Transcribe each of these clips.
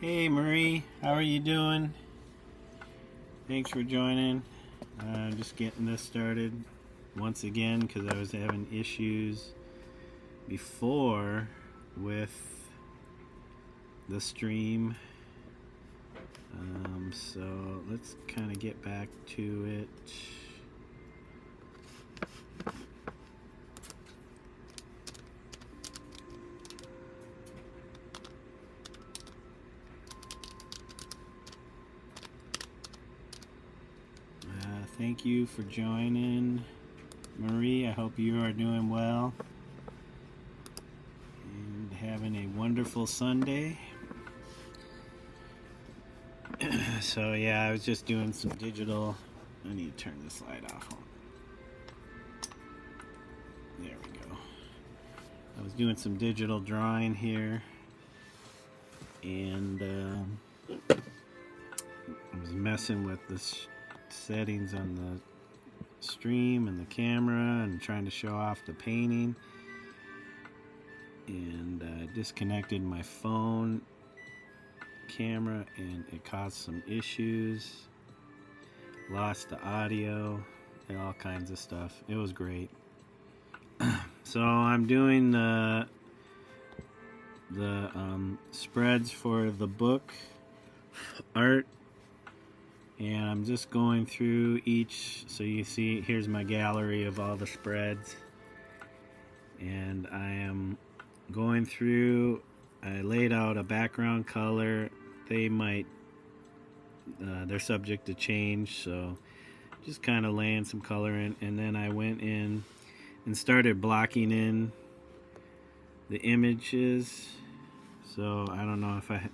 Hey Marie, how are you doing? Thanks for joining. Just getting this started once again because I was having issues before with the stream. So let's kind of get back to it. Thank you for joining, Marie. I hope you are doing well and having a wonderful Sunday. So yeah, I was just doing some digital. I need to turn this light off. There we go. I was doing some digital drawing here, and I was messing with the settings on the stream and the camera and trying to show off the painting, and disconnected my phone camera and it caused some issues, lost the audio and all kinds of stuff. It was great. So I'm doing the spreads for the book art, and I'm just going through each. So you see, here's my gallery of all the spreads, and I am going through. I laid out a background color. They might they're subject to change, so just kind of laying some color in, and then I went in and started blocking in the images. So I don't know if I have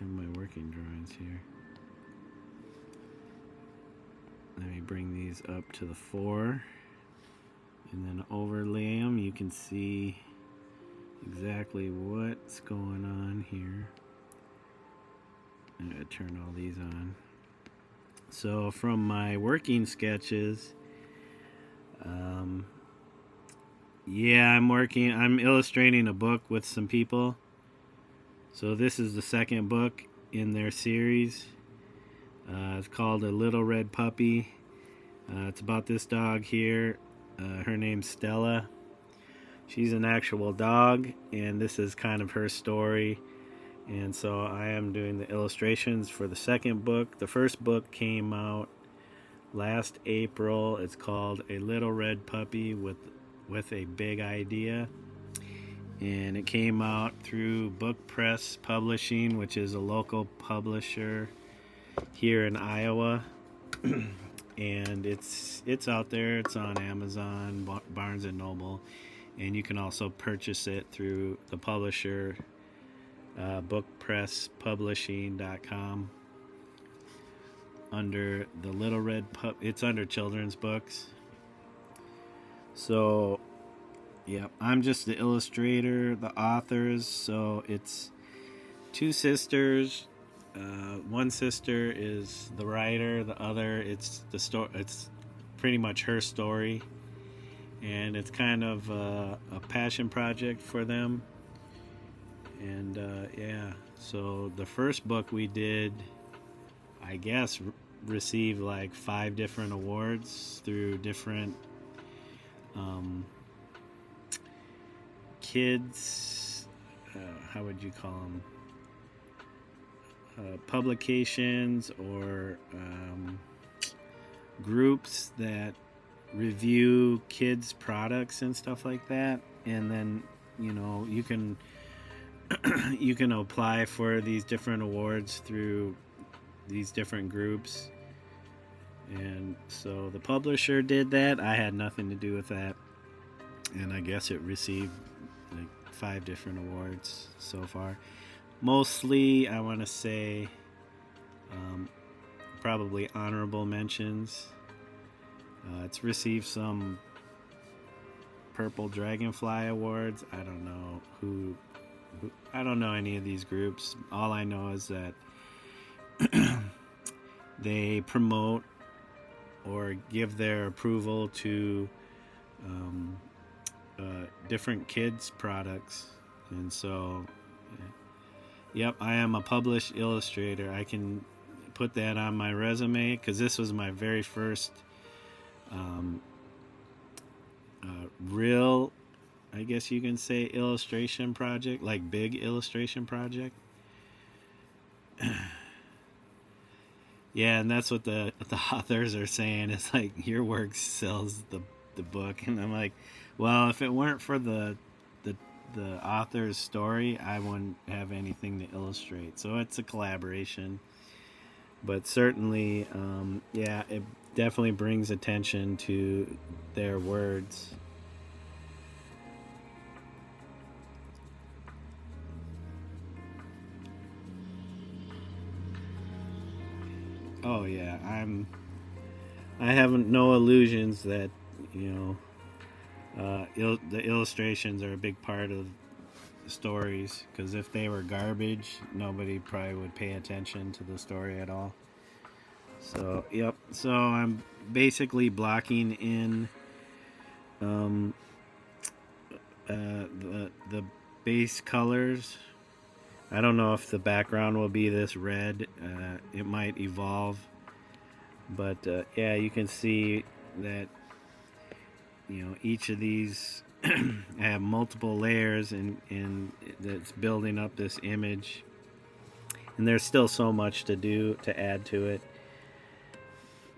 my working drawings here. Let me bring these up to the fore and then overlay them. You can see exactly what's going on here. I'm going to turn all these on. So from my working sketches, I'm illustrating a book with some people. So this is the second book in their series. It's called A Little Red Puppy. It's about this dog here. Her name's Stella. She's an actual dog, and this is kind of her story. And so I am doing the illustrations for the second book. The first book came out last April. It's called A Little Red Puppy with a Big Idea. And it came out through Book Press Publishing, which is a local publisher here in Iowa. And it's out there. It's on Amazon, Barnes and Noble, and you can also purchase it through the publisher, bookpresspublishing.com, under the Little Red Pup. It's under children's books. So yeah, I'm just the illustrator, the authors. So it's two sisters. One sister is the writer. The other, it's the story. It's pretty much her story, and it's kind of a passion project for them. And yeah, so the first book we did, I guess, received like 5 different awards through different kids, how would you call them, publications or groups that review kids products and stuff like that. And then you can you can apply for these different awards through these different groups. And so the publisher did that. I had nothing to do with that, and I guess it received like 5 different awards so far. Mostly, I want to say, probably honorable mentions. It's received some Purple Dragonfly awards. I don't know who. I don't know any of these groups. All I know is that they promote or give their approval to different kids products, and so Yep, I am a published illustrator. I can put that on my resume because this was my very first um, real, I guess you can say, illustration project, like big illustration project. Yeah, and that's what the authors are saying. It's like your work sells the book, and I'm like, well, if it weren't for the the author's story, I wouldn't have anything to illustrate. So it's a collaboration, but certainly, yeah, it definitely brings attention to their words. Oh yeah, I haven't no illusions that you know the illustrations are a big part of the stories, because if they were garbage, nobody probably would pay attention to the story at all. So yep, so I'm basically blocking in um, the base colors. I don't know if the background will be this red. It might evolve, but yeah, you can see that each of these have multiple layers, and it's building up this image. And there's still so much to do to add to it,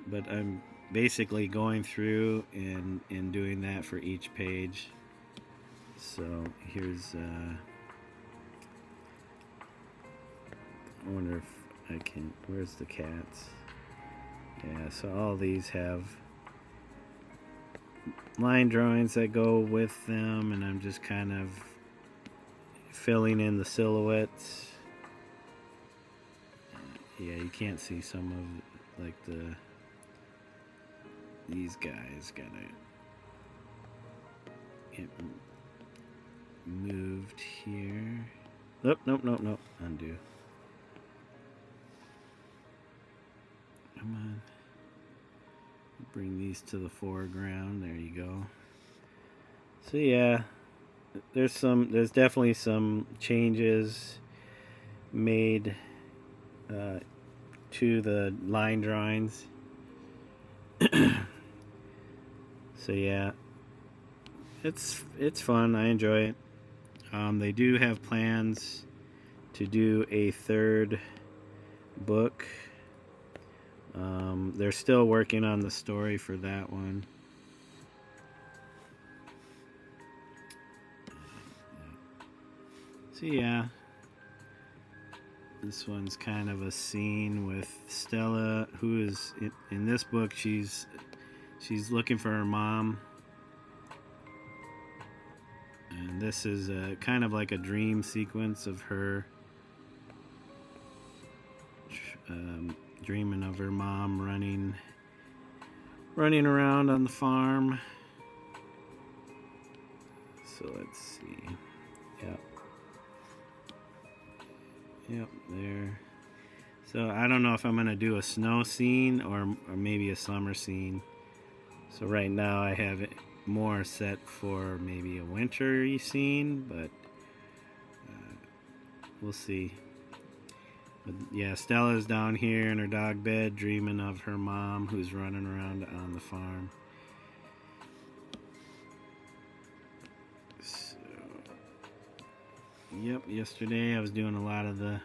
but I'm basically going through and doing that for each page. So here's I wonder if I can, where's the cats? Yeah, so all these have line drawings that go with them, and I'm just kind of filling in the silhouettes. Yeah, you can't see some of like these guys gotta get moved here. Nope. Undo. Come on. Bring these to the foreground. There you go. So yeah, there's definitely some changes made to the line drawings. So yeah, it's fun. I enjoy it. They do have plans to do a third book. They're still working on the story for that one. So yeah, this one's kind of a scene with Stella, who is in this book. She's looking for her mom, and this is a kind of like a dream sequence of her dreaming of her mom running around on the farm. So let's see. Yep, there. So I don't know if I'm gonna do a snow scene or maybe a summer scene. So right now I have it more set for maybe a wintry scene, but we'll see. But yeah, Stella's down here in her dog bed dreaming of her mom, who's running around on the farm. So, yep, yesterday I was doing a lot of the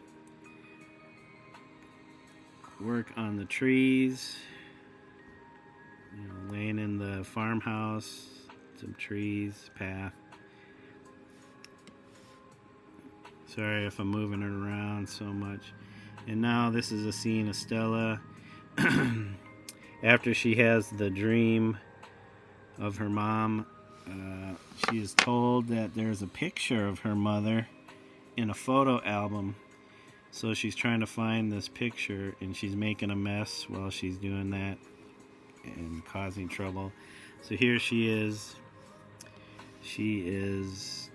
work on the trees, laying in the farmhouse, some trees, path. Sorry if I'm moving it around so much. And now this is a scene of Stella after she has the dream of her mom. She is told that there's a picture of her mother in a photo album. So she's trying to find this picture, and she's making a mess while she's doing that and causing trouble. So here she is. She is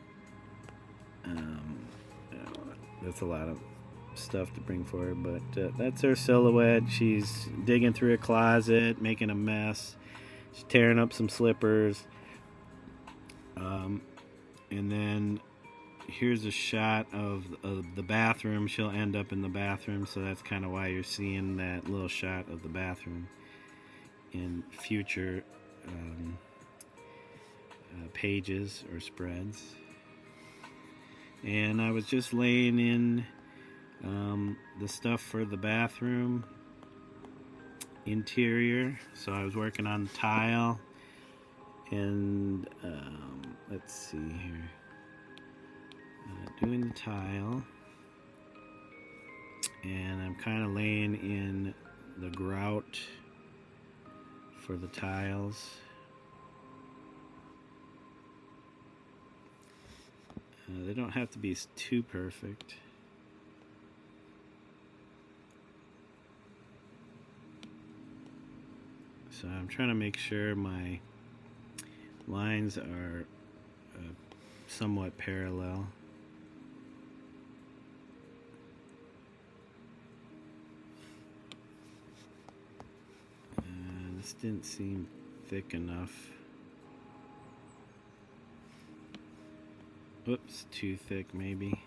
that's a lot of stuff to bring forward, but that's her silhouette. She's digging through a closet, making a mess. She's tearing up some slippers, and then here's a shot of the bathroom. She'll end up in the bathroom, so that's kind of why you're seeing that little shot of the bathroom in future pages or spreads. And I was just laying in the stuff for the bathroom interior. So I was working on the tile, and let's see here, doing the tile, and I'm kind of laying in the grout for the tiles. They don't have to be too perfect. So I'm trying to make sure my lines are somewhat parallel. This didn't seem thick enough. Oops, too thick maybe.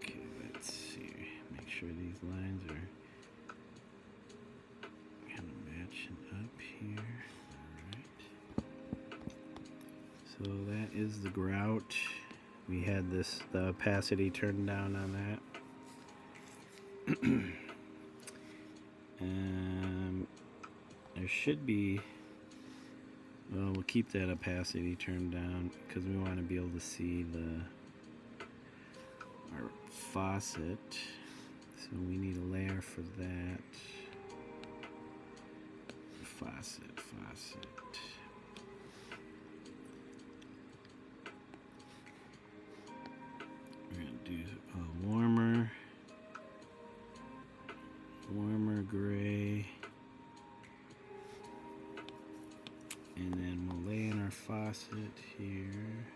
Okay, let's see. Make sure these lines are kind of matching up here. Alright. So that is the grout. We had the opacity turned down on that. There should be, well, we'll keep that opacity turned down because we want to be able to see our faucet. So we need a layer for that. Faucet. We're going to do a warmer gray. And then we'll lay in our faucet here.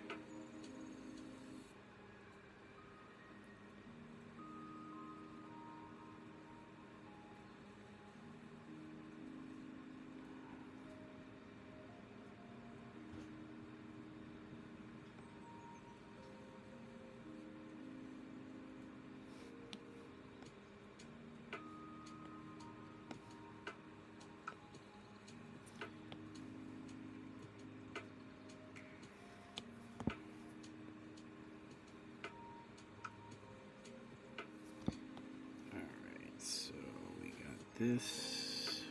This,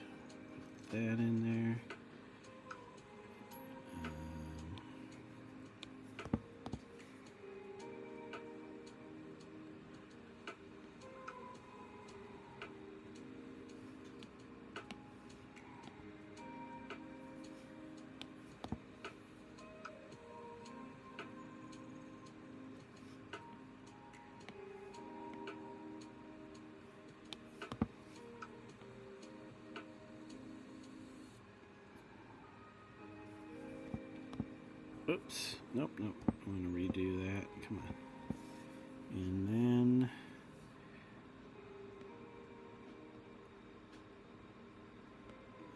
put that in there. Oops, nope, I want to redo that, come on. And then,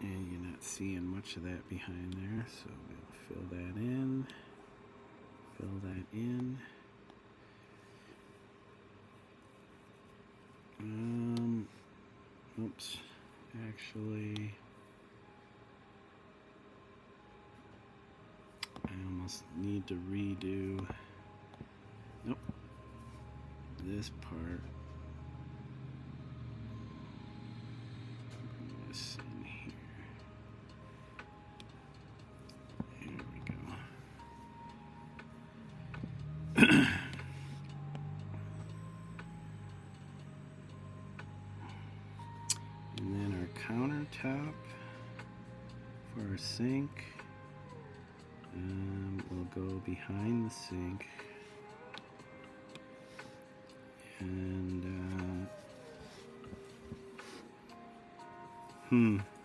and you're not seeing much of that behind there, so we'll fill that in, oops, actually, I almost need to redo, nope, this part. Bring this in here. There we go. And then our countertop for our sink. We'll go behind the sink, and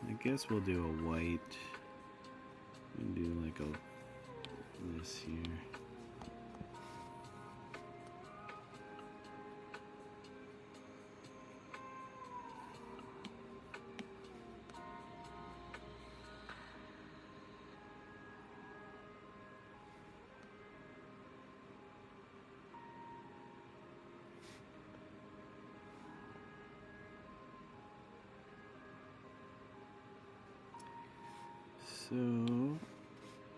I guess we'll do a white. We can do like this here. So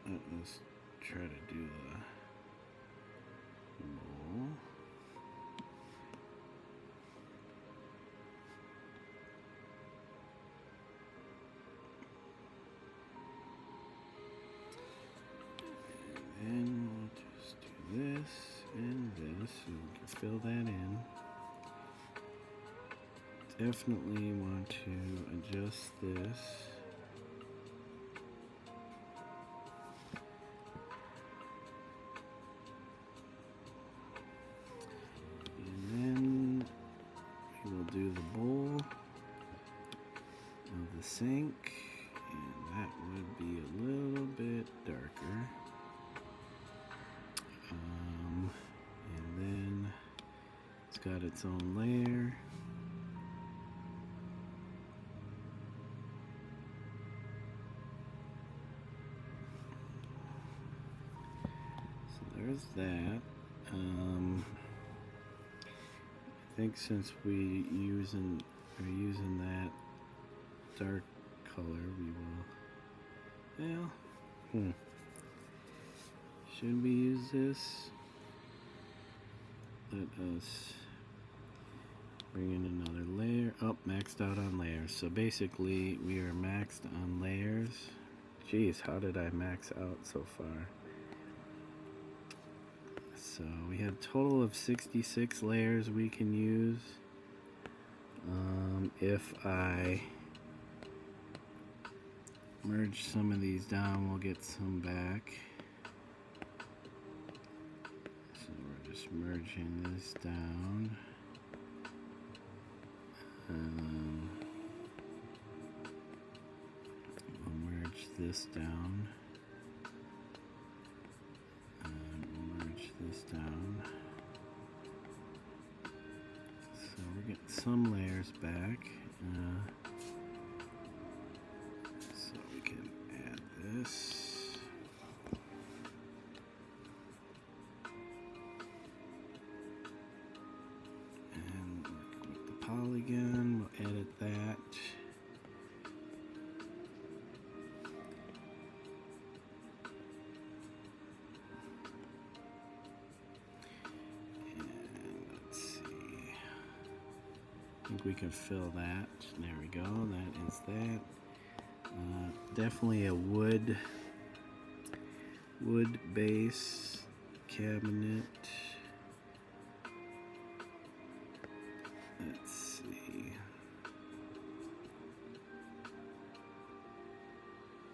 let's try to do the bowl. And then we'll just do this and this, so we can fill that in. Definitely want to adjust this. Do the bowl of the sink, and that would be a little bit darker. And then it's got its own layer. So there's that. I think since we are using that dark color, we will. Well, should we use this? Let us bring in another layer. Oh, maxed out on layers. So basically, we are maxed on layers. Jeez, how did I max out so far? So we have a total of 66 layers we can use. If I merge some of these down, we'll get some back. So we're just merging this down. We'll merge this down. This down. So we're getting some layers back. So we can add this. And with the polygon, we'll edit that. I think we can fill that. There we go. That is that. Definitely a wood base cabinet. Let's see.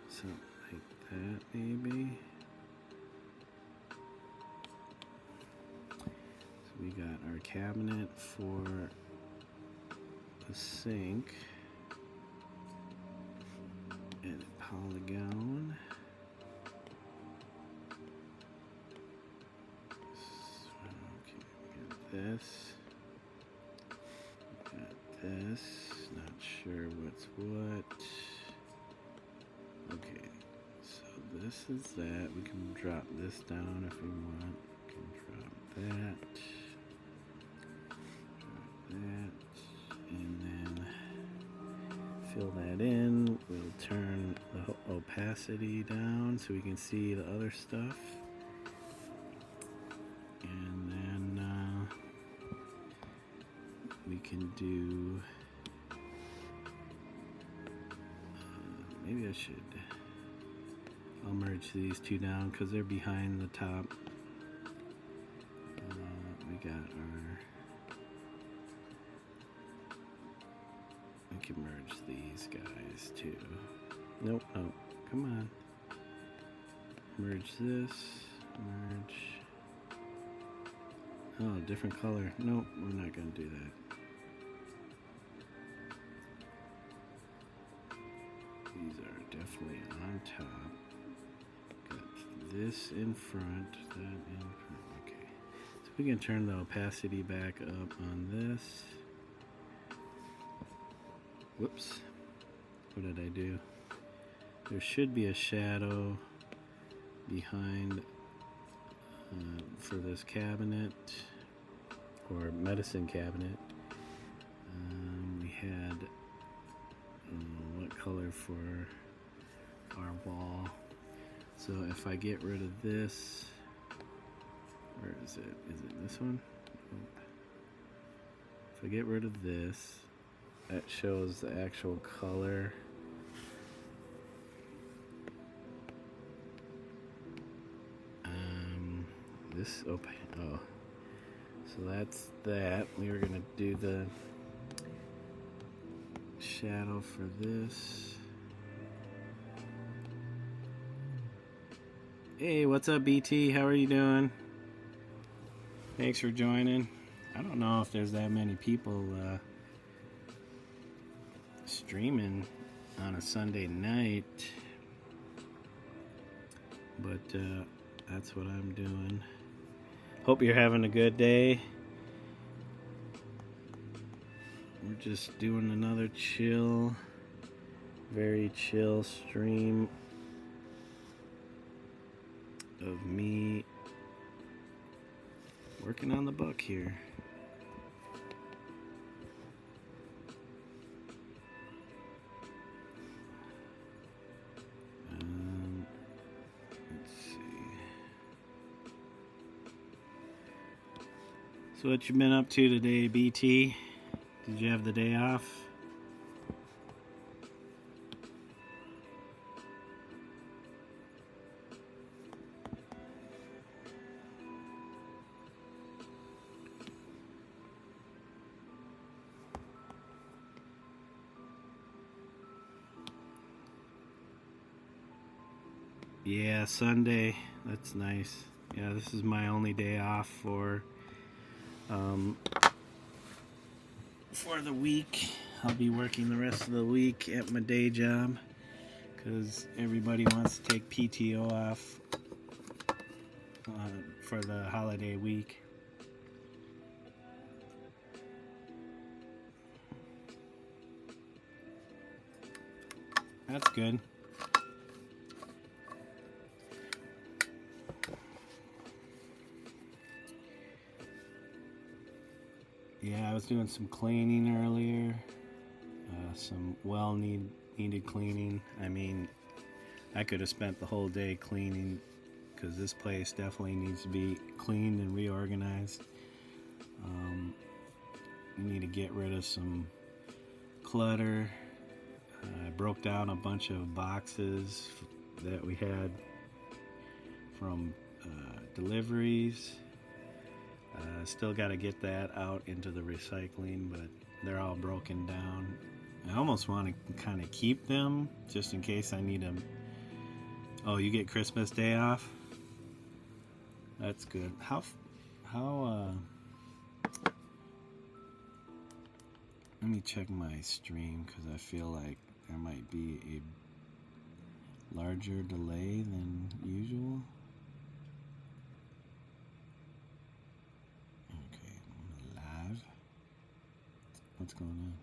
Something like that, maybe. So we got our cabinet for the sink. Edit polygon. So, okay, we got this. Got this. Not sure what's what. Okay, so this is that. We can drop this down if we want. We can drop that. Drop that. And then fill that in. We'll turn the opacity down so we can see the other stuff. And then we can do, maybe I should, I'll merge these two down because they're behind the top. We got our, we can merge these guys too. Nope, nope, come on. Merge this, merge. Oh, different color. Nope, we're not gonna do that. this in front, that in front. Okay. So we can turn the opacity back up on this. Whoops. What did I do? There should be a shadow behind for this cabinet, or medicine cabinet. We had what color for our wall. So if I get rid of this, where is it? Is it this one? Nope. If I get rid of this, that shows the actual color. This oh, so that's that. We were gonna do the shadow for this. Hey, what's up, BT? How are you doing? Thanks for joining. I don't know if there's that many people streaming on a Sunday night, but that's what I'm doing. Hope you're having a good day. We're just doing another chill, very chill stream of me working on the book here. Let's see. So what you been up to today, BT? Did you have the day off? Yeah, Sunday. That's nice. Yeah, this is my only day off for the week. I'll be working the rest of the week at my day job because everybody wants to take PTO off for the holiday week. That's good. Yeah, I was doing some cleaning earlier. Some well-needed cleaning. I mean, I could have spent the whole day cleaning because this place definitely needs to be cleaned and reorganized. We need to get rid of some clutter. I broke down a bunch of boxes that we had from deliveries. Still got to get that out into the recycling, but they're all broken down. I almost want to kind of keep them just in case I need them. Oh, you get Christmas Day off? That's good. How let me check my stream because I feel like there might be a larger delay than usual. Okay, live. What's going on?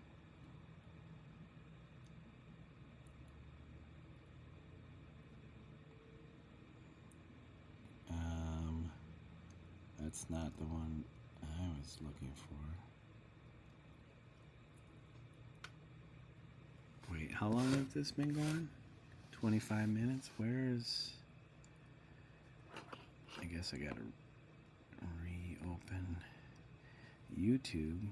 That's not the one I was looking for. Wait, how long has this been going? 25 minutes? Where is... I guess I gotta reopen YouTube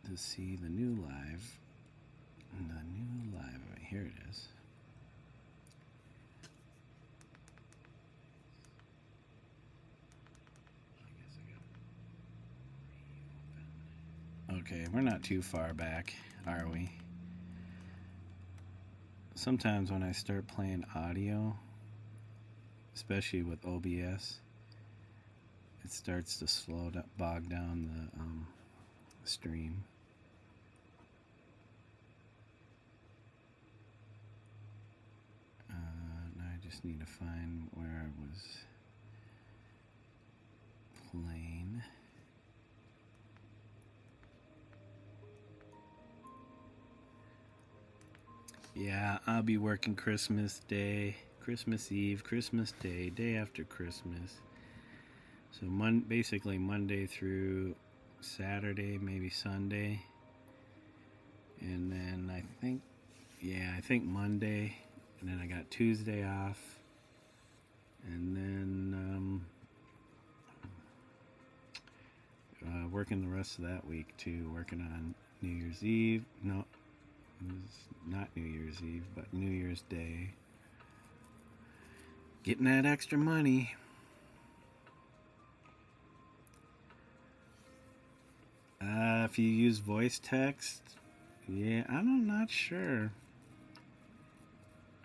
to see the new live. Here it is. Okay, we're not too far back, are we? Sometimes when I start playing audio, especially with OBS, it starts to bog down the stream. Now I just need to find where I was playing. Yeah, I'll be working Christmas Day, Christmas Eve, Christmas Day, day after Christmas. So basically Monday through Saturday, maybe Sunday. And then I think Monday. And then I got Tuesday off. And then working the rest of that week too, working on New Year's Eve. No, it's not New Year's Eve, but New Year's Day. Getting that extra money. If you use voice text, yeah, I'm not sure.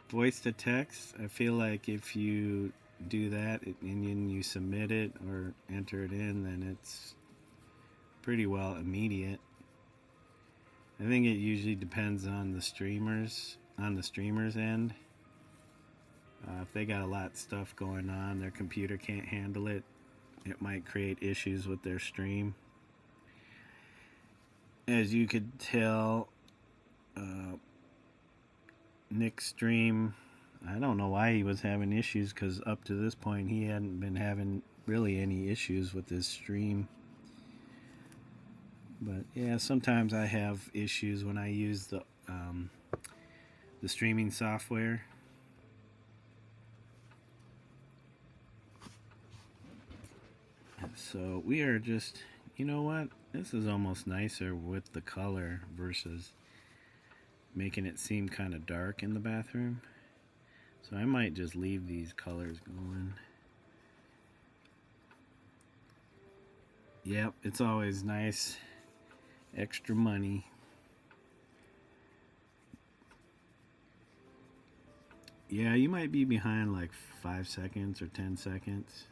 Voice to text, I feel like if you do that and then you submit it or enter it in, then it's pretty well immediate. I think it usually depends on the streamers, end. If they got a lot of stuff going on, their computer can't handle it, it might create issues with their stream. As you could tell, Nick's stream, I don't know why he was having issues, because up to this point he hadn't been having really any issues with his stream. But yeah, sometimes I have issues when I use the streaming software. So we are just, you know what? This is almost nicer with the color versus making it seem kind of dark in the bathroom. So I might just leave these colors going. Yep, it's always nice. Extra money. Yeah, you might be behind like 5 seconds or 10 seconds.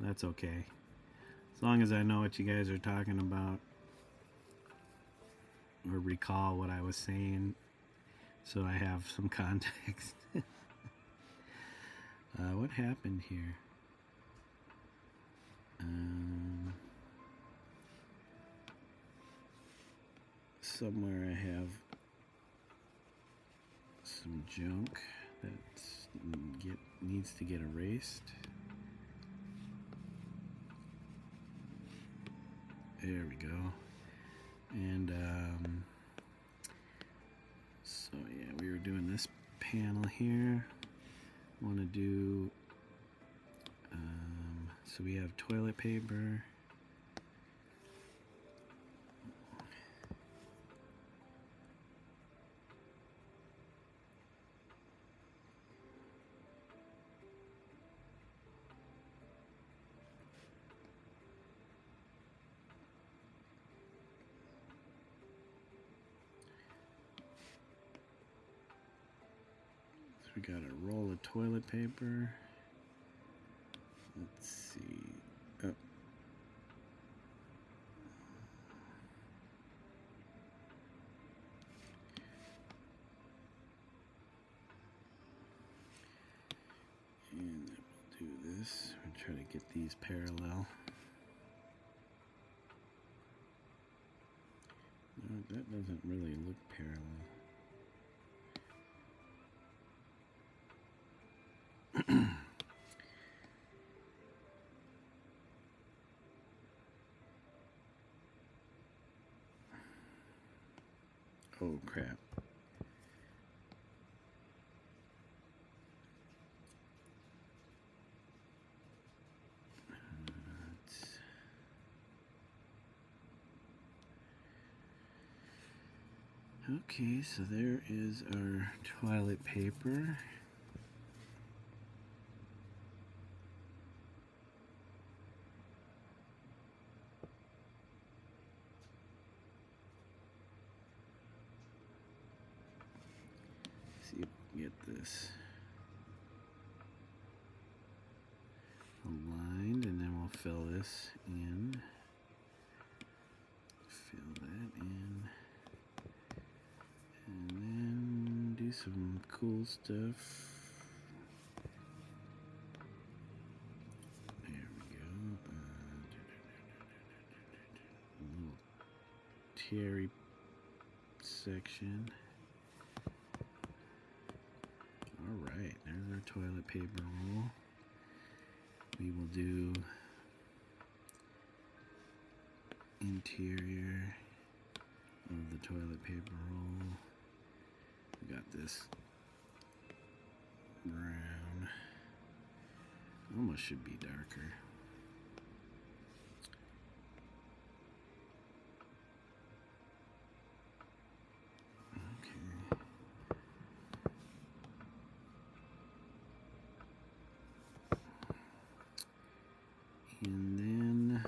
That's okay. As long as I know what you guys are talking about or recall what I was saying, so I have some context. What happened here? Somewhere I have some junk that needs to get erased. There we go. And so yeah, we were doing this panel here. Want to do so we have toilet paper. So we got a roll of toilet paper. Let's see. Oh. And we'll do this. We'll try to get these parallel. No, that doesn't really look parallel. Oh crap. Okay, so there is our toilet paper. See if we can get this aligned, and then we'll fill this in. Fill that in. And then do some cool stuff. There we go. A little terry section. Alright, there's our toilet paper roll. We will do interior of the toilet paper roll. We got this brown. Almost should be darker. And then,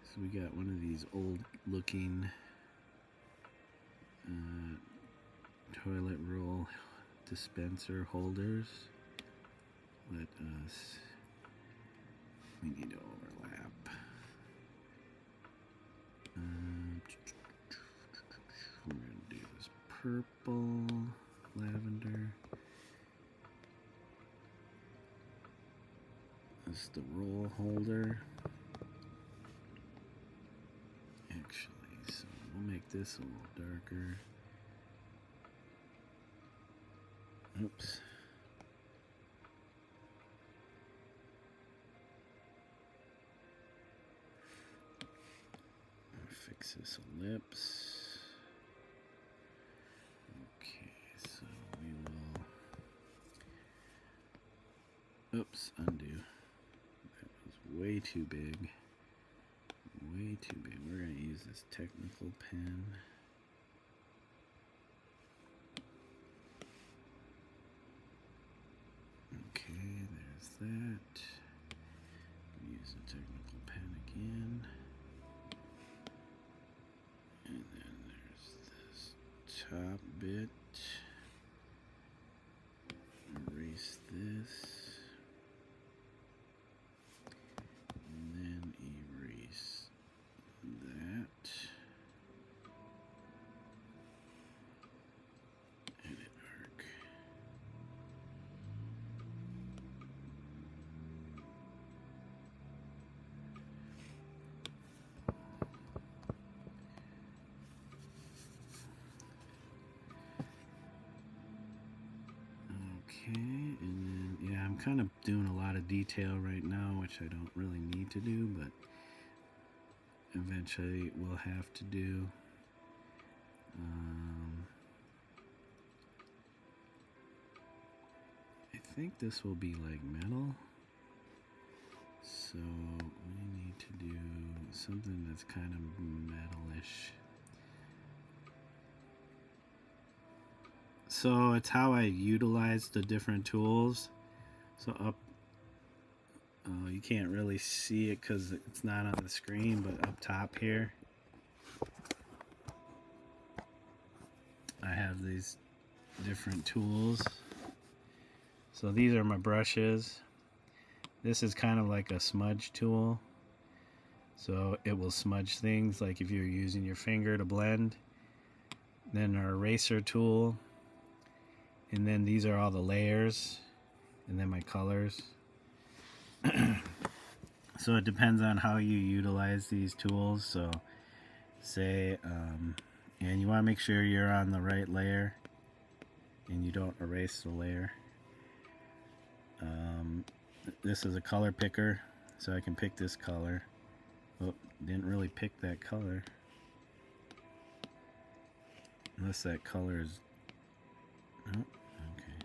so we got one of these old looking toilet roll dispenser holders. Let us, we need to overlap. We're going to do this purple, lavender. This is the roll holder. Actually, so we'll make this a little darker. Oops. Fix this ellipse. Okay, so we will. Oops, undo. That was way too big. Way too big. We're going to use this technical pen. Okay, there's that. Use the technical pen again. And then there's this top bit. Erase this. And then erase that. Edit arc. Okay, and then, yeah, I'm kind of doing a lot of detail right now, which I don't really need to do, but eventually we'll have to do. I think this will be like metal, so we need to do something that's kind of metalish. So it's how I utilize the different tools. So up, you can't really see it because it's not on the screen, but up top here, I have these different tools. So these are my brushes. This is kind of like a smudge tool. So it will smudge things like if you're using your finger to blend. Then our eraser tool. And then these are all the layers, and then my colors. So it depends on how you utilize these tools. So say, and you want to make sure you're on the right layer and you don't erase the layer. This is a color picker, so I can pick this color. Oh, didn't really pick that color. Unless that color is... Oh, okay.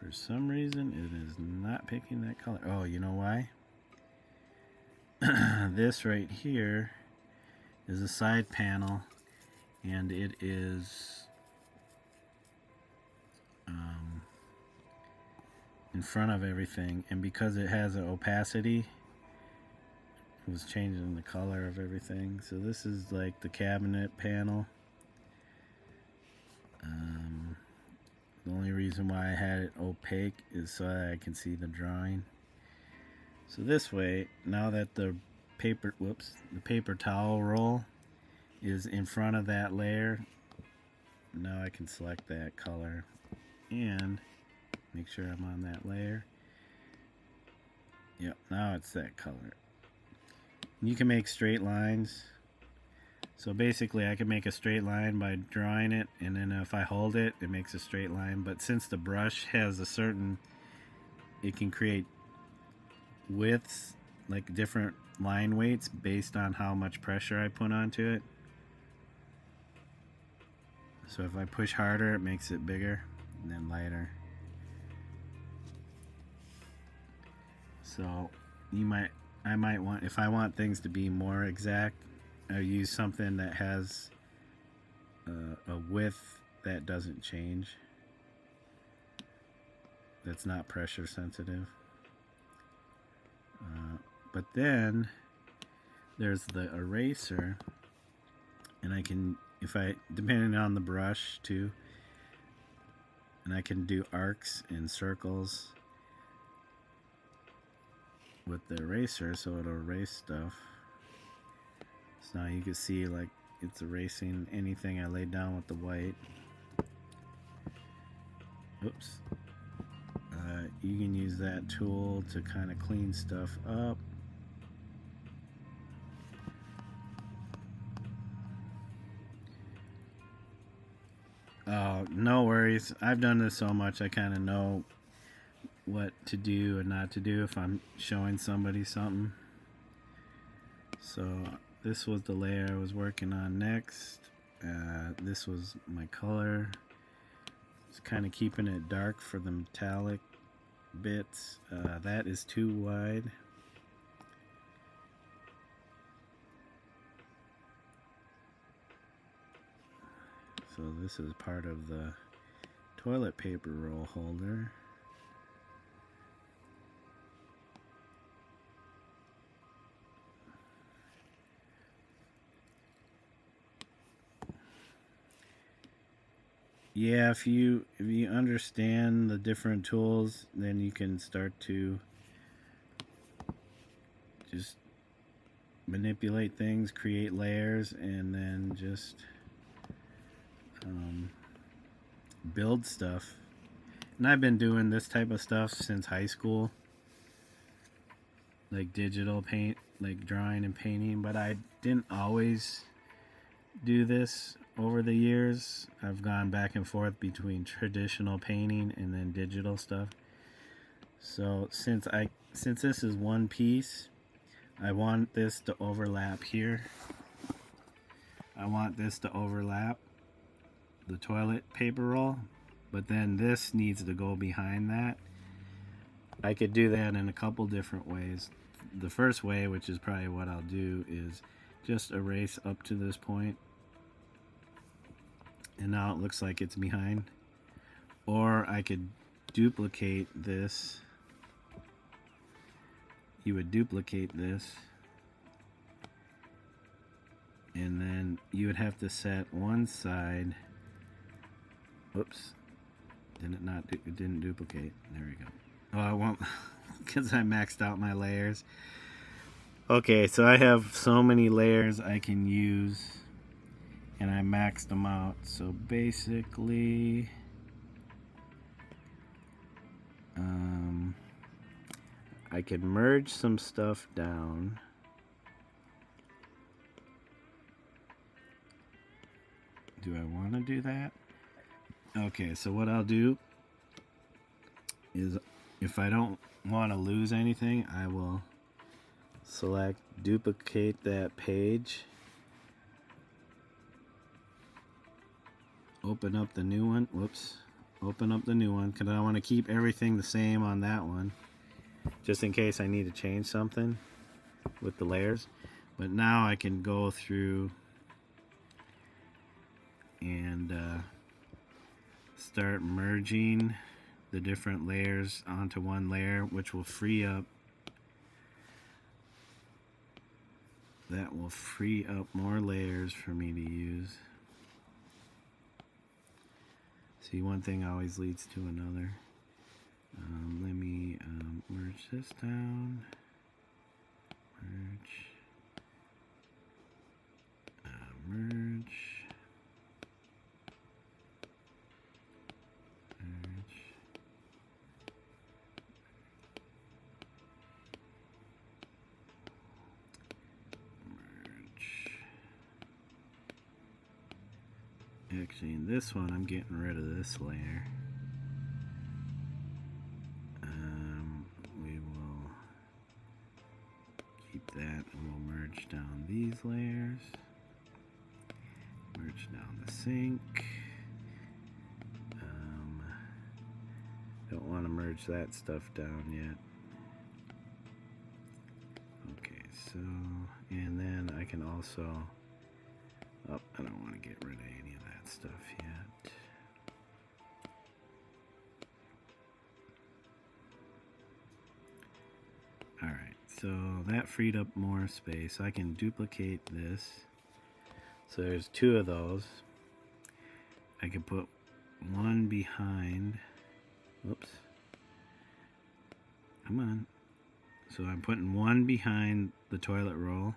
For some reason, it is not picking that color. Oh, you know why? This right here is a side panel, and it is in front of everything, and because it has an opacity, it was changing the color of everything. So this is like the cabinet panel. The only reason why I had it opaque is so that I can see the drawing. So this way, now that the paper towel roll is in front of that layer, Now I can select that color and make sure I'm on that layer. Yep, now it's that color. You can make straight lines. So basically I can make a straight line by drawing it, and then if I hold it, it makes a straight line. But since the brush has a certain, it can create widths, like different line weights based on how much pressure I put onto it. So if I push harder, it makes it bigger, and then lighter. So I might want, if I want things to be more exact, I use something that has a width that doesn't change, that's not pressure sensitive. But then there's the eraser, and I can, depending on the brush too, and I can do arcs and circles with the eraser, so it'll erase stuff. So now you can see like it's erasing anything I laid down with the white. Oops. You can use that tool to kind of clean stuff up. No worries. I've done this so much I kind of know what to do and not to do if I'm showing somebody something. So this was the layer I was working on next. This was my color. Just kind of keeping it dark for the metallic bits. That is too wide. So this is part of the toilet paper roll holder. Yeah, if you understand the different tools, then you can start to just manipulate things, create layers, and then just build stuff. And I've been doing this type of stuff since high school, like digital paint, like drawing and painting, but I didn't always do this. Over the years, I've gone back and forth between traditional painting and then digital stuff. So since this is one piece, I want this to overlap here. I want this to overlap the toilet paper roll, but then this needs to go behind that. I could do that in a couple different ways. The first way, which is probably what I'll do, is just erase up to this point, and now it looks like it's behind. Or I could duplicate this. You would duplicate this, and then you would have to set one side. Whoops, it didn't duplicate. There we go. Oh, I won't, because I maxed out my layers. Okay, so I have so many layers I can use, and I maxed them out. So basically, I could merge some stuff down. Do I want to do that? Okay, so what I'll do is, if I don't want to lose anything, I will select duplicate that page, open up the new one. Whoops. Open up the new one, because I want to keep everything the same on that one, just in case I need to change something with the layers. But now I can go through and start merging the different layers onto one layer, which will free up, that will free up more layers for me to use. See, one thing always leads to another. Let me merge this down. Merge. Merge. Actually, in this one, I'm getting rid of this layer. We will keep that, and we'll merge down these layers. Merge down the sink. Don't want to merge that stuff down yet. Okay, so, and then I can also, oh, I don't want to get rid of any of that stuff yet. Alright, so that freed up more space. I can duplicate this. So there's two of those. I can put one behind. Whoops. Come on. So I'm putting one behind the toilet roll.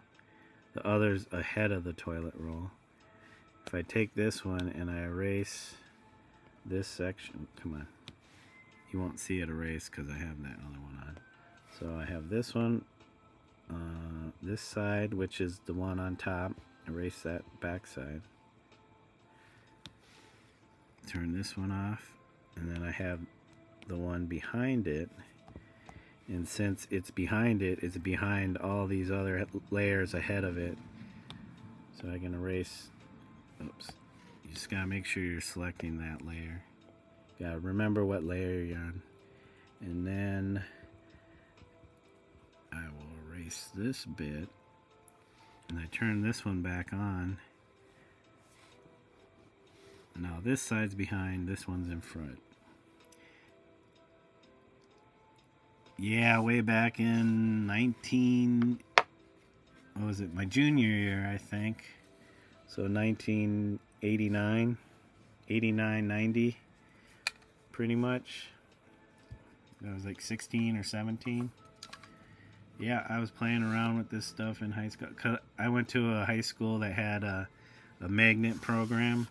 The other's ahead of the toilet roll. If I take this one and I erase this section, come on. You won't see it erased because I have that other one on. So I have this one, this side, which is the one on top. Erase that back side. Turn this one off. And then I have the one behind it. And since it's behind it, it's behind all these other layers ahead of it. So I can erase, oops. You just gotta make sure you're selecting that layer. You gotta remember what layer you're on. And then I will erase this bit. And I turn this one back on. Now this side's behind, this one's in front. Yeah, way back in what was it, my junior year, I think. So 1989, 89, 90, pretty much. I was like 16 or 17. Yeah, I was playing around with this stuff in high school. 'Cause I went to a high school that had a magnet program,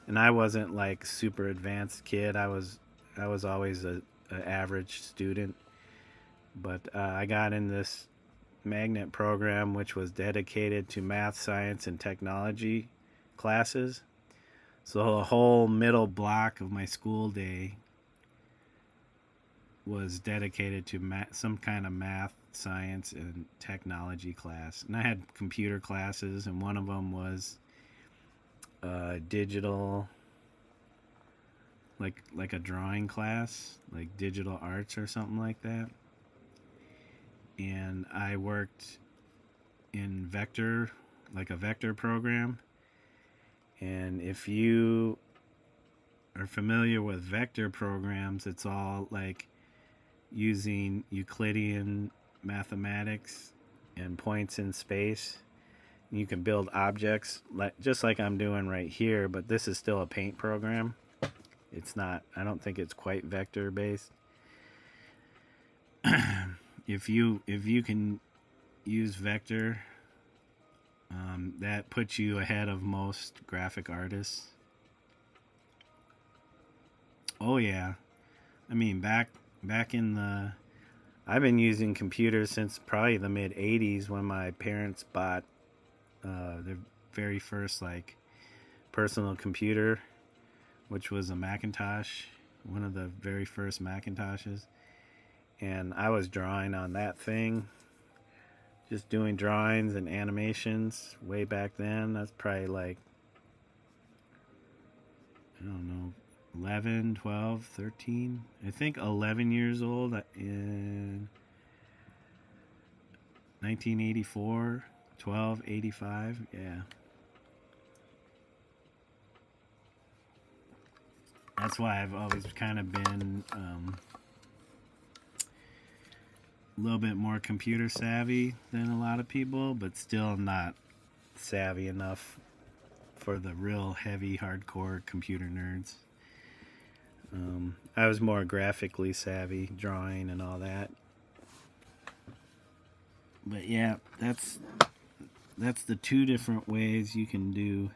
and I wasn't like super advanced kid. I was always a average student, but I got in this magnet program, which was dedicated to math, science, and technology classes. So the whole middle block of my school day was dedicated to some kind of math, science, and technology class. And I had computer classes, and one of them was digital, like a drawing class, like digital arts or something like that. And I worked in vector, like a vector program. And if you are familiar with vector programs, it's all like using Euclidean mathematics and points in space. You can build objects just like I'm doing right here, but this is still a paint program. It's not, I don't think it's quite vector based. If you can use vector, that puts you ahead of most graphic artists. Oh yeah, I mean back in the, I've been using computers since probably the mid 80s when my parents bought their very first like personal computer, which was a Macintosh, one of the very first Macintoshes. And I was drawing on that thing, just doing drawings and animations way back then. That's probably like, I don't know, 11, 12, 13. I think 11 years old in 1984, 12, 85, yeah. That's why I've always kind of been a little bit more computer savvy than a lot of people, but still not savvy enough for the real heavy, hardcore computer nerds. I was more graphically savvy, drawing and all that. But yeah, that's the two different ways you can do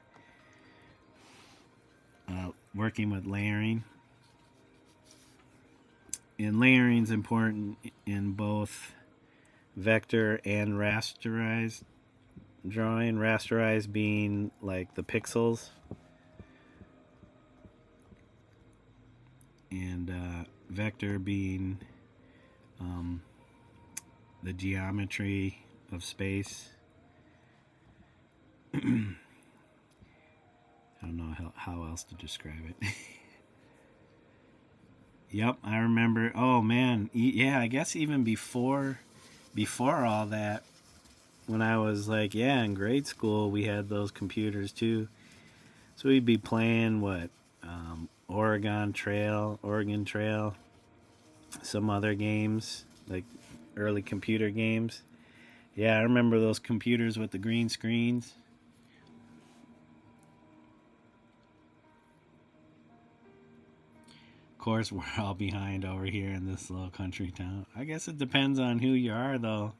working with layering. And layering is important in both vector and rasterized drawing. Rasterized being like the pixels, and vector being the geometry of space. I don't know how else to describe it. Yep, I remember. Oh man, yeah, I guess even before all that, when I was like, yeah, in grade school, we had those computers too. So we'd be playing Oregon Trail, some other games, like early computer games. Yeah, I remember those computers with the green screens. Of course, we're all behind over here in this little country town. I guess it depends on who you are, though.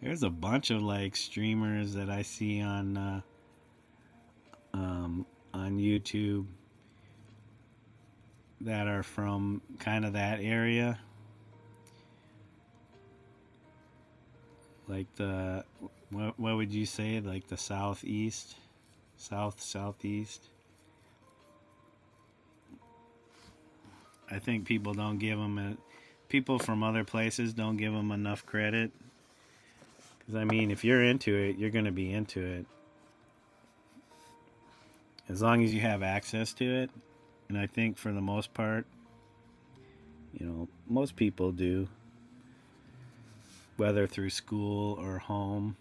There's a bunch of like streamers that I see on YouTube that are from kind of that area, like what would you say, like the southeast, southeast. I think people don't give them people from other places don't give them enough credit. Because I mean, if you're into it, you're going to be into it. As long as you have access to it. And I think for the most part, most people do. Whether through school or home.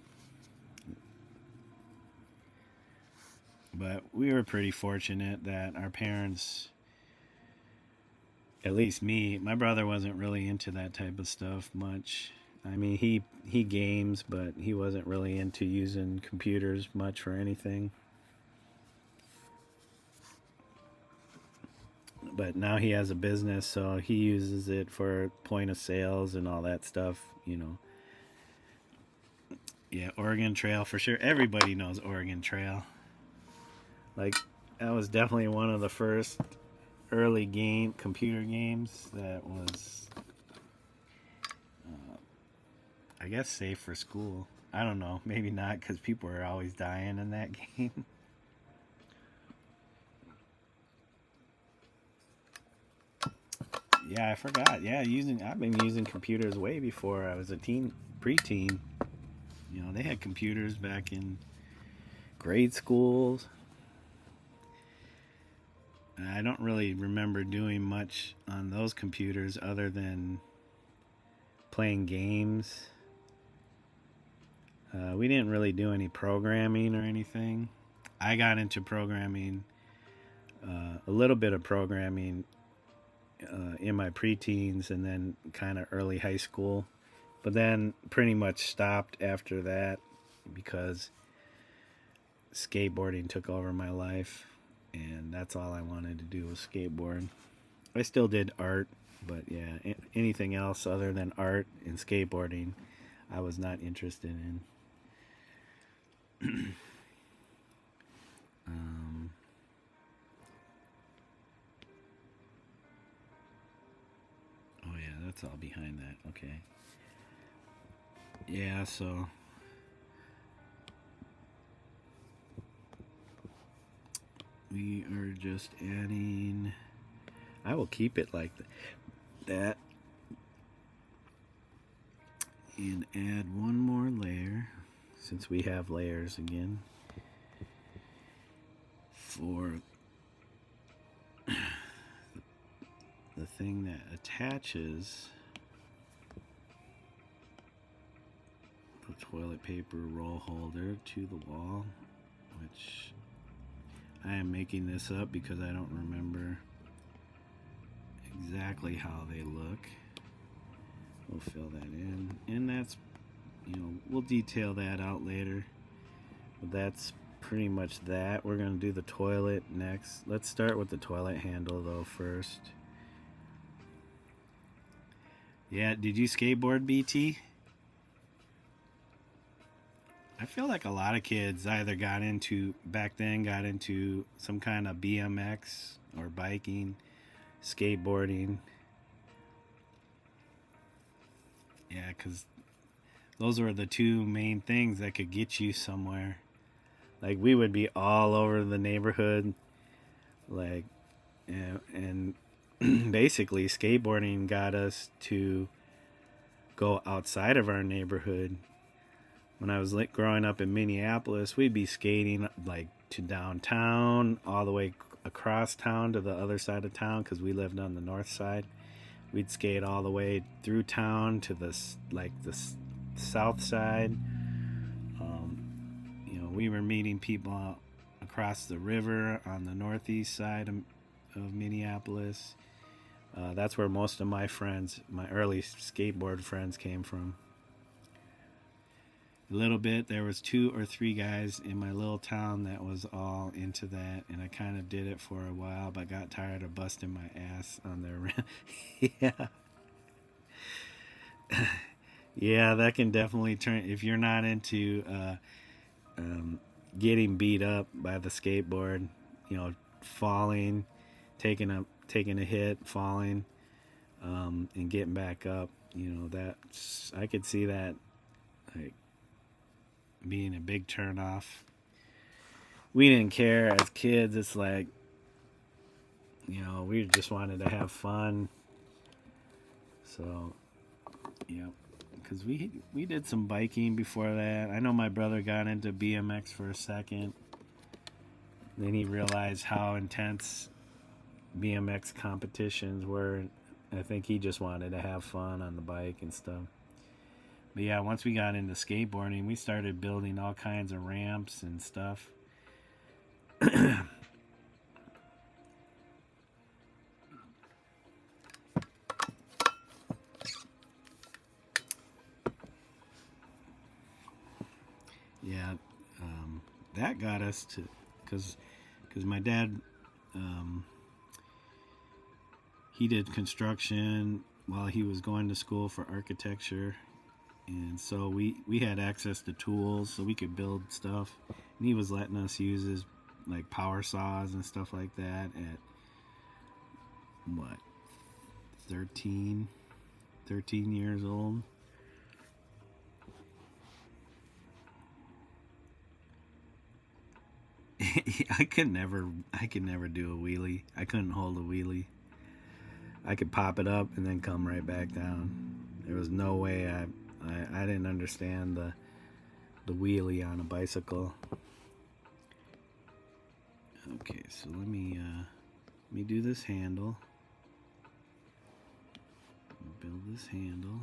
But we were pretty fortunate that our parents, at least me, my brother wasn't really into that type of stuff much. I mean, he games, but he wasn't really into using computers much for anything. But now he has a business, so he uses it for point of sales and all that stuff, Yeah, Oregon Trail for sure. Everybody knows Oregon Trail. Like, that was definitely one of the first early computer games that was, I guess, safe for school. I don't know, maybe not, because people are always dying in that game. Yeah, I forgot. Yeah, I've been using computers way before I was a preteen. They had computers back in grade schools. I don't really remember doing much on those computers other than playing games. We didn't really do any programming or anything. I got into programming, a little bit of programming in my preteens and then kind of early high school. But then pretty much stopped after that because skateboarding took over my life. And that's all I wanted to do was skateboard. I still did art, but yeah, anything else other than art and skateboarding, I was not interested in. Oh yeah, that's all behind that. Okay. Yeah, so we are just adding. I will keep it like that and add one more layer, since we have layers again, for the thing that attaches the toilet paper roll holder to the wall, which I am making this up because I don't remember exactly how they look. We'll fill that in, and that's, we'll detail that out later. But that's pretty much that. We're going to do the toilet next. Let's start with the toilet handle though first. Yeah, did you skateboard, BT? I feel like a lot of kids either back then got into some kind of BMX or biking, skateboarding. Yeah, because those were the two main things that could get you somewhere. Like, we would be all over the neighborhood, like and basically skateboarding got us to go outside of our neighborhood. When I was growing up in Minneapolis, we'd be skating like to downtown, all the way across town to the other side of town because we lived on the north side. We'd skate all the way through town to the south side. We were meeting people across the river on the northeast side of Minneapolis. That's where most of my friends, my early skateboard friends, came from. A little bit, there was 2 or 3 guys in my little town that was all into that, and I kind of did it for a while, but got tired of busting my ass on their yeah. Yeah, that can definitely turn, if you're not into getting beat up by the skateboard, falling, taking a hit, falling, and getting back up. That I could see that like being a big turnoff. We didn't care as kids. It's like, we just wanted to have fun. So, yeah. Because we did some biking before that. I know my brother got into BMX for a second. Then he realized how intense BMX competitions were. I think he just wanted to have fun on the bike and stuff. But yeah, once we got into skateboarding, we started building all kinds of ramps and stuff. Yeah, that got us to, because my dad, he did construction while he was going to school for architecture, and so we had access to tools, so we could build stuff, and he was letting us use his like power saws and stuff like that at what, 13 years old. I could never do a wheelie. I couldn't hold a wheelie. I could pop it up and then come right back down. There was no way. I didn't understand the wheelie on a bicycle. Okay, so let me do this handle. Build this handle.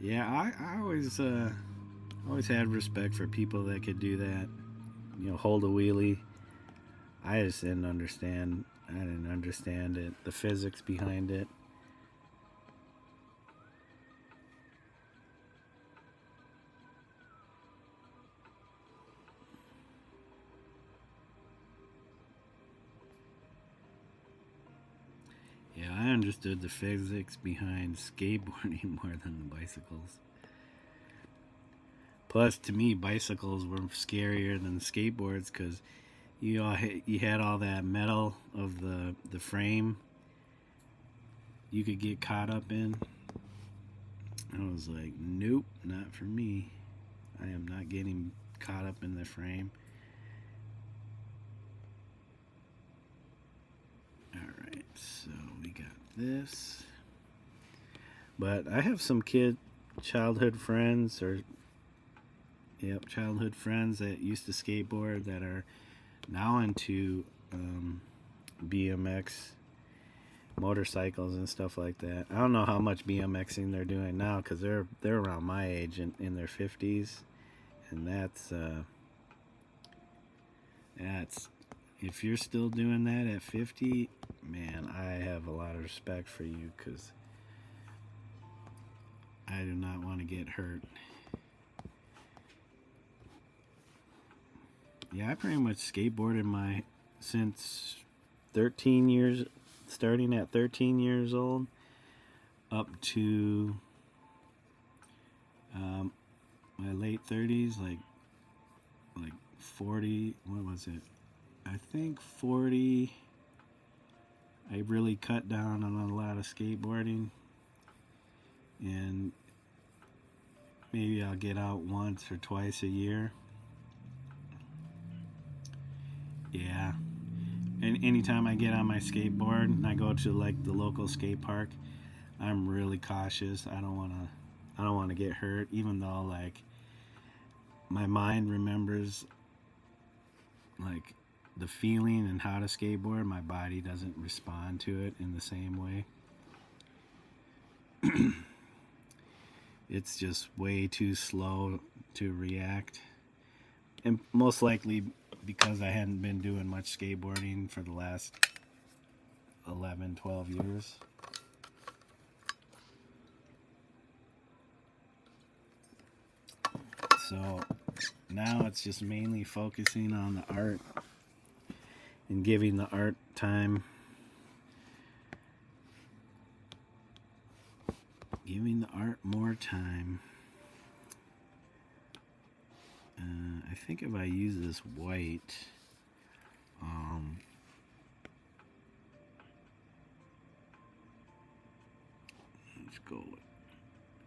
Yeah, I always had respect for people that could do that. Hold a wheelie. I just didn't understand. I didn't understand it, the physics behind it. Yeah, I understood the physics behind skateboarding more than the bicycles. Plus, to me, bicycles were scarier than skateboards because you had all that metal of the frame you could get caught up in. I was like, nope, not for me. I am not getting caught up in the frame. Alright, so we got this. But I have some childhood friends that used to skateboard that are now into BMX motorcycles and stuff like that. I don't know how much BMXing they're doing now because they're around my age in their 50s, and that's if you're still doing that at 50, man, I have a lot of respect for you because I do not want to get hurt. Yeah, I pretty much skateboarded since 13 years, starting at 13 years old, up to my late 30s, like 40. What was it? I think 40. I really cut down on a lot of skateboarding, and Maybe I'll get out once or twice a year. Yeah. And anytime I get on my skateboard and I go to like the local skate park, I'm really cautious. I don't want to get hurt, even though like my mind remembers like the feeling and how to skateboard. My body doesn't respond to it in the same way. It's just way too slow to react. And most likely because I hadn't been doing much skateboarding for the last 11, 12 years. So now it's just mainly focusing on the art and giving the art time. Giving the art more time. I think if I use this white, let's go with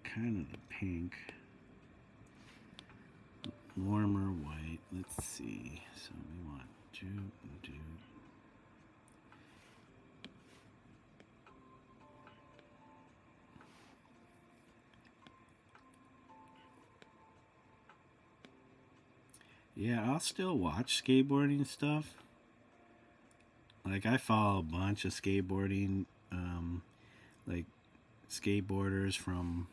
kind of the pink, warmer white. Let's see. So we want do. Yeah, I'll still watch skateboarding stuff. Like I follow a bunch of skateboarding, like skateboarders from,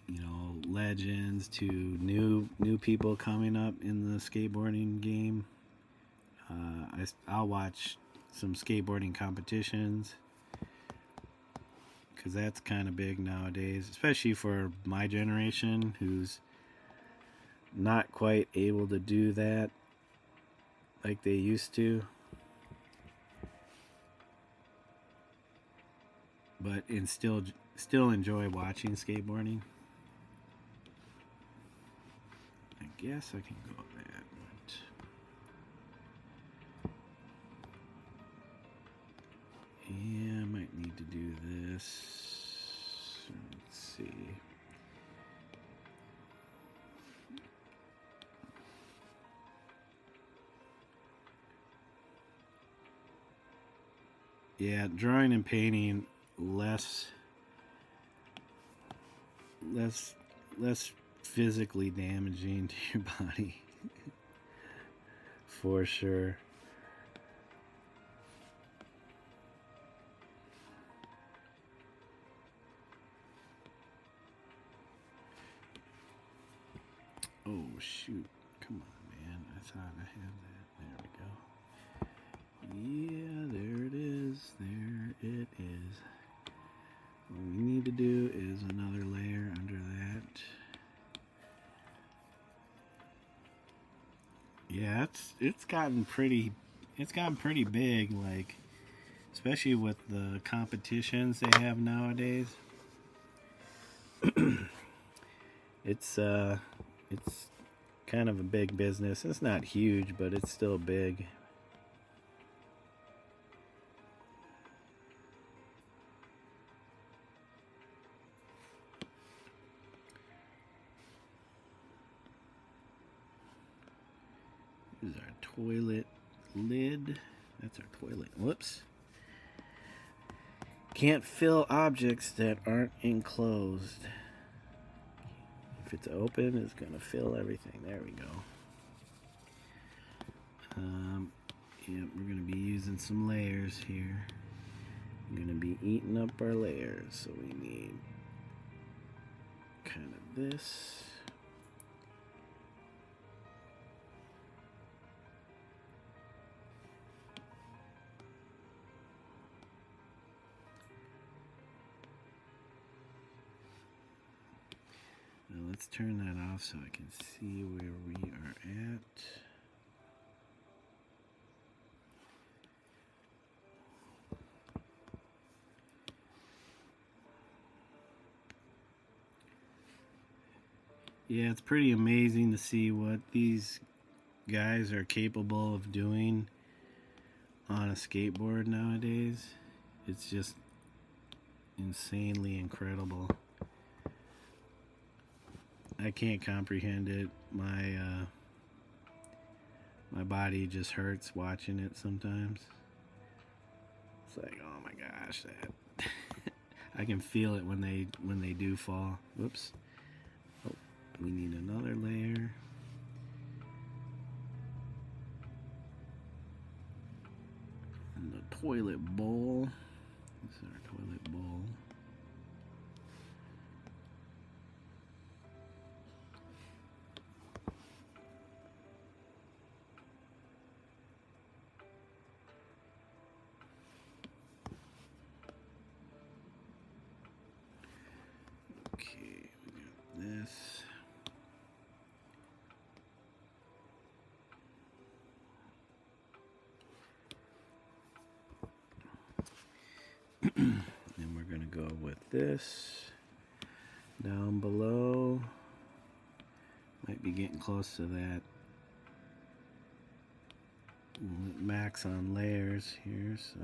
you know, legends to new people coming up in the skateboarding game. I'll watch some skateboarding competitions because that's kind of big nowadays, especially for my generation who's not quite able to do that like they used to. But and still enjoy watching skateboarding. I guess I can go with that. But yeah, I might need to do this. Let's see. Yeah, drawing and painting less physically damaging to your body. For sure. Oh shoot. Come on, man. I thought I had that. There we go. Yeah, there it is. There it is. What we need to do is another layer under that. Yeah, it's gotten pretty big, like especially with the competitions they have nowadays. It's kind of a big business. It's not huge, but it's still big. This is our toilet lid. That's our toilet. Whoops. Can't fill objects that aren't enclosed. If it's open, it's going to fill everything. There we go. Yeah, we're going to be using some layers here. We're going to be eating up our layers. So we need kind of this. Now let's turn that off so I can see where we are at. Yeah, it's pretty amazing to see what these guys are capable of doing on a skateboard nowadays. It's just insanely incredible. I can't comprehend it. My body just hurts watching it sometimes. It's like, oh my gosh, that I can feel it when they do fall. Whoops. Oh, we need another layer. And the toilet bowl. This is our toilet bowl. Okay, we got this. And we're going to go with this down below. Might be getting close to that max on layers here, so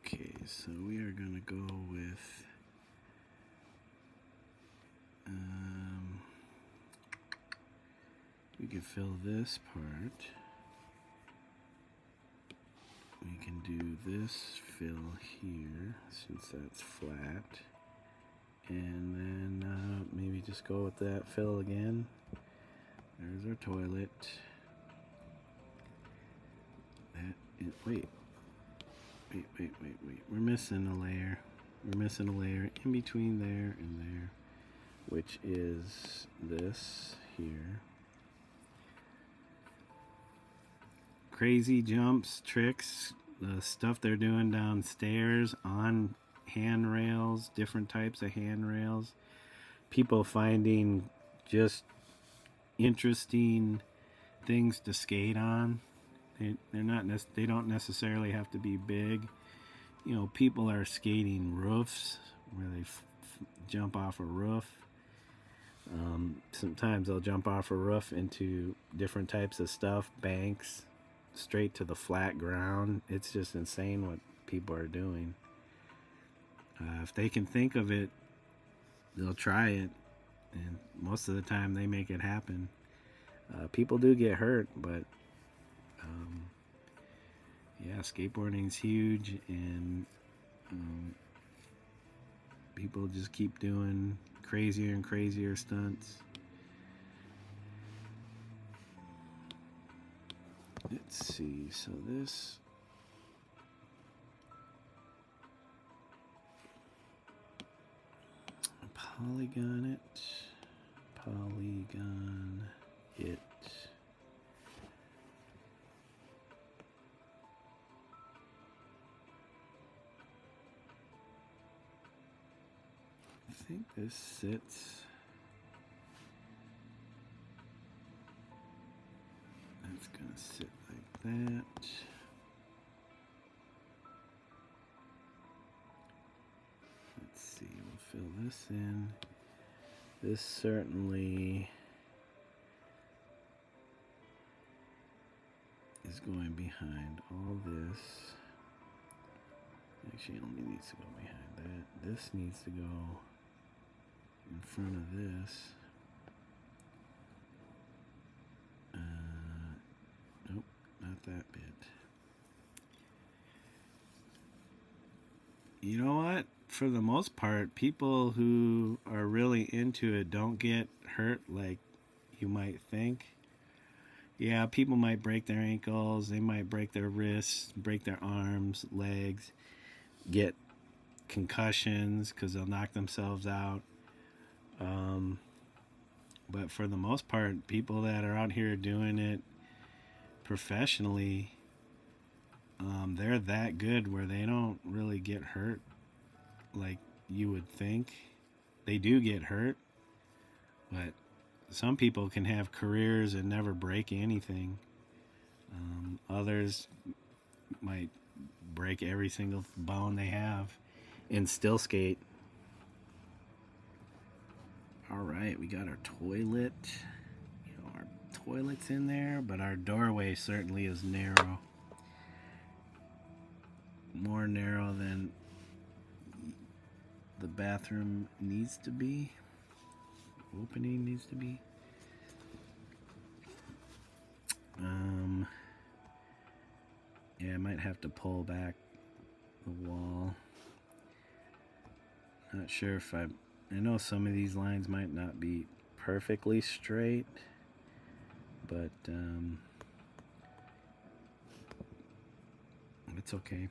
okay, so we are going to go with we can fill this part. We can do this fill here since that's flat, and then maybe just go with that fill again. There's our toilet. Wait. We're missing a layer. We're missing a layer in between there and there, which is this here. Crazy jumps, tricks, the stuff they're doing downstairs on handrails, different types of handrails. People finding just interesting things to skate on. They don't necessarily have to be big. You know, people are skating roofs where they jump off a roof. Sometimes they'll jump off a roof into different types of stuff, banks, straight to the flat ground. It's just insane what people are doing. If they can think of it, they'll try it, and most of the time they make it happen. People do get hurt, but yeah, skateboarding's huge, and people just keep doing crazier and crazier stunts. Let's see, so this polygon it. I think this sits. That's gonna sit like that. Let's see, we'll fill this in. This certainly is going behind all this. Actually, it only needs to go behind that. This needs to go in front of this. Nope, not that bit. You know what? For the most part, people who are really into it don't get hurt like you might think. Yeah, people might break their ankles, they might break their wrists, break their arms, legs, get concussions because they'll knock themselves out. But for the most part, people that are out here doing it professionally, they're that good where they don't really get hurt like you would think. They do get hurt, but some people can have careers and never break anything. Others might break every single bone they have and still skate. Alright, we got our toilet. Our toilet's in there, but our doorway certainly is narrow. More narrow than the bathroom needs to be. Opening needs to be. Yeah, I might have to pull back the wall. Not sure if I know some of these lines might not be perfectly straight, but it's okay.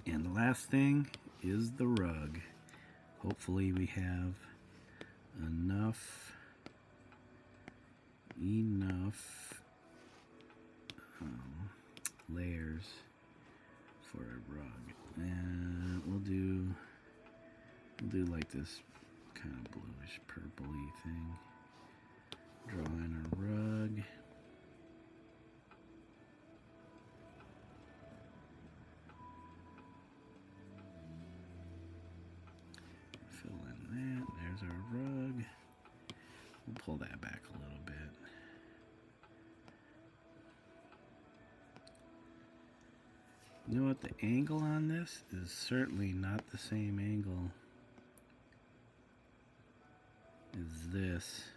And the last thing is the rug. Hopefully we have enough layers for a rug, and we'll do like this kind of bluish purpley thing. Draw in a rug. Fill in that. There's our rug. We'll pull that back a little bit. You know what? The angle on this is certainly not the same angle as this,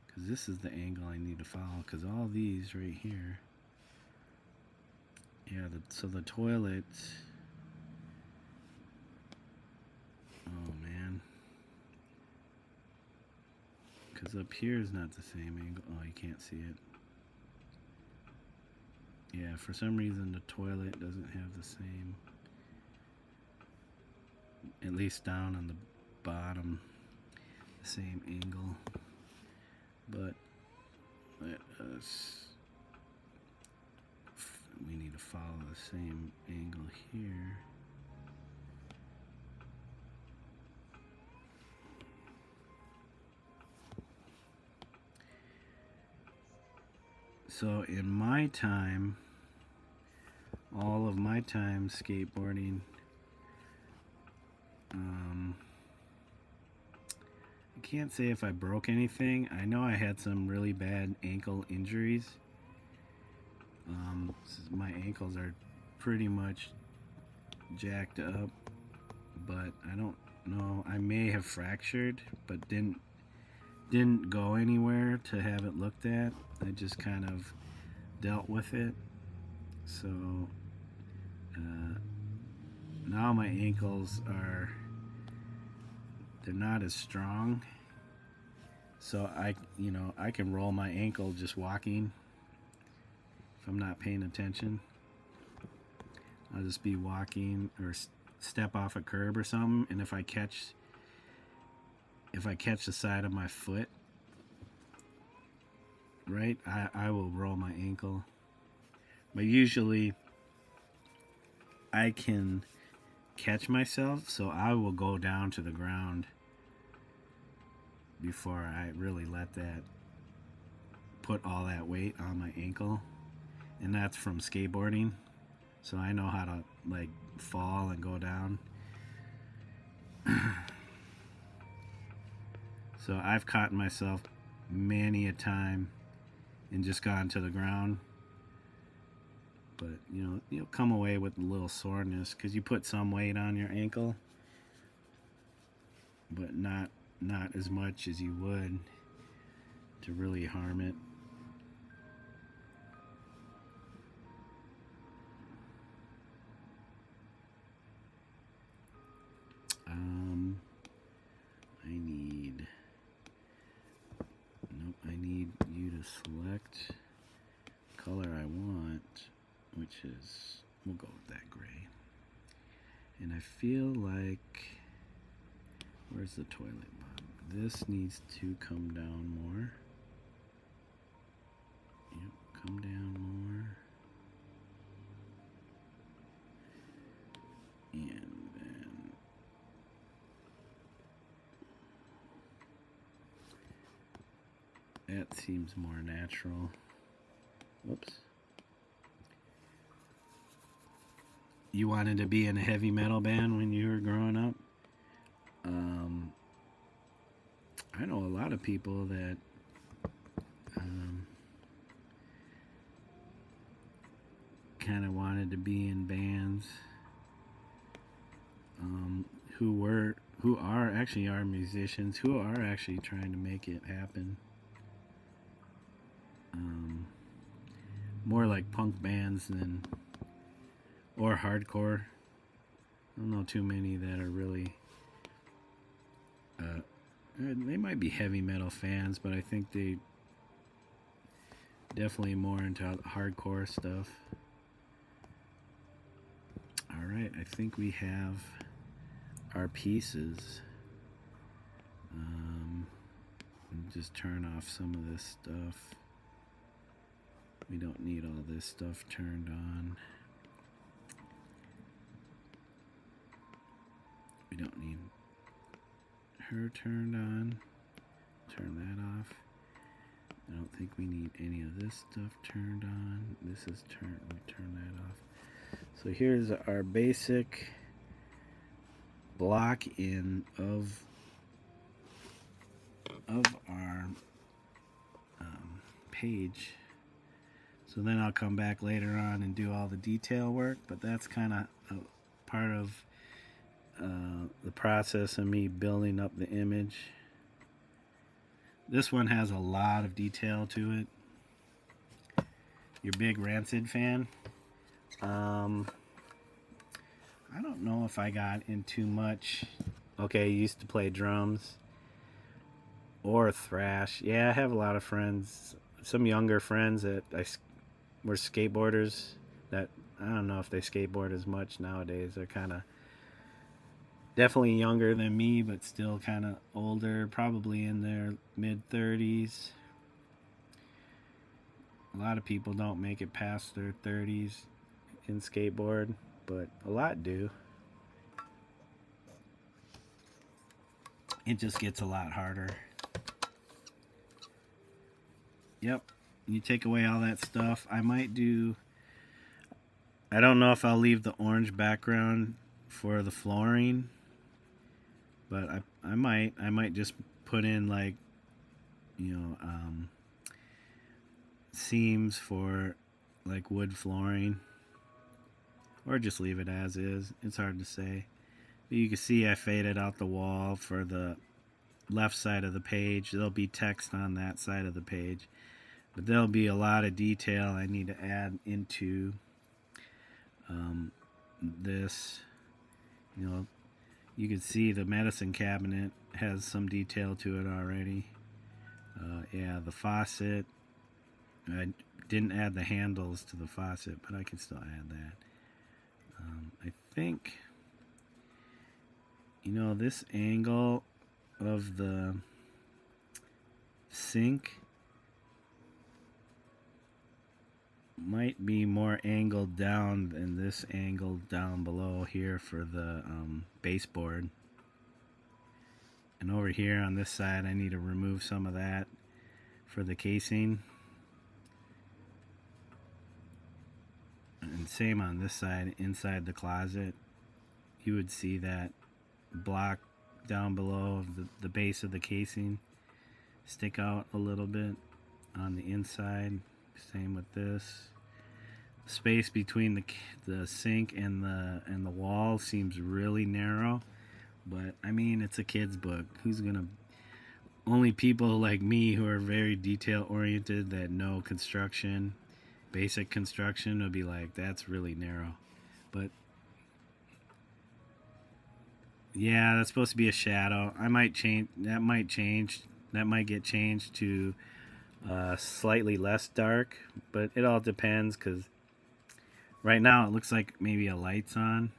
because this is the angle I need to follow, because all these right here, yeah, so the toilet, oh man, because up here is not the same angle. Oh, you can't see it. Yeah, for some reason the toilet doesn't have the same, at least down on the bottom, the same angle. But let us, we need to follow the same angle here. So in my time, all of my time skateboarding, I can't say if I broke anything. I know I had some really bad ankle injuries. My ankles are pretty much jacked up, but I don't know. I may have fractured, but didn't go anywhere to have it looked at. I just kind of dealt with it. So now my ankles are, they're not as strong. So I can roll my ankle just walking if I'm not paying attention. I'll just be walking or step off a curb or something, and if I catch the side of my foot, right, I will roll my ankle. But usually I can catch myself, so I will go down to the ground before I really let that put all that weight on my ankle. And that's from skateboarding, so I know how to like fall and go down. So I've caught myself many a time and just gone to the ground. But you'll come away with a little soreness because you put some weight on your ankle, but not as much as you would to really harm it. I need you to select the color I want, which is, we'll go with that gray. And I feel like, where's the toilet bug? This needs to come down more. Yep, come That seems more natural. Whoops. You wanted to be in a heavy metal band when you were growing up? I know a lot of people that kind of wanted to be in bands, who are actually musicians, who are actually trying to make it happen. More like punk bands or hardcore. I don't know too many that are really they might be heavy metal fans, but I think they definitely more into hardcore stuff. Alright, I think we have our pieces. Just turn off some of this stuff. We don't need all this stuff turned on. We don't need her turned on. Turn that off. I don't think we need any of this stuff turned on. This is turned. We turn that off. So here's our basic block in of our page. So then I'll come back later on and do all the detail work, but that's kind of a part of the process of me building up the image. This one has a lot of detail to it. You're a big Rancid fan? I don't know if I got into much. Okay, used to play drums or thrash. Yeah, I have a lot of friends, some younger friends that were skateboarders that I don't know if they skateboard as much nowadays. They're kind of definitely younger than me, but still kind of older, probably in their mid-30s. A lot of people don't make it past their 30s in skateboard, but a lot do. It just gets a lot harder. Yep, you take away all that stuff. I don't know if I'll leave the orange background for the flooring, but I might just put in, like, seams for like wood flooring, or just leave it as is. It's hard to say. But you can see I faded out the wall for the left side of the page. There'll be text on that side of the page, but there'll be a lot of detail I need to add into this. You can see the medicine cabinet has some detail to it already. Yeah, the faucet, I didn't add the handles to the faucet, but I can still add that. I think, this angle of the sink might be more angled down than this angle down below here for the baseboard. And over here on this side, I need to remove some of that for the casing. And same on this side, inside the closet. You would see that block down below of the base of the casing stick out a little bit on the inside. Same with this. Space between the sink and the wall seems really narrow, but I mean, it's a kid's book. Only people like me who are very detail oriented, that know construction, basic construction, will be like, that's really narrow. But yeah, that's supposed to be a shadow. That might change. That might get changed to slightly less dark, but it all depends, because right now it looks like maybe a light's on,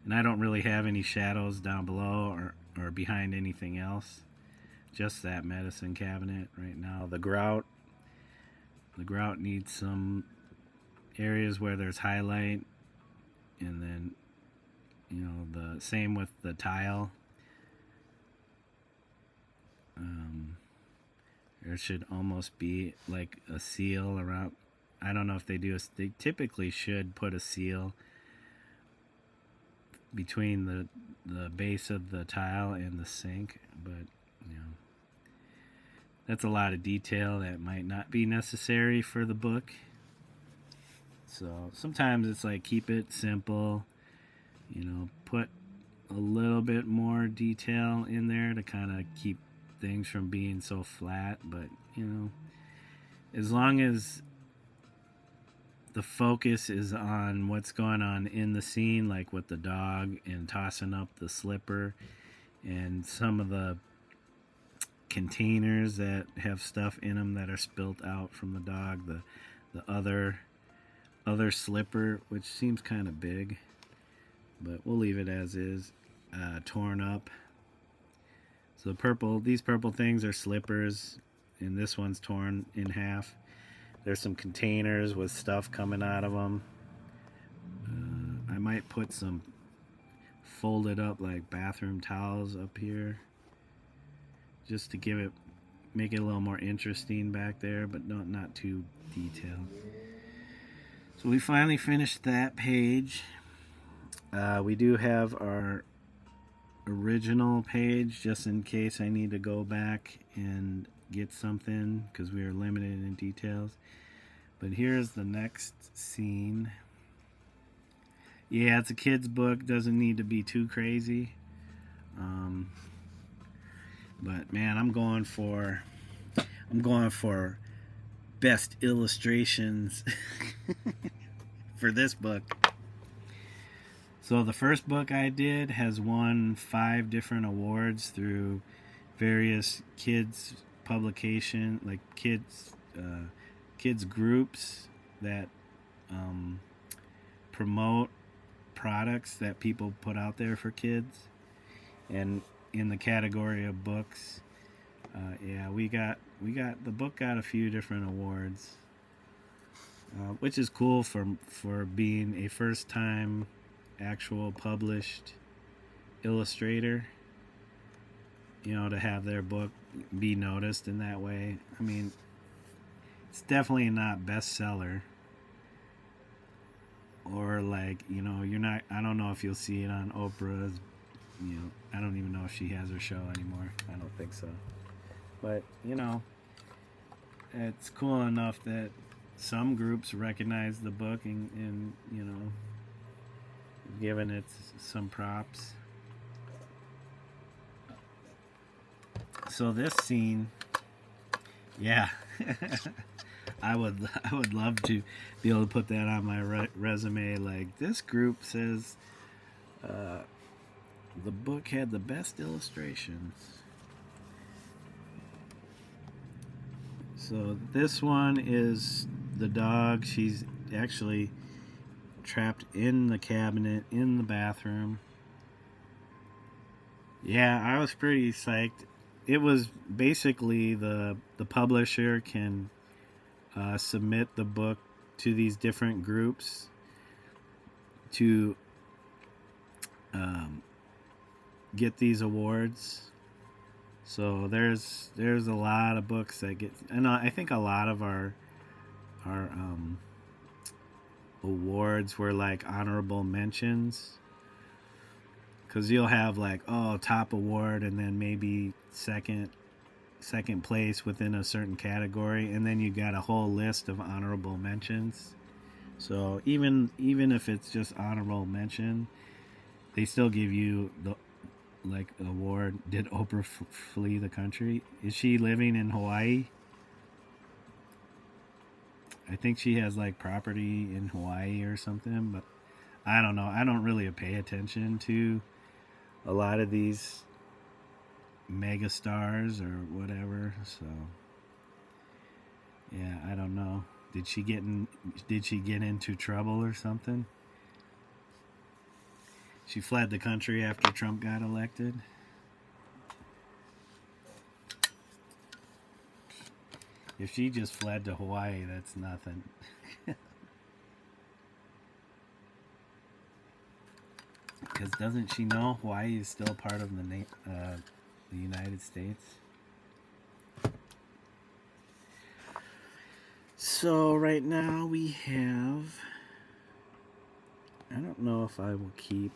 and I don't really have any shadows down below or behind anything else. Just that medicine cabinet right now. The grout needs some areas where there's highlight, and then the same with the tile. There should almost be like a seal around. I don't know if they do. They typically should put a seal between the base of the tile and the sink, but you know, that's a lot of detail that might not be necessary for the book. So sometimes it's like keep it simple, you know, put a little bit more detail in there to kind of keep things from being so flat, but you know, as long as the focus is on what's going on in the scene, like with the dog and tossing up the slipper and some of the containers that have stuff in them that are spilt out from the dog, the other slipper, which seems kind of big, but we'll leave it as is, torn up. So these purple things are slippers, and this one's torn in half. There's some containers with stuff coming out of them. I might put some folded up like bathroom towels up here, just to make it a little more interesting back there, but not too detailed. So we finally finished that page. We do have our original page just in case I need to go back and get something because we are limited in details. But here's the next scene. Yeah, it's a kid's book, doesn't need to be too crazy. But man, I'm going for best illustrations for this book. So the first book I did has won 5 different awards through various kids publication, like kids groups that promote products that people put out there for kids. And in the category of books, yeah, the book got a few different awards, which is cool for being a first time actual published illustrator, you know, to have their book be noticed in that way. I mean, it's definitely not bestseller, or like, you know, I don't know if you'll see it on Oprah's, you know, I don't even know if she has her show anymore. I don't think so. But, you know, it's cool enough that some groups recognize the book and you know, giving it some props. So this scene, yeah, I would love to be able to put that on my resume. Like, this group says the book had the best illustrations. So this one is the dog. She's actually trapped in the cabinet in the bathroom. Yeah, I was pretty psyched. It was basically the publisher can submit the book to these different groups to get these awards. So there's a lot of books that get, and I think a lot of our awards were like honorable mentions, because you'll have like, oh, top award, and then maybe second place within a certain category, and then you got a whole list of honorable mentions. So even if it's just honorable mention, they still give you the like award. Did Oprah flee the country? Is she living in Hawaii? I think she has like property in Hawaii or something, but I don't know. I don't really pay attention to a lot of these mega stars or whatever, so yeah, I don't know. Did she get into trouble or something? She fled the country after Trump got elected. If she just fled to Hawaii, that's nothing. Because doesn't she know Hawaii is still part of the United States? So right now we have, I don't know if I will keep,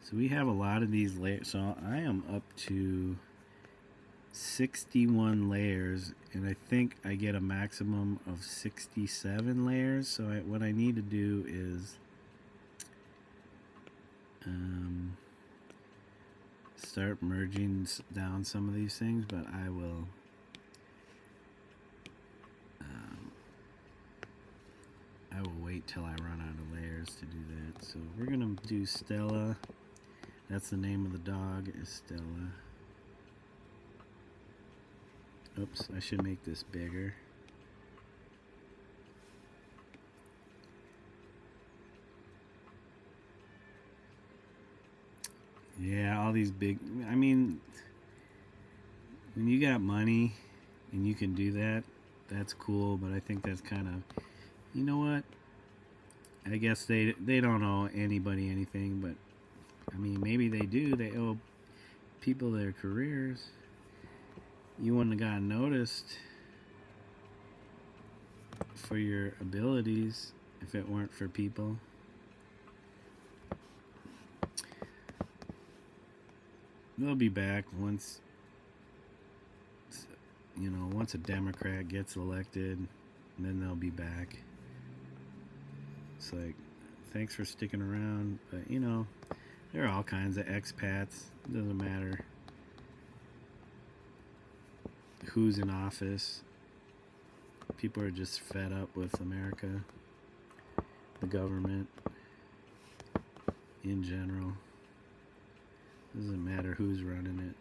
so we have a lot of these layers. So I am up to 61 layers, and I think I get a maximum of 67 layers. So what I need to do is start merging down some of these things, but I will wait till I run out of layers to do that. So we're gonna do Stella. That's the name of the dog, is Stella. Oops, I should make this bigger. Yeah, all these big, I mean, when you got money and you can do that, that's cool, but I think that's kind of, you know what? I guess they don't owe anybody anything, but I mean, maybe they do. They owe people their careers. You wouldn't have gotten noticed for your abilities if it weren't for people. They'll be back once, you know, once a Democrat gets elected, then they'll be back. It's like, thanks for sticking around, but you know, there are all kinds of expats. It doesn't matter who's in office. People are just fed up with America, the government in general. Doesn't matter who's running it.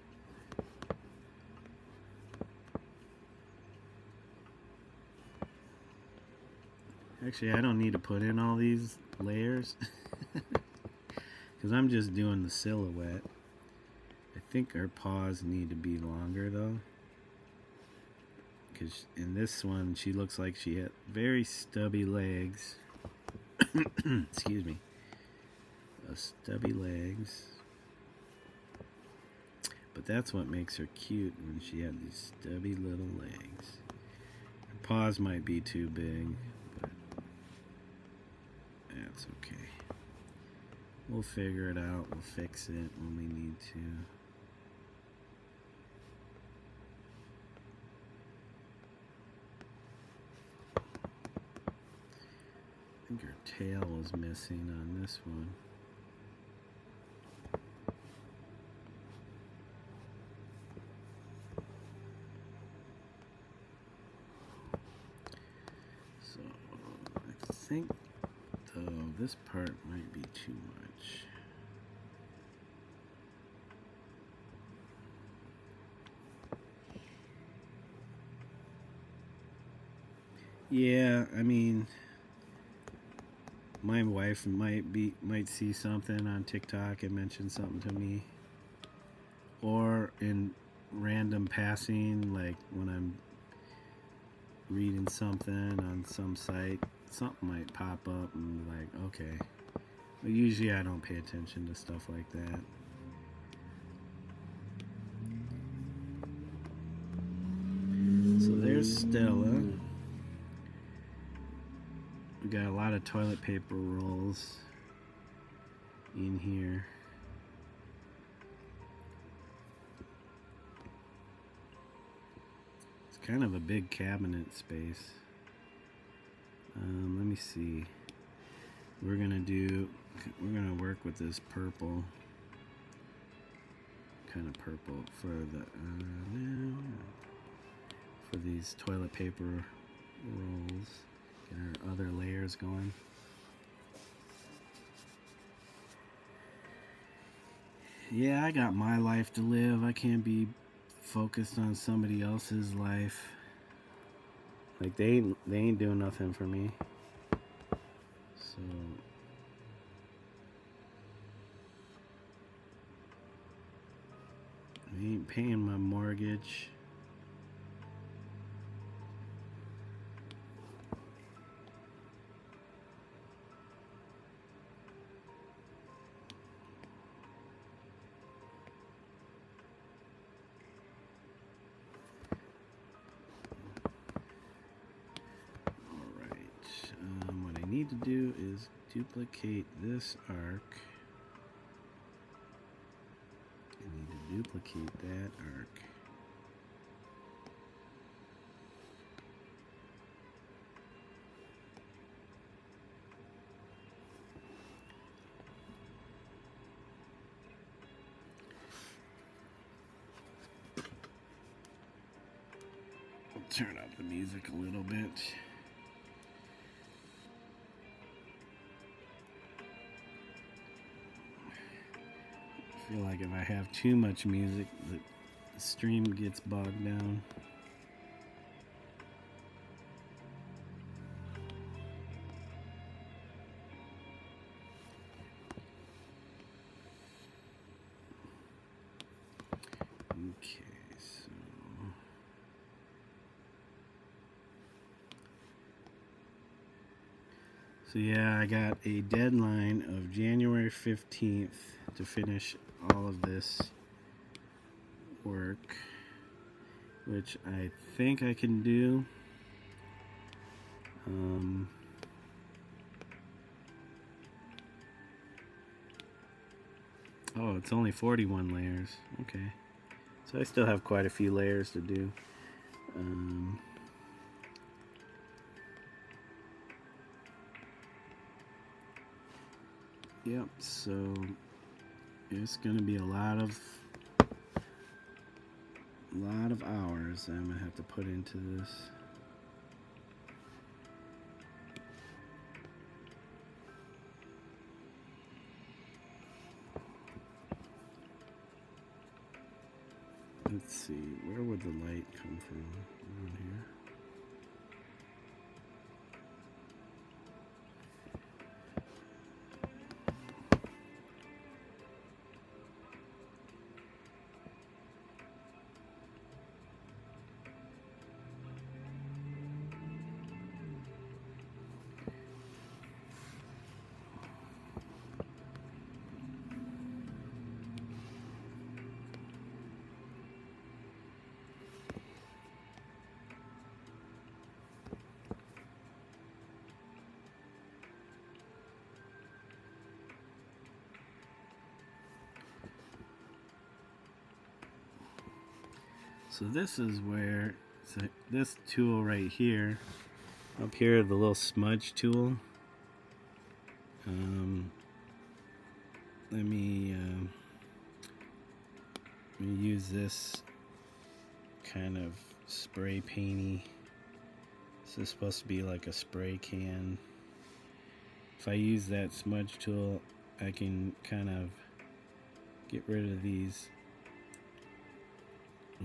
Actually, I don't need to put in all these layers because I'm just doing the silhouette. I think her paws need to be longer though, because in this one she looks like she had very stubby legs. Excuse me. Stubby legs. But that's what makes her cute, when she had these stubby little legs. Her paws might be too big, but that's okay. We'll figure it out. We'll fix it when we need to. I think her tail was missing on this one. So I think though this part might be too much. Yeah, I mean, my wife might see something on TikTok and mention something to me, or in random passing, like when I'm reading something on some site, something might pop up and be like, okay. But usually I don't pay attention to stuff like that. So there's Stella. We got a lot of toilet paper rolls in here. It's kind of a big cabinet space. Let me see. We're gonna work with this purple, kind of purple for the for these toilet paper rolls. Get our other layers going. Yeah, I got my life to live. I can't be focused on somebody else's life. Like they ain't doing nothing for me. So they ain't paying my mortgage. what I need to do is duplicate this arc. I need to duplicate that arc. Turn up the music a little bit. I feel like if I have too much music, the stream gets bogged down. Okay. So yeah, I got a deadline of January 15th to finish all of this work, which I think I can do. Oh, it's only 41 layers. Okay. So I still have quite a few layers to do. Yep, so it's going to be a lot of hours I'm going to have to put into this. Let's see, where would the light come from? Around here. So this is where, so this tool right here, up here, the little smudge tool. Let me use this kind of spray painty. This is supposed to be like a spray can. If I use that smudge tool, I can kind of get rid of these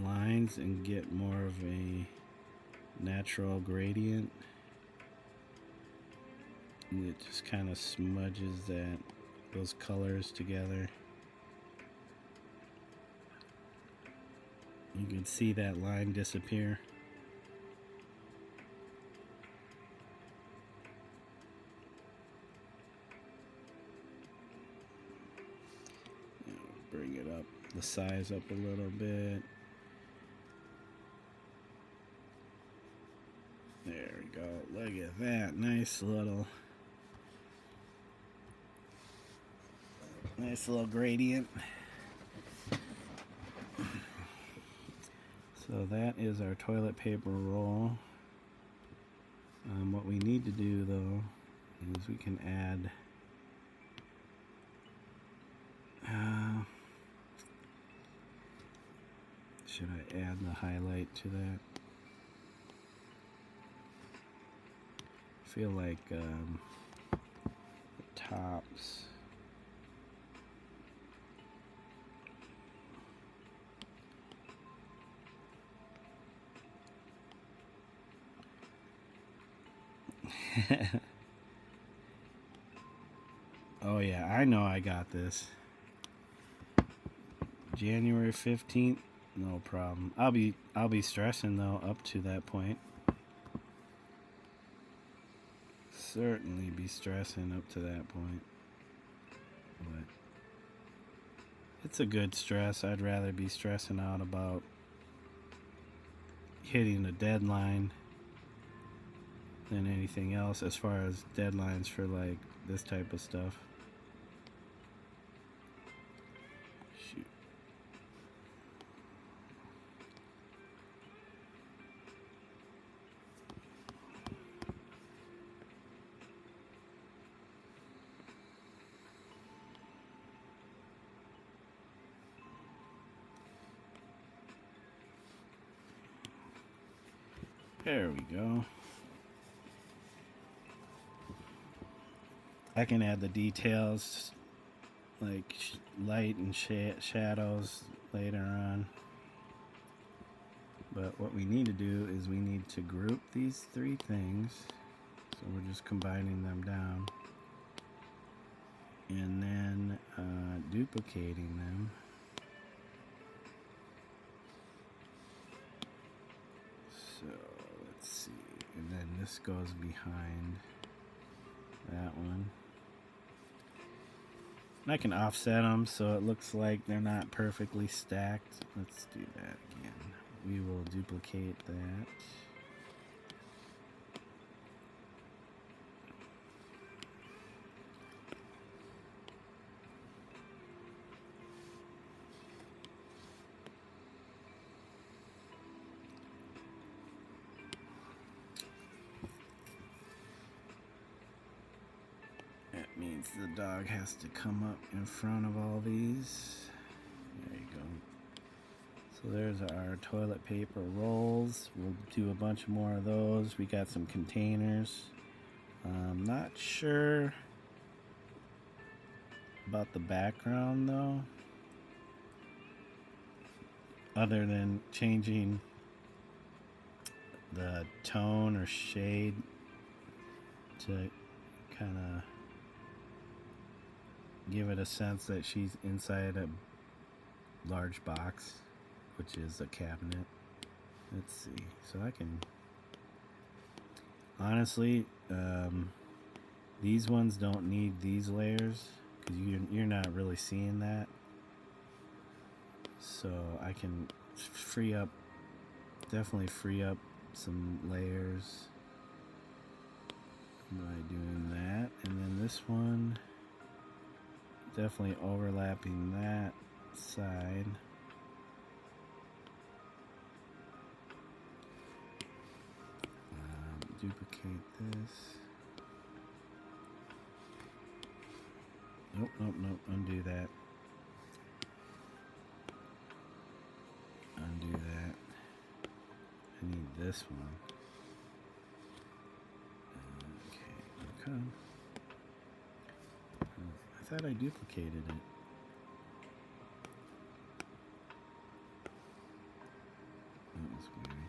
lines and get more of a natural gradient. And it just kind of smudges those colors together. You can see that line disappear. Bring it up, the size up a little bit. There we go. Look at that. Nice little gradient. So that is our toilet paper roll. What we need to do though is we can add should I add the highlight to that? I feel like the tops. Oh yeah, I know I got this. January 15th, no problem. I'll be stressing though up to that point. Certainly be stressing up to that point. But it's a good stress. I'd rather be stressing out about hitting a deadline than anything else as far as deadlines for like this type of stuff. Shoot. There we go. I can add the details like light and shadows later on. But what we need to do is we need to group these three things. So we're just combining them down. And then duplicating them. So let's see. And then this goes behind that one. And I can offset them so it looks like they're not perfectly stacked. Let's do that again. We will duplicate that. That means the dog has to come up in front of all these. There you go. So there's our toilet paper rolls. We'll do a bunch more of those. We got some containers. I'm not sure about the background though, other than changing the tone or shade to kind of give it a sense that she's inside a large box, which is a cabinet. Let's see. So I can honestly, these ones don't need these layers because you're not really seeing that. So I can definitely free up some layers by doing that. And then this one, definitely overlapping that side. Duplicate this. Nope, nope, nope. Undo that. Undo that. I need this one. Okay, come. I thought I duplicated it. That was weird.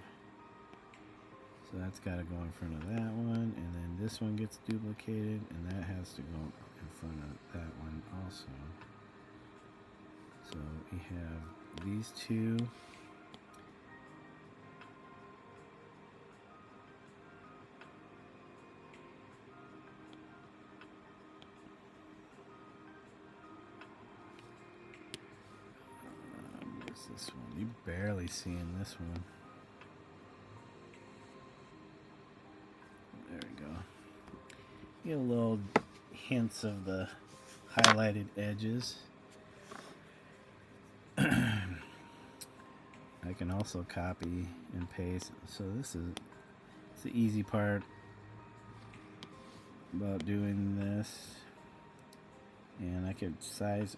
So that's got to go in front of that one, and then this one gets duplicated, and that has to go in front of that one also. So we have these two. Where's this one? You're barely seeing this one. There we go. Get a little hints of the highlighted edges. I can also copy and paste. So it's the easy part about doing this. And I could size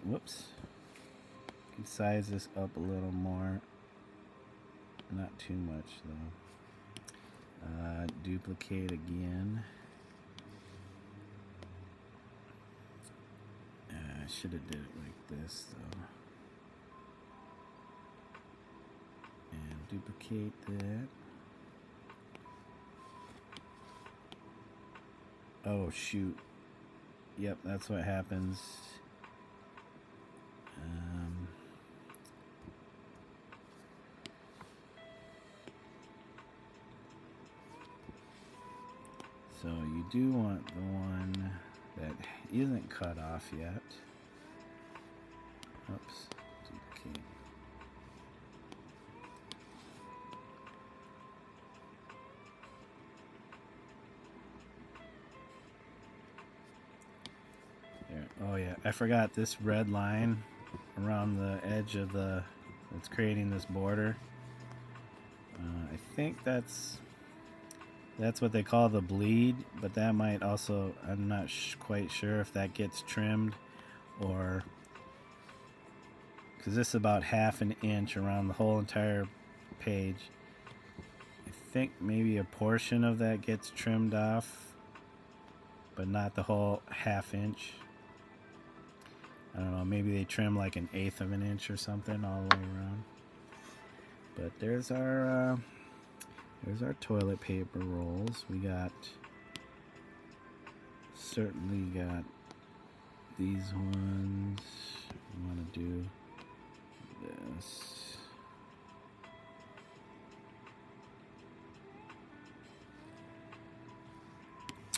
this up a little more. Not too much though. Duplicate again. I should have did it like this though. And duplicate that. Oh shoot. Yep, that's what happens. So you do want the one that isn't cut off yet. Oops, duplicate. I forgot this red line around the edge of that's creating this border. I think that's what they call the bleed, but that might also, I'm not quite sure if that gets trimmed, or because this is about 1/2 inch around the whole entire page. I think maybe a portion of that gets trimmed off, but not the whole 1/2 inch. I don't know, maybe they trim like 1/8 of an inch or something all the way around. But there's our toilet paper rolls. We certainly got these ones. We want to do this.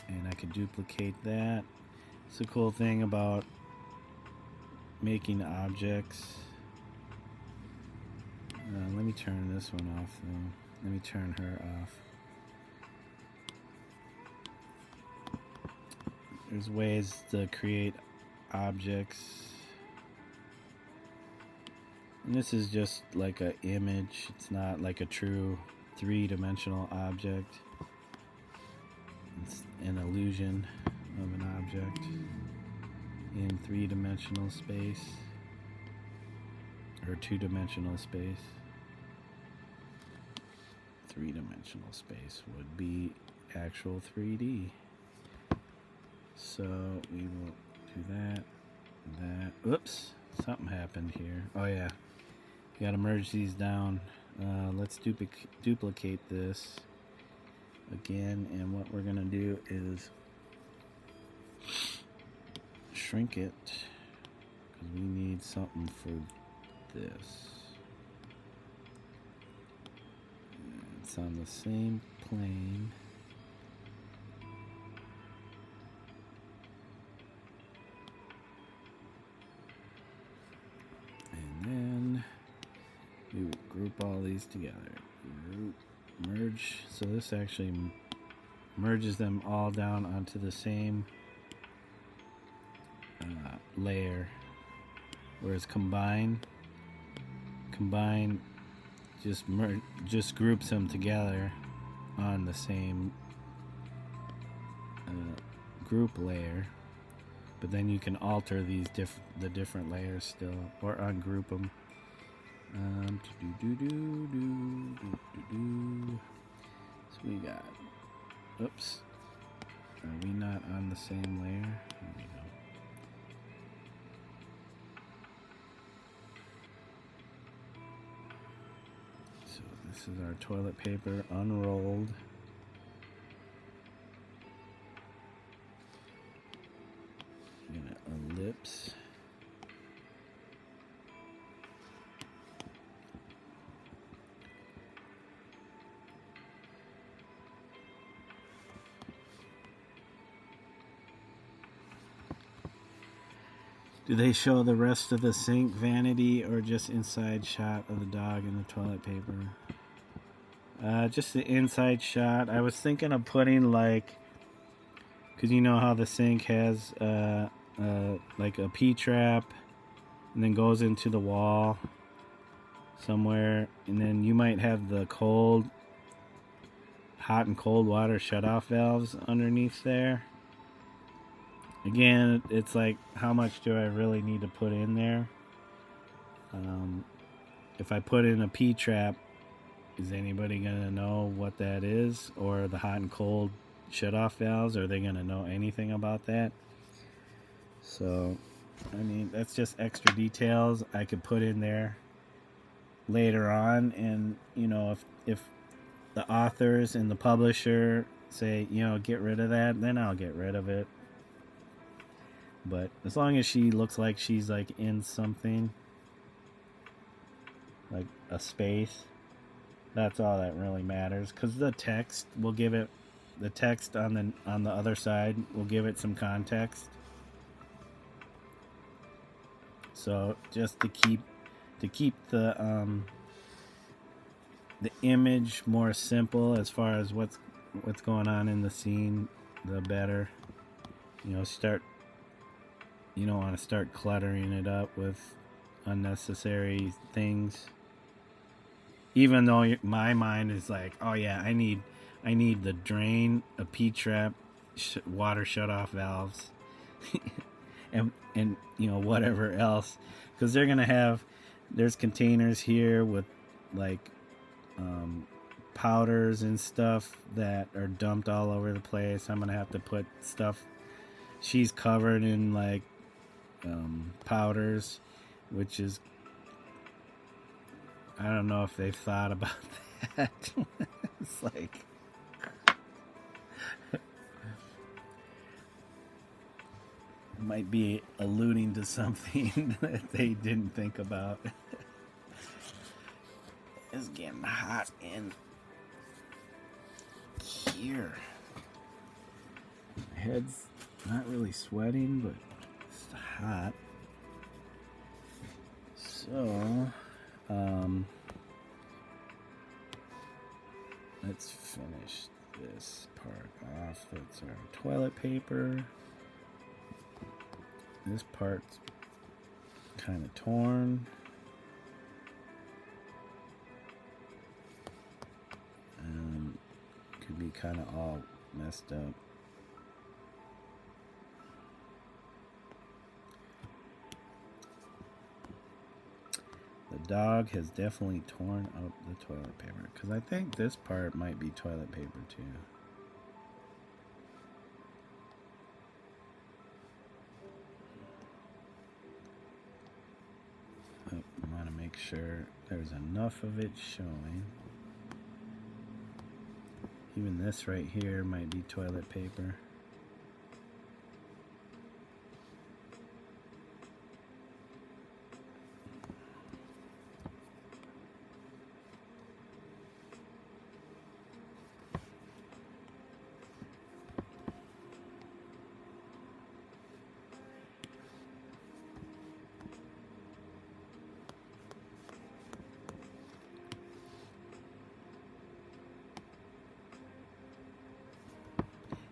And I could duplicate that. It's a cool thing about making objects. Let me turn this one off though. Let me turn her off. There's ways to create objects. And this is just like an image. It's not like a true 3-dimensional object. It's an illusion of an object in 3-dimensional space, or 2-dimensional space. 3-dimensional space would be actual 3D. So we will do that. Oops, something happened here. Oh yeah, you gotta merge these down. Let's duplicate this again, and what we're gonna do is shrink it, because we need something for this. It's on the same plane. And then we would group all these together. Merge. So this actually merges them all down onto the same layer. Whereas combine just groups them together on the same group layer, but then you can alter these the different layers still, or ungroup them. So we got, oops, are we not on the same layer? There we go. This is our toilet paper unrolled. I'm gonna ellipse. Do they show the rest of the sink vanity, or just inside shot of the dog and the toilet paper? Just the inside shot. I was thinking of putting, like, because you know how the sink has like a P-trap and then goes into the wall somewhere, and then you might have the hot and cold water shut-off valves underneath there. Again, it's like, how much do I really need to put in there? If I put in a P-trap, is anybody going to know what that is? Or the hot and cold shut-off valves, are they going to know anything about that? So, I mean, that's just extra details I could put in there later on. And, you know, if the authors and the publisher say, you know, get rid of that, then I'll get rid of it. But as long as she looks like she's like in something, like a space, that's all that really matters. Because the text will give it, the text on the other side will give it some context. So just to keep the image more simple as far as what's going on in the scene, the better. You know, start you don't want to start cluttering it up with unnecessary things. Even though my mind is like, oh yeah, I need the drain, a P-trap, water shut-off valves, and you know, whatever else, because they're gonna have, there's containers here with like powders and stuff that are dumped all over the place. I'm gonna have to put stuff. She's covered in like powders, which is, I don't know if they've thought about that. It's like, might be alluding to something that they didn't think about. It's getting hot in here. My head's not really sweating, but it's hot. So, let's finish this part off. That's our toilet paper. This part's kind of torn. Could be kind of all messed up. The dog has definitely torn up the toilet paper, because I think this part might be toilet paper too. I want to make sure there's enough of it showing. Even this right here might be toilet paper.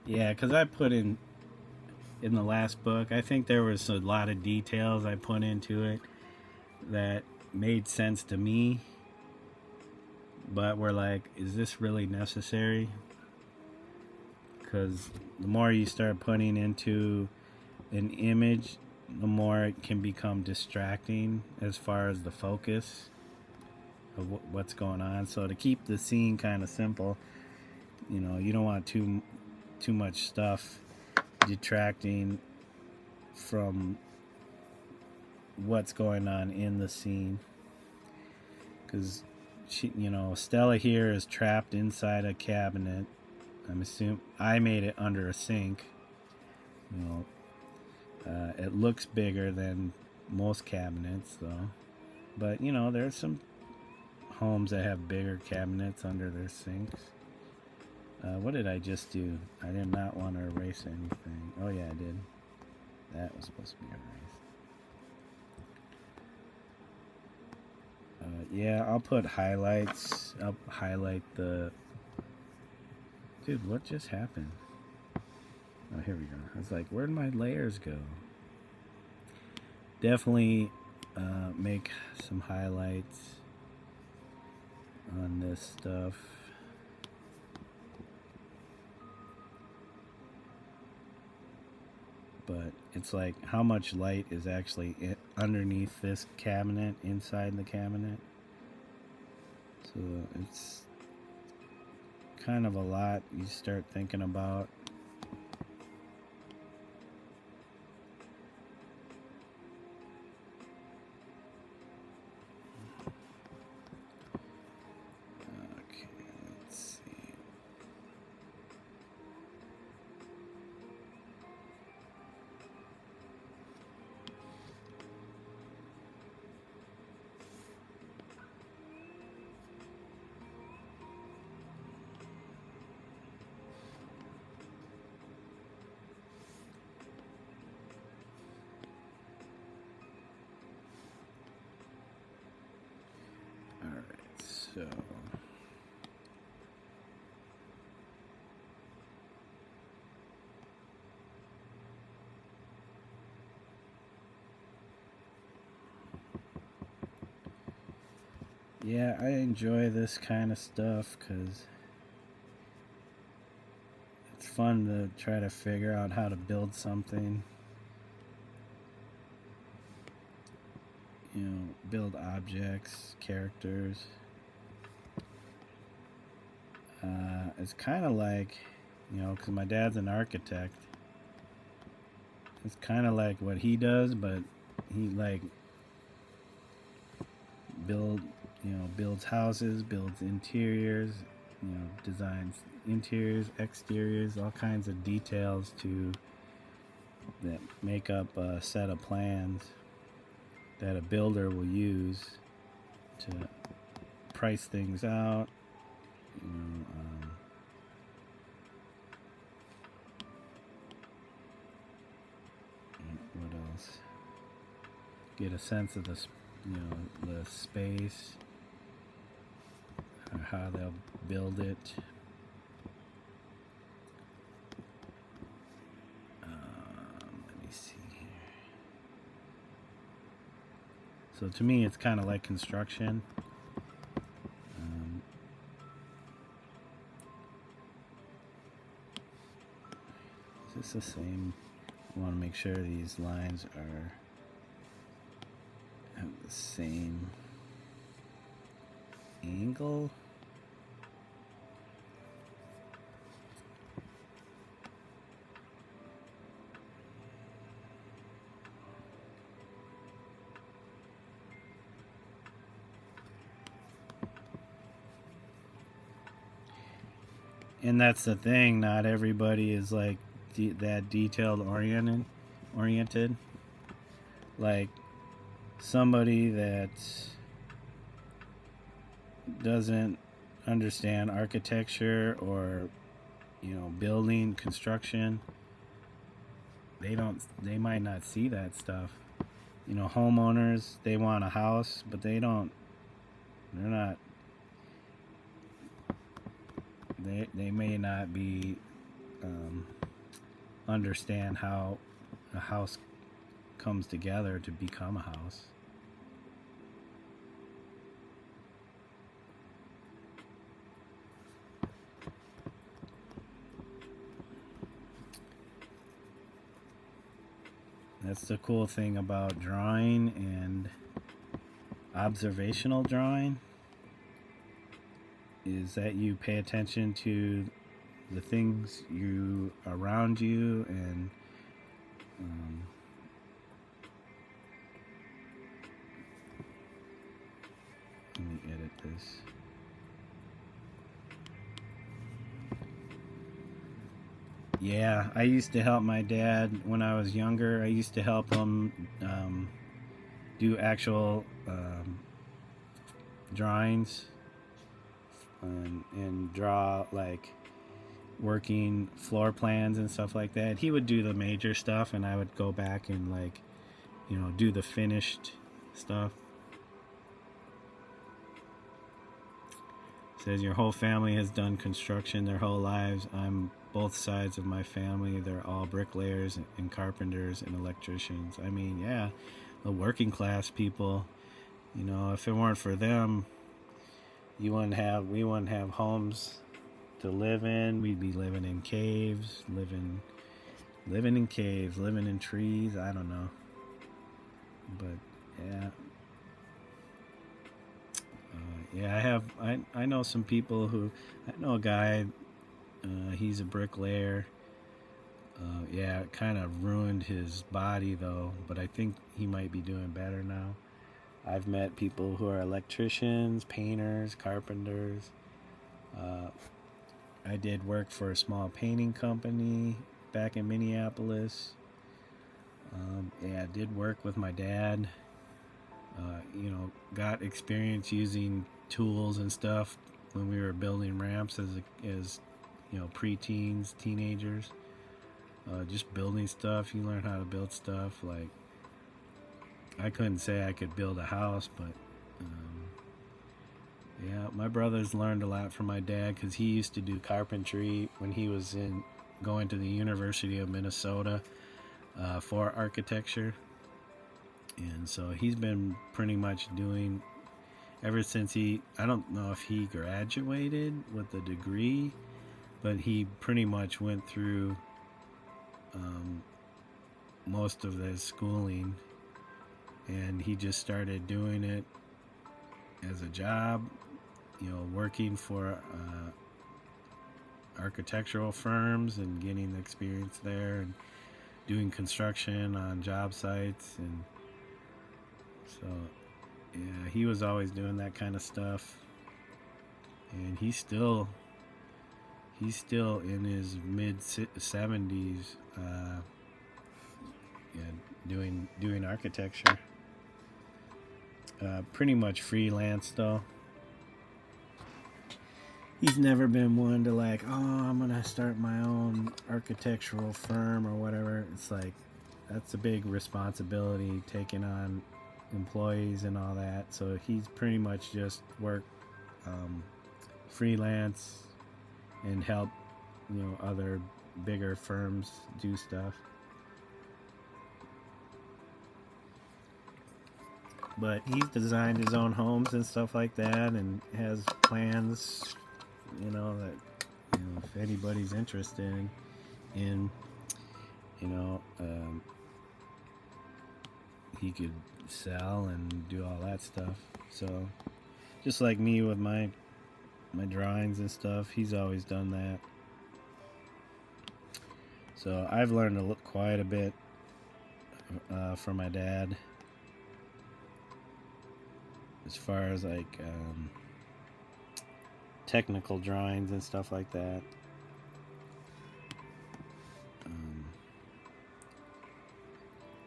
Yeah, because I put in the last book, I think there was a lot of details I put into it that made sense to me, but we're like, is this really necessary? Because the more you start putting into an image, the more it can become distracting as far as the focus of what's going on. So to keep the scene kind of simple, you know, you don't want too much stuff detracting from what's going on in the scene, because you know, Stella here is trapped inside a cabinet. I'm assuming I made it under a sink. You know, it looks bigger than most cabinets though, but you know, there's some homes that have bigger cabinets under their sinks. What did I just do? I did not want to erase anything. Oh yeah, I did. That was supposed to be erased. Yeah, I'll put highlights. I'll highlight the... Dude, what just happened? Oh, here we go. I was like, where'd my layers go? Definitely make some highlights on this stuff. But it's like, how much light is actually underneath this cabinet, inside the cabinet? So it's kind of a lot you start thinking about. Okay, let's see. So yeah, I enjoy this kind of stuff because it's fun to try to figure out how to build something. You know, build objects, characters. It's kind of like, you know, because my dad's an architect. It's kind of like what he does, but he like builds houses, builds interiors, you know, designs interiors, exteriors, all kinds of details that make up a set of plans that a builder will use to price things out. You know, what else? Get a sense of the space, or how they'll build it. Let me see here. So to me, it's kind of like construction. Is this the same? I want to make sure these lines have the same angle. And that's the thing, not everybody is like that detailed oriented. Like somebody that doesn't understand architecture or, you know, building construction, they might not see that stuff. You know, homeowners, they want a house, but they're not, they may not be understand how a house comes together to become a house. That's the cool thing about drawing and observational drawing, is that you pay attention to the things around you, and let me edit this. Yeah, I used to help my dad when I was younger. I used to help him do actual drawings and draw like working floor plans and stuff like that. He would do the major stuff, and I would go back and, like, you know, do the finished stuff. It says your whole family has done construction their whole lives. I'm both sides of my family. They're all bricklayers and carpenters and electricians. I mean, yeah, the working class people, you know, if it weren't for them, we wouldn't have homes to live in. We'd be living in caves, living in trees. I don't know, but yeah. Yeah, I know some people I know a guy, he's a bricklayer. Yeah, it kind of ruined his body though, but I think he might be doing better now. I've met people who are electricians, painters, carpenters. I did work for a small painting company back in Minneapolis. Yeah, I did work with my dad. You know, got experience using tools and stuff when we were building ramps as you know, preteens, teenagers. Just building stuff. You learn how to build stuff. Like, I couldn't say I could build a house, but yeah, my brothers learned a lot from my dad because he used to do carpentry when he was going to the University of Minnesota for architecture. And so he's been pretty much doing ever since I don't know if he graduated with a degree, but he pretty much went through most of his schooling, and he just started doing it as a job, working for architectural firms and getting the experience there, and doing construction on job sites. And so yeah, he was always doing that kind of stuff, and he's still in his mid 70s, doing architecture. Pretty much freelance though. He's never been one to like, oh, I'm gonna start my own architectural firm or whatever. It's like, that's a big responsibility, taking on employees and all that. So he's pretty much just work freelance and help other bigger firms do stuff. But he's designed his own homes and stuff like that, and has plans, that if anybody's interested in he could sell and do all that stuff. So just like me with my drawings and stuff, he's always done that. So I've learned to look quite a bit from my dad, as far as like technical drawings and stuff like that.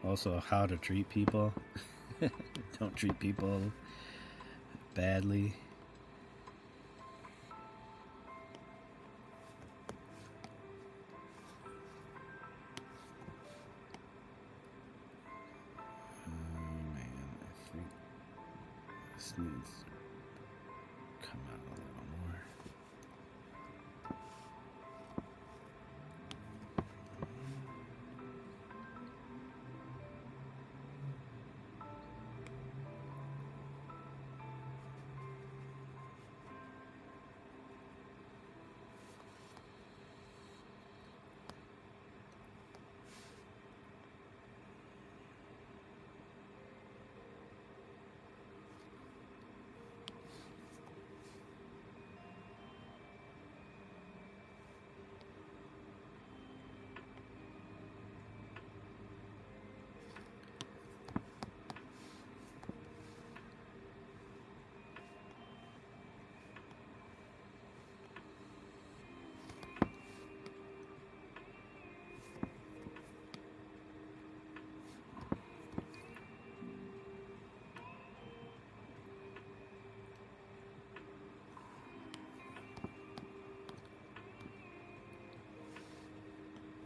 Also, how to treat people. Don't treat people badly. Man, I think this needs to come out a little more.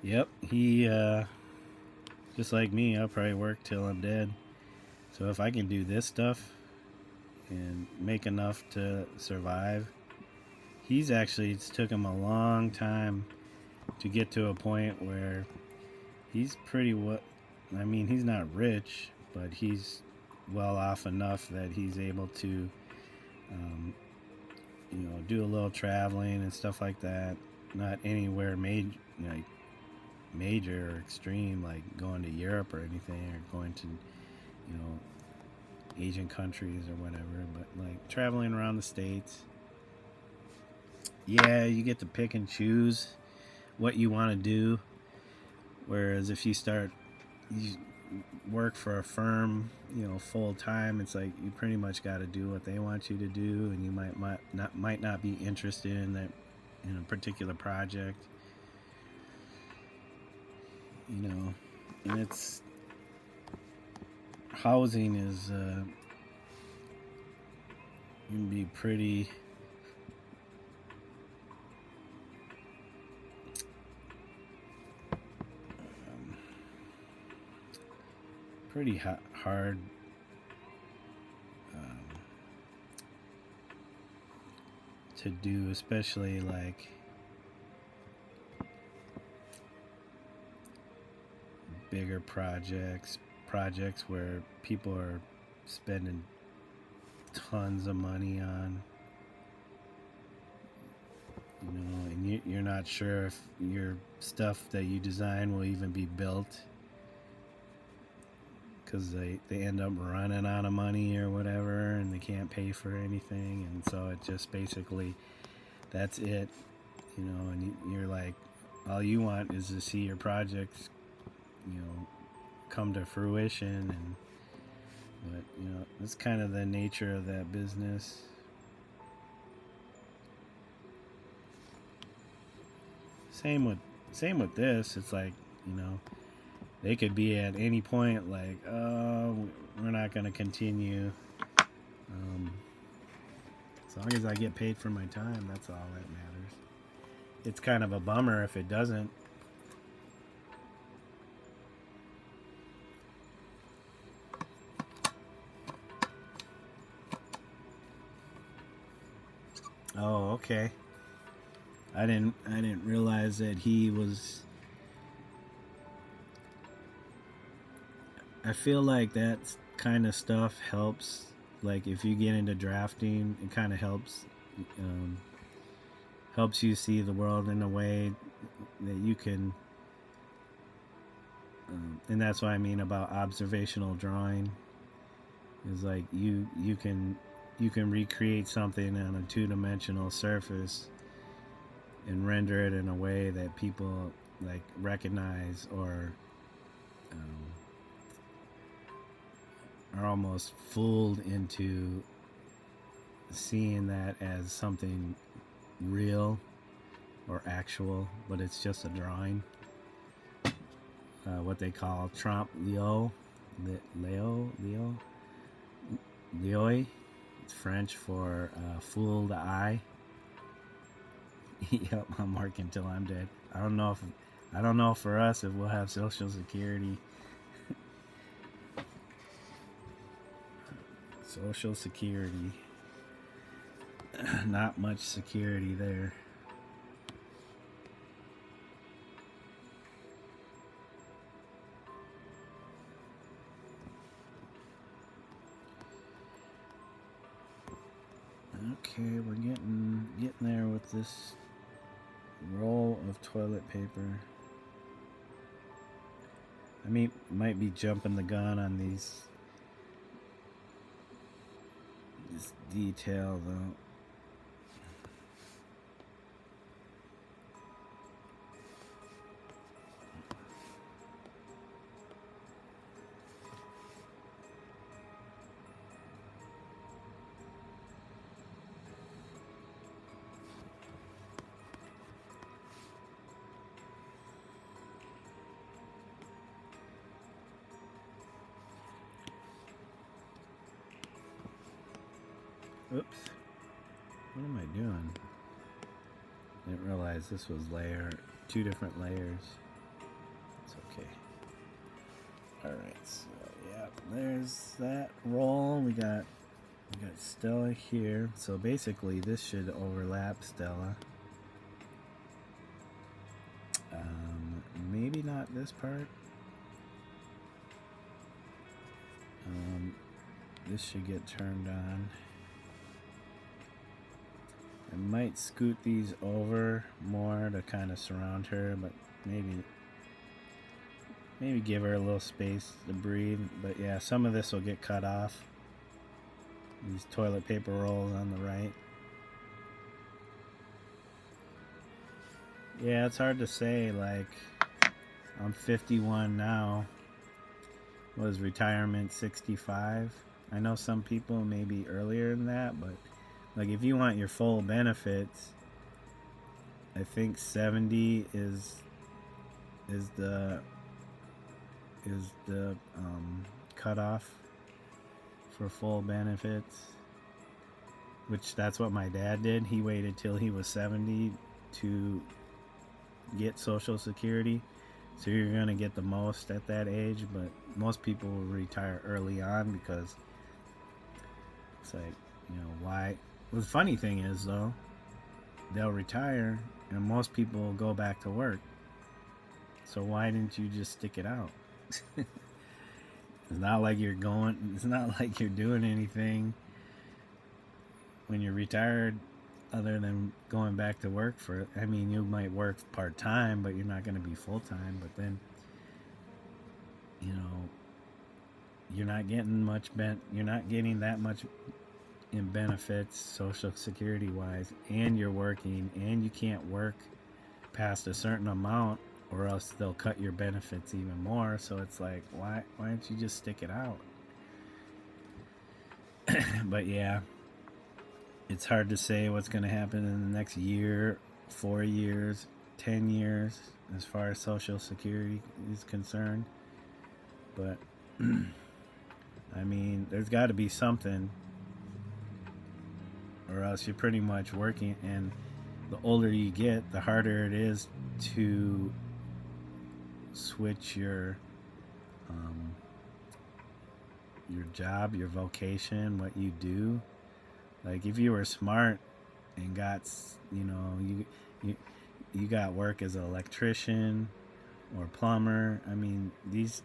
Yep, he, just like me, I'll probably work till I'm dead. So if I can do this stuff and make enough to survive, it's took him a long time to get to a point where he's he's not rich, but he's well off enough that he's able to, do a little traveling and stuff like that. Not anywhere major or extreme, like going to Europe or anything, or going to Asian countries or whatever, but like traveling around the States. Yeah, you get to pick and choose what you want to do, whereas if you work for a firm full time, it's like you pretty much got to do what they want you to do, and you might not be interested in that particular project. And it's housing is can be pretty hard to do, especially like bigger projects where people are spending tons of money on, and you're not sure if your stuff that you design will even be built, because they end up running out of money or whatever, and they can't pay for anything, and so it just basically, that's it, and you're like, all you want is to see your projects, come to fruition, but it's kind of the nature of that business. Same with this. It's like, they could be at any point like, oh, we're not going to continue. As long as I get paid for my time, that's all that matters. It's kind of a bummer if it doesn't. Oh, okay. I didn't realize that he was. I feel like that kind of stuff helps. Like if you get into drafting, it kind of helps you see the world in a way that you can. And that's what I mean about observational drawing. Is like you can recreate something on a two-dimensional surface and render it in a way that people like recognize or are almost fooled into seeing that as something real or actual, but it's just a drawing. What they call trompe l'oeil. It's French for fool the eye. Yep, I'm working till I'm dead. I don't know for us if we'll have Social Security. Social Security. Not much security there. Okay, we're getting there with this roll of toilet paper. I might be jumping the gun on this detail though. Oops. What am I doing? Didn't realize this was two different layers. It's okay. Alright, so yeah, there's that roll. We got Stella here. So basically this should overlap Stella. Maybe not this part. This should get turned on. I might scoot these over more to kind of surround her, but maybe give her a little space to breathe. But yeah, some of this will get cut off. These toilet paper rolls on the right. Yeah, it's hard to say. Like, I'm 51 now. Was retirement 65? I know some people maybe earlier than that, but like if you want your full benefits, I think 70 is the cutoff for full benefits, which that's what my dad did. He waited till he was 70 to get Social Security, so you're gonna get the most at that age. But most people will retire early on because it's like, why? Well, the funny thing is though, they'll retire and most people will go back to work. So why didn't you just stick it out? It's not like you're doing anything. when you're retired, other than going back to work for, I mean, you might work part-time, but you're not going to be full-time. But then, you know, you're not getting you're not getting that much in benefits, Social Security wise, and you're working, and you can't work past a certain amount, or else they'll cut your benefits even more. So it's like, why don't you just stick it out? But yeah, it's hard to say what's going to happen in the next year, 4 years, 10 years, as far as Social Security is concerned. But I mean, there's got to be something, or else you're pretty much working. And the older you get, the harder it is to switch your job, your vocation, what you do. Like if you were smart and got, you know, you got work as an electrician or plumber. I mean, these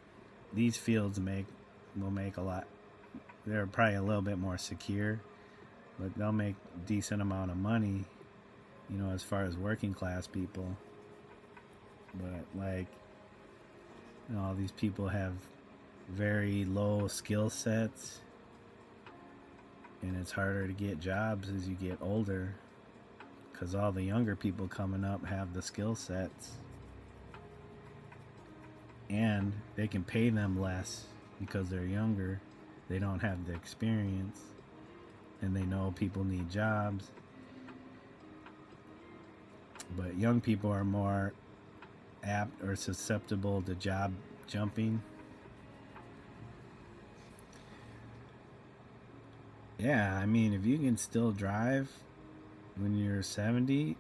fields will make a lot. They're probably a little bit more secure, but they'll make a decent amount of money, you know, as far as working class people. But like, you know, all these people have very low skill sets, and it's harder to get jobs as you get older, because all the younger people coming up have the skill sets, and they can pay them less because they're younger. They don't have the experience, and they know people need jobs. But young people are more apt or susceptible to job jumping. Yeah, I mean, if you can still drive when you're 70,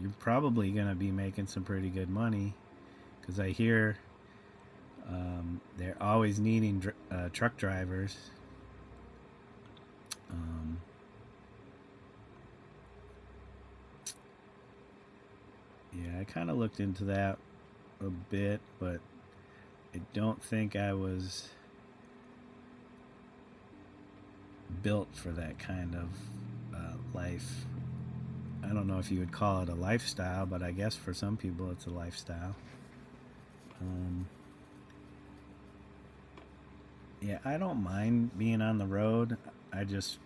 you're probably going to be making some pretty good money, because I hear they're always needing truck drivers. Yeah, I kind of looked into that a bit, but I don't think I was built for that kind of life. I don't know if you would call it a lifestyle, but I guess for some people it's a lifestyle. Yeah, I don't mind being on the road. I just,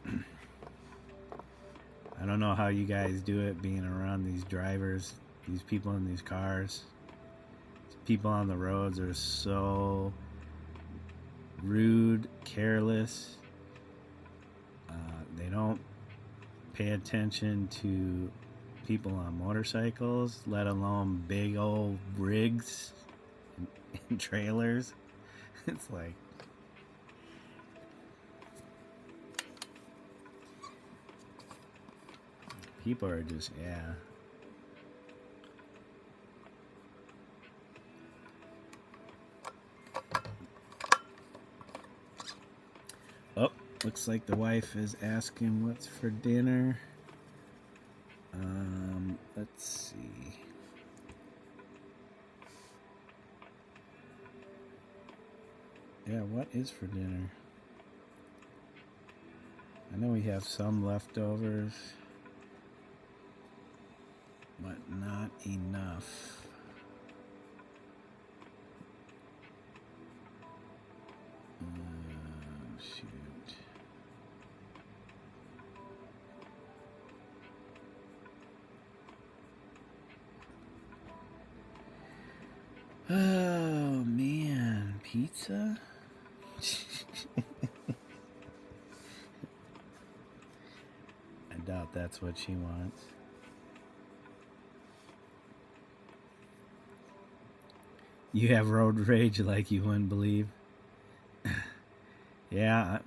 I don't know how you guys do it, being around these drivers, these people in these cars. People on the roads are so rude, careless. They don't pay attention to people on motorcycles, let alone big old rigs and trailers. It's like, people are just, yeah. Oh, looks like the wife is asking what's for dinner. Let's see. Yeah, what is for dinner? I know we have some leftovers, but not enough. Shoot. Oh man, pizza? I doubt that's what she wants. You have road rage like you wouldn't believe. Yeah,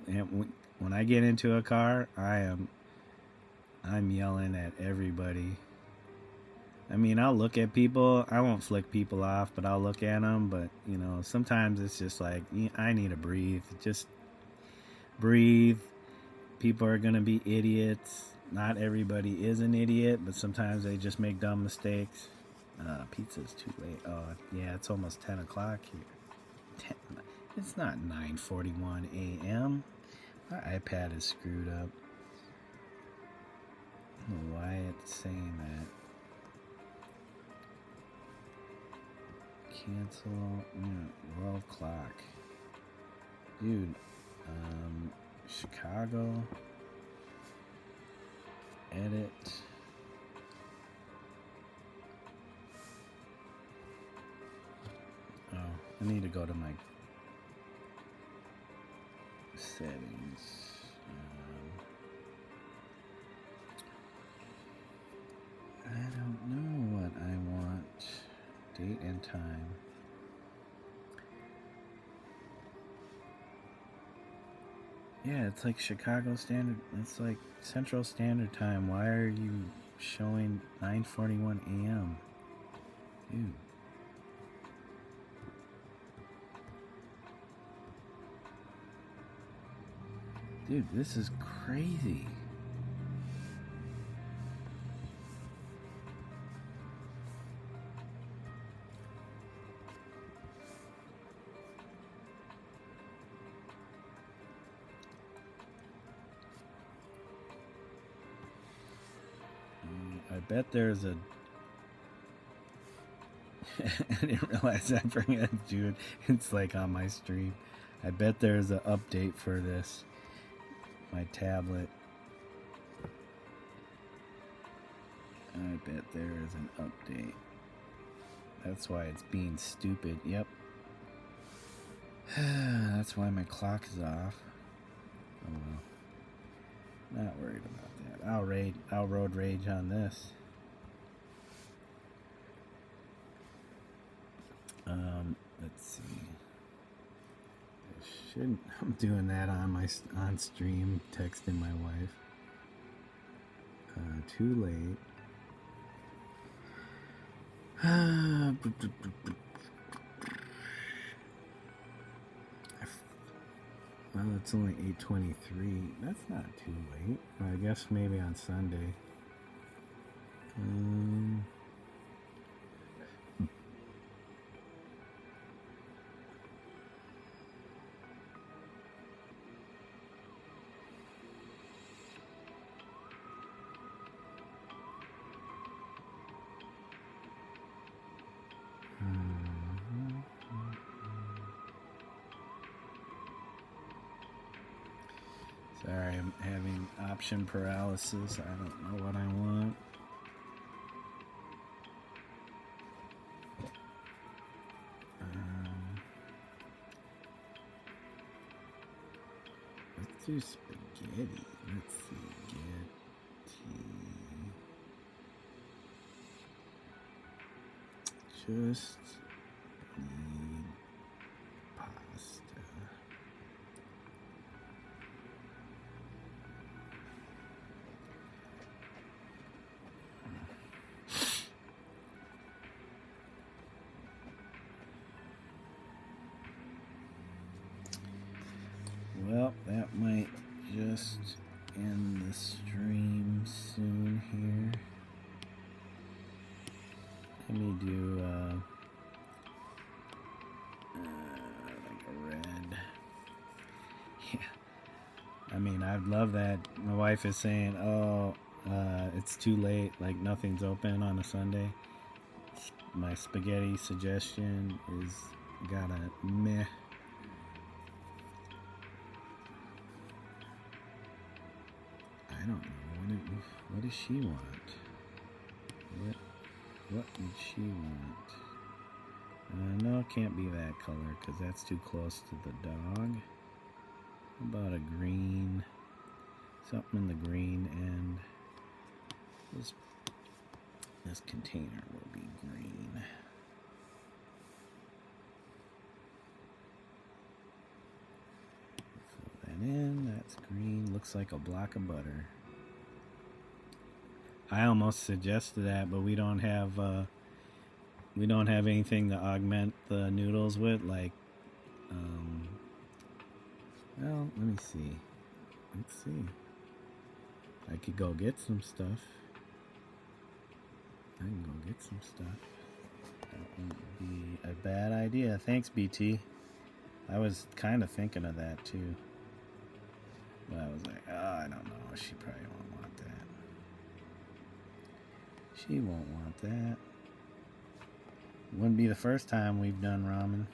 when I get into a car, I'm yelling at everybody. I mean, I'll look at people. I won't flick people off, but I'll look at them. But, you know, sometimes it's just like, I need to breathe. Just breathe. People are going to be idiots. Not everybody is an idiot, but sometimes they just make dumb mistakes. Pizza's too late. Oh, yeah, it's almost 10 o'clock here. It's not 9:41 a.m. My iPad is screwed up. I don't know why it's saying that. Cancel. World clock. Dude. Chicago. Edit. Oh, I need to go to my settings. I don't know what I want. Date and time. Yeah, it's like Chicago Standard. It's like Central Standard Time. Why are you showing 9:41 a.m.? Dude. Dude, this is crazy. I bet there's a... I didn't realize I forgot to do it. It's like on my stream. I bet there's an update for this. My tablet. I bet there is an update. That's why it's being stupid. Yep. That's why my clock is off. Oh well. Not worried about that. I'll road rage on this. Let's see. I'm doing that on stream, texting my wife. Too late. Well, it's only 8:23. That's not too late. I guess maybe on Sunday. Sorry, I'm having option paralysis. I don't know what I want. Let's do spaghetti. Let's see. Just need pasta. Well, that might just end the stream soon here. Let me do like a red. Yeah. I mean, I'd love that. My wife is saying, oh, it's too late, like nothing's open on a Sunday. My spaghetti suggestion is got a meh. I don't know. What does she want? What did she want? No, it can't be that color because that's too close to the dog. How about a green? Something in the green end. This container will be green. Fill that in. That's green. Looks like a block of butter. I almost suggested that, but we don't have anything to augment the noodles with. Like, well, let me see. Let's see. I could go get some stuff. I can go get some stuff. That wouldn't be a bad idea. Thanks, BT. I was kind of thinking of that too. But I was like, oh, I don't know. She probably won't want that. She won't want that. Wouldn't be the first time we've done ramen.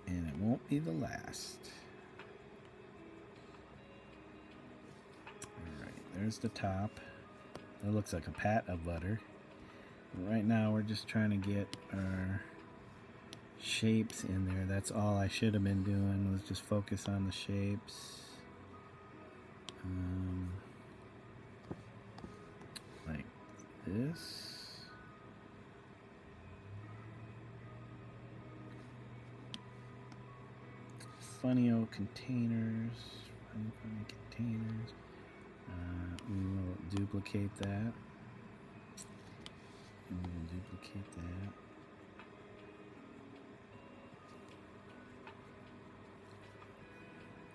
And it won't be the last. Alright, there's the top. That looks like a pat of butter. Right now we're just trying to get our shapes in there. That's all I should have been doing, was just focus on the shapes. Like this. Funny old containers. Funny containers. We will duplicate that. We will duplicate that.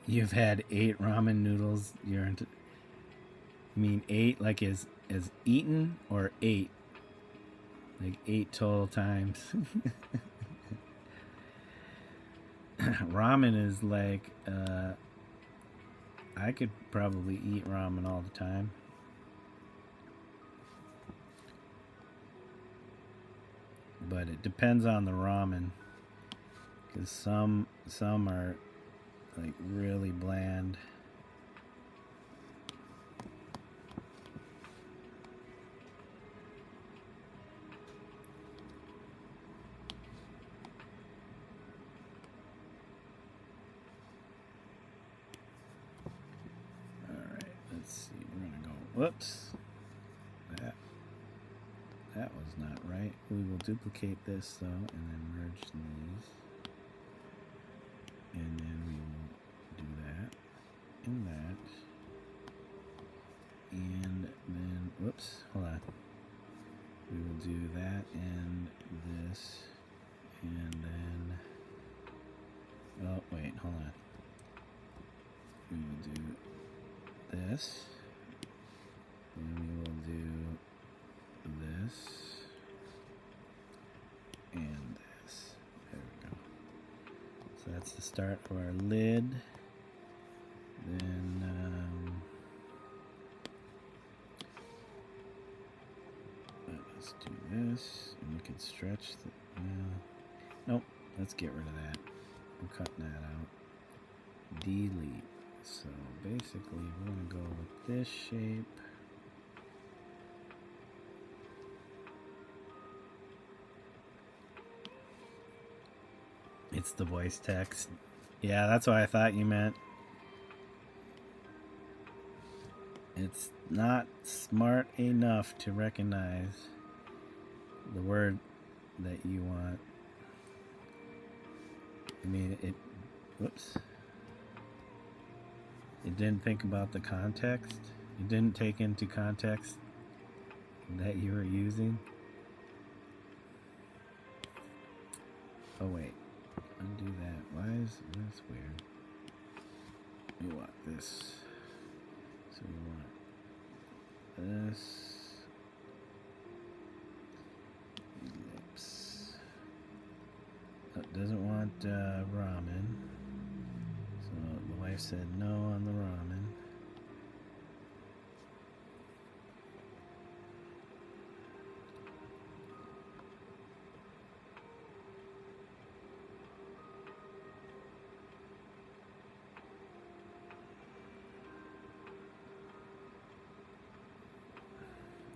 You've had 8 ramen noodles. You're into. You mean 8 like as eaten, or 8? Like 8 total times. Ramen is like, I could probably eat ramen all the time. But it depends on the ramen, because some are like really bland. Alright, let's see. We're gonna go, whoops. That was not right. We will duplicate this though, and then merge these. And then we will do that, and that. And then, whoops, hold on. We will do that and this. And then, oh wait, hold on. We will do this. And we will do this. And this. There we go. So that's the start of our lid. Then, let's do this. And we can stretch the, nope, let's get rid of that. I'm cutting that out. Delete. So basically we're going to go with this shape. It's the voice text. Yeah, that's what I thought you meant. It's not smart enough to recognize the word that you want. I mean, whoops. It didn't think about the context. It didn't take into context that you were using. Oh wait, undo that. Why is that's weird? We want this. So we want this. Lips. It doesn't want ramen. So the wife said no on the ramen.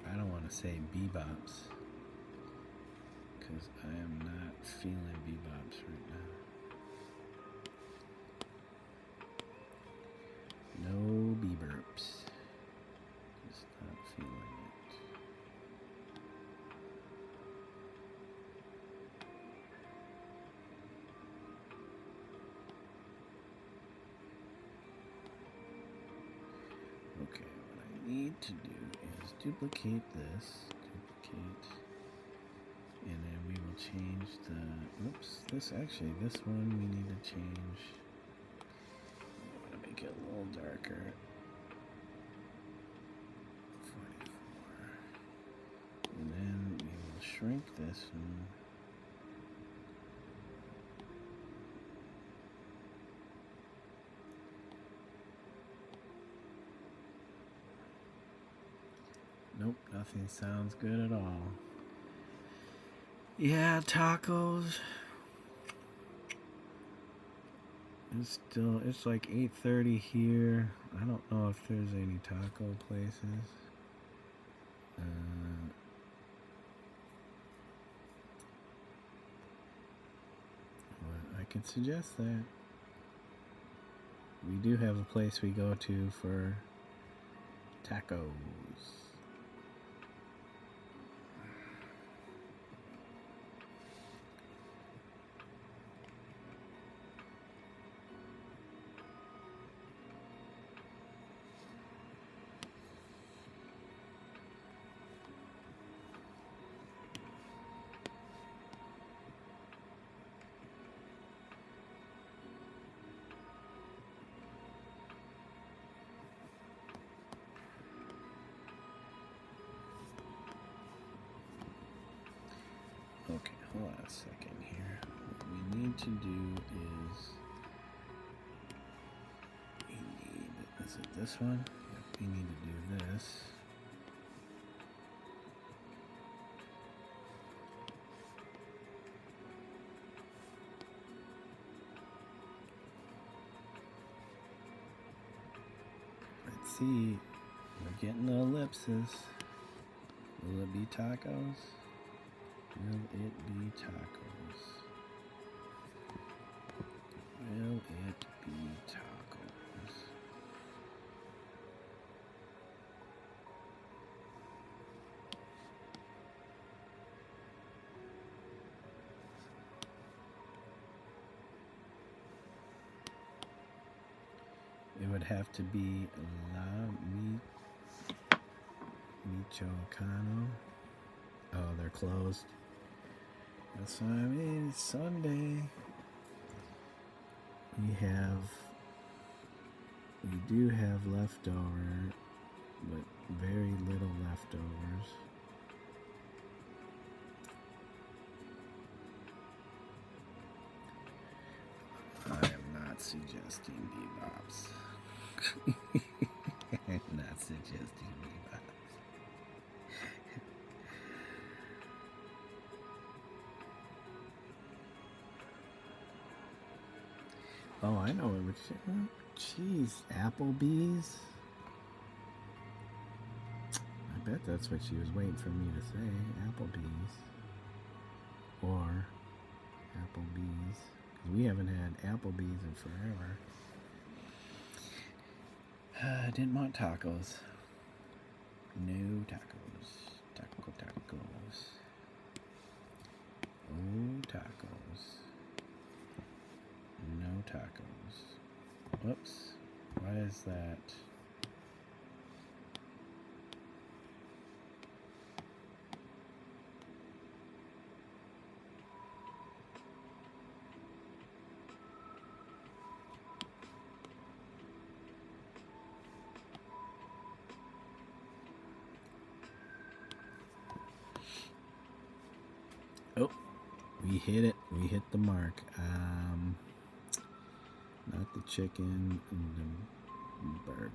I don't want to say bebops, because I am not feeling bebops right now. No bee-burps. Just not feeling it. Okay, what I need to do is duplicate this, and then we will change the, oops, this one we need to change. I want to make it a little darker. 44. And then we will shrink this one. Nope, nothing sounds good at all. Yeah, tacos. It's like 8:30 here. I don't know if there's any taco places. Well, I could suggest that. We do have a place we go to for tacos. Okay, hold on a second here. What we need to do is is it this one? Yep, we need to do this. Let's see. We're getting the ellipses. Will it be tacos? Will it be tacos? Will it be tacos? It would have to be Michoacano. Oh, they're closed. That's what I mean. It's Sunday. We do have leftover, but very little leftovers. I am not suggesting bebops. I'm not suggesting bebops. Oh, I know what we're saying. Jeez, Applebee's. I bet that's what she was waiting for me to say. Applebee's. Or Applebee's. Because we haven't had Applebee's in forever. I didn't want tacos. No tacos. Tacos. Oh, tacos. No tacos. Whoops. Why is that? Oh, we hit it. We hit the mark. Not the chicken and the burger.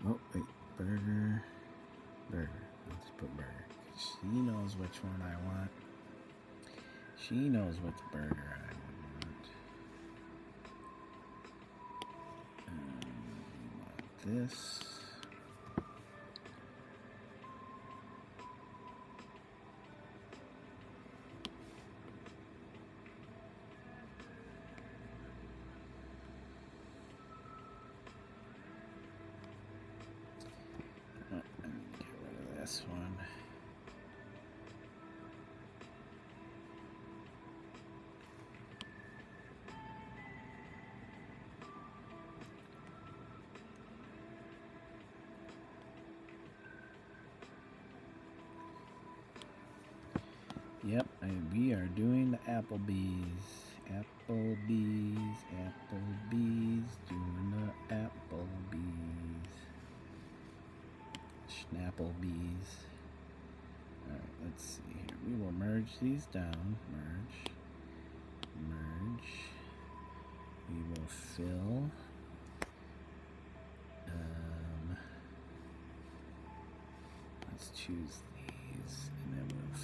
Oh, wait. Burger. Let's put burger. She knows which one I want. She knows which burger I want. We want this. This one. Yep, and we are doing the Applebee's. Applebee's, doing the Applebee's. Schnapplebee's. Alright, let's see here. We will merge merge these down. Merge. Merge. We will fill. Let's choose these, and then we'll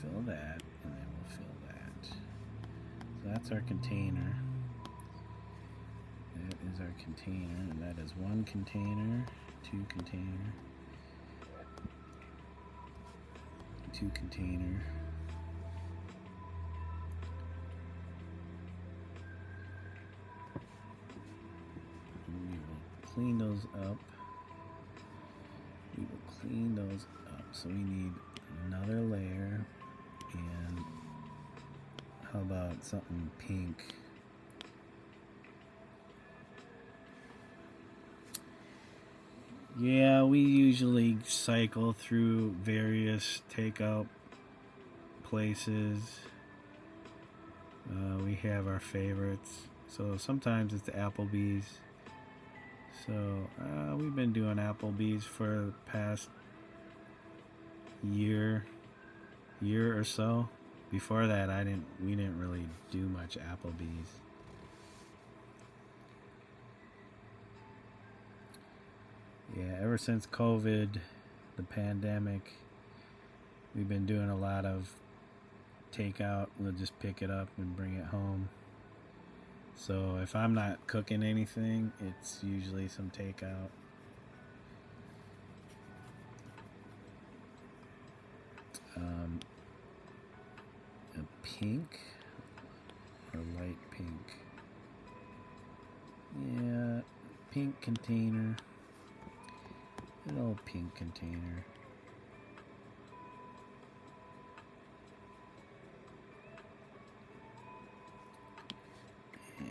fill that, and then we'll fill that. So that's our container. That is our container, and that is one container, two container, two container. And we will clean those up. We will clean those up. So we need another layer, and how about something pink? Yeah, we usually cycle through various takeout places. We have our favorites. So sometimes it's Applebee's. So we've been doing Applebee's for the past year or so. Before that, we didn't really do much Applebee's. Yeah, ever since COVID, the pandemic, we've been doing a lot of takeout. We'll just pick it up and bring it home. So if I'm not cooking anything, it's usually some takeout. A pink or light pink. Yeah, pink container. An old pink container. And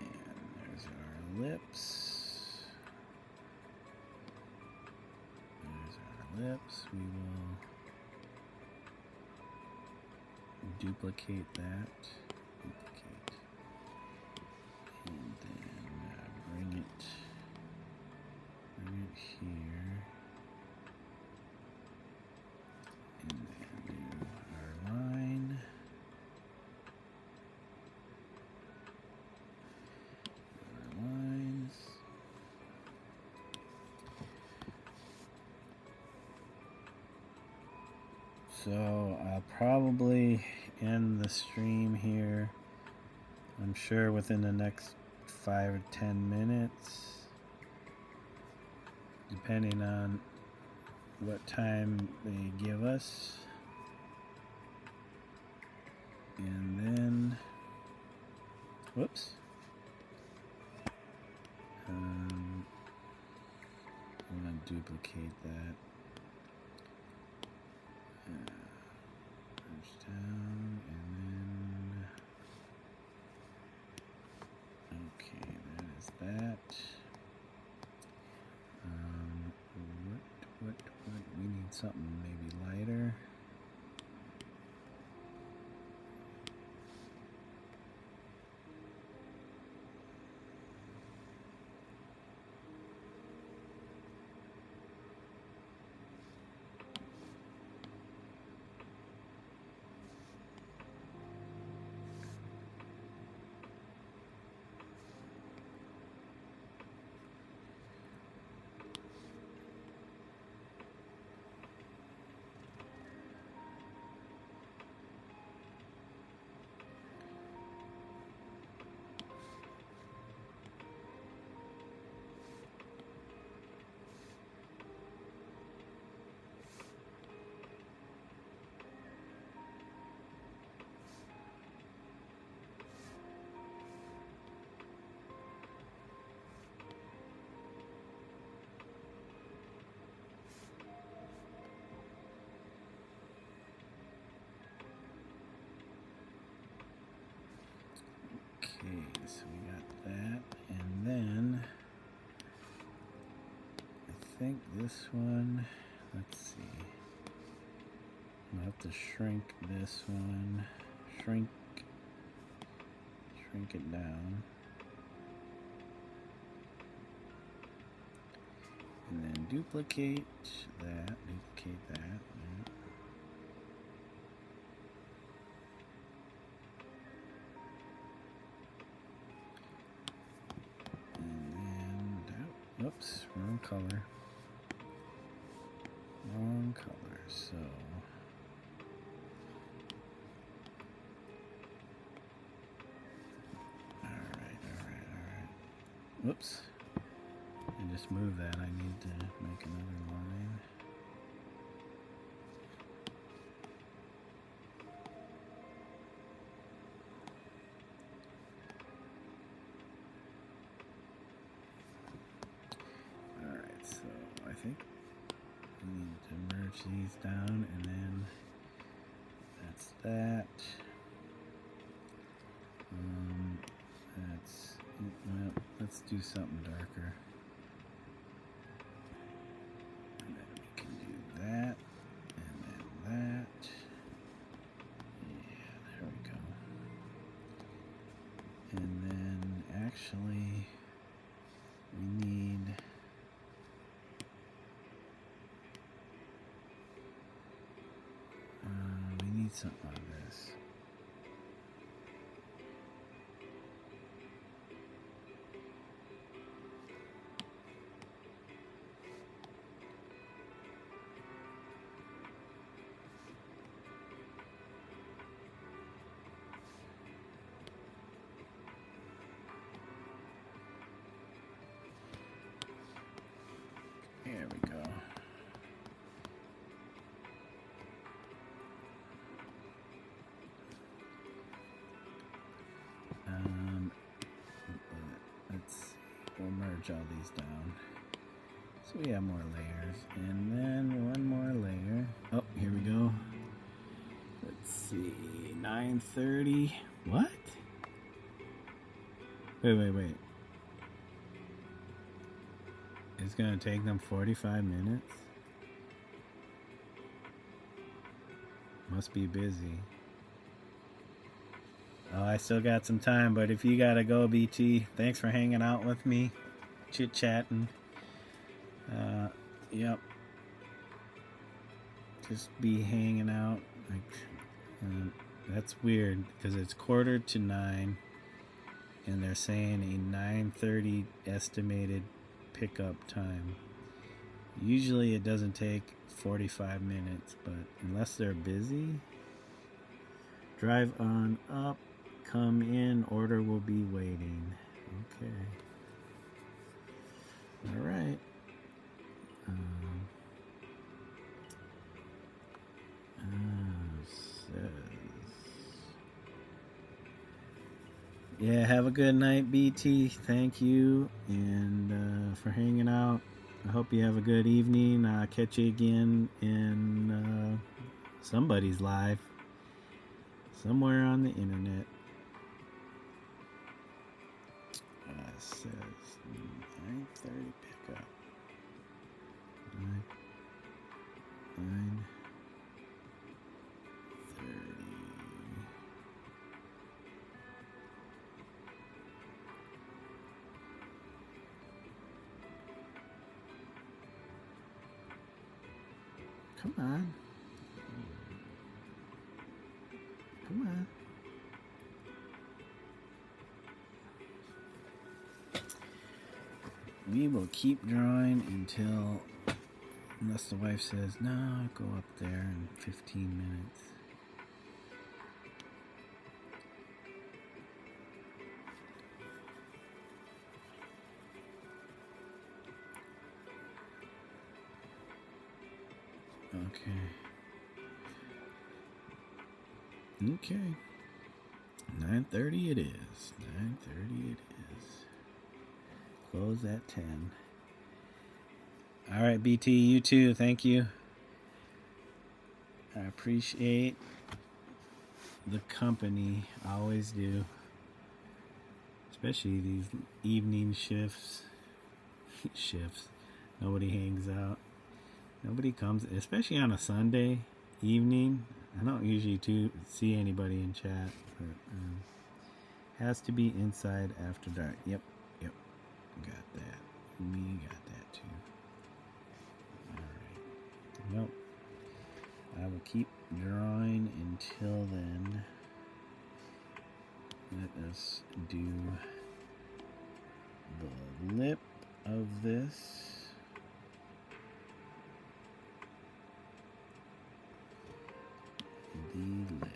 there's our lips. There's our lips. We will duplicate that. Duplicate. And then bring it here. And then do our line. Our lines. So I'll probably end the stream here, I'm sure within the next 5 or 10 minutes, depending on what time they give us. And then, whoops. I'm going to duplicate that. Push down, and then, okay, that is that. What, we need something maybe lighter. Okay, so we got that, and then I think this one, let's see, I'll have to shrink this one, shrink it down, and then duplicate that, yeah. whoops, wrong color. Wrong color, so alright. Whoops. I just moved that. I need to make another line. Alright, so I think we need to merge these down, and then that's that. Well, let's do something darker. And then we can do that, and then that. Yeah, there we go. And then actually, we need something on this. There we go. We'll merge all these down so we have more layers, and then one more layer. Oh, here we go. Let's see, 9:30. What? Wait. It's gonna take them 45 minutes? Must be busy. Oh, I still got some time, but if you gotta go, BT, thanks for hanging out with me, chit-chatting. Yep. Just be hanging out. That's weird, because it's 8:45, and they're saying a 9:30 estimated pickup time. Usually it doesn't take 45 minutes, but unless they're busy. Drive on up. Come in, order will be waiting. Okay. All right. Yeah, have a good night, BT. Thank you, and for hanging out. I hope you have a good evening. I'll catch you again in somebody's live somewhere on the internet. Says 9:30 pickup. 9:30. Come on. Come on. We will keep drawing unless the wife says, no, go up there in 15 minutes. Okay. 9:30 it is. 9:30 it is. Close at 10. All right, BT, you too. Thank you. I appreciate the company. I always do. Especially these evening shifts. Nobody hangs out. Nobody comes, especially on a Sunday evening. I don't usually see anybody in chat, but has to be inside after dark. Yep. Got that. Me got that too. Alright. Nope. I will keep drawing until then. Let us do the lip. of this. The lip.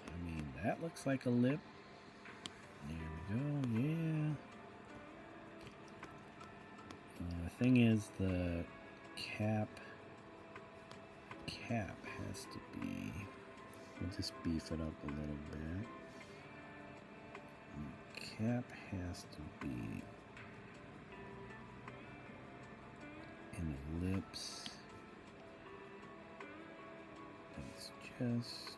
I mean, that looks like a lip. There we go, yeah. The thing is, the cap has to be, we'll just beef it up a little bit. The cap has to be in the lips. It's just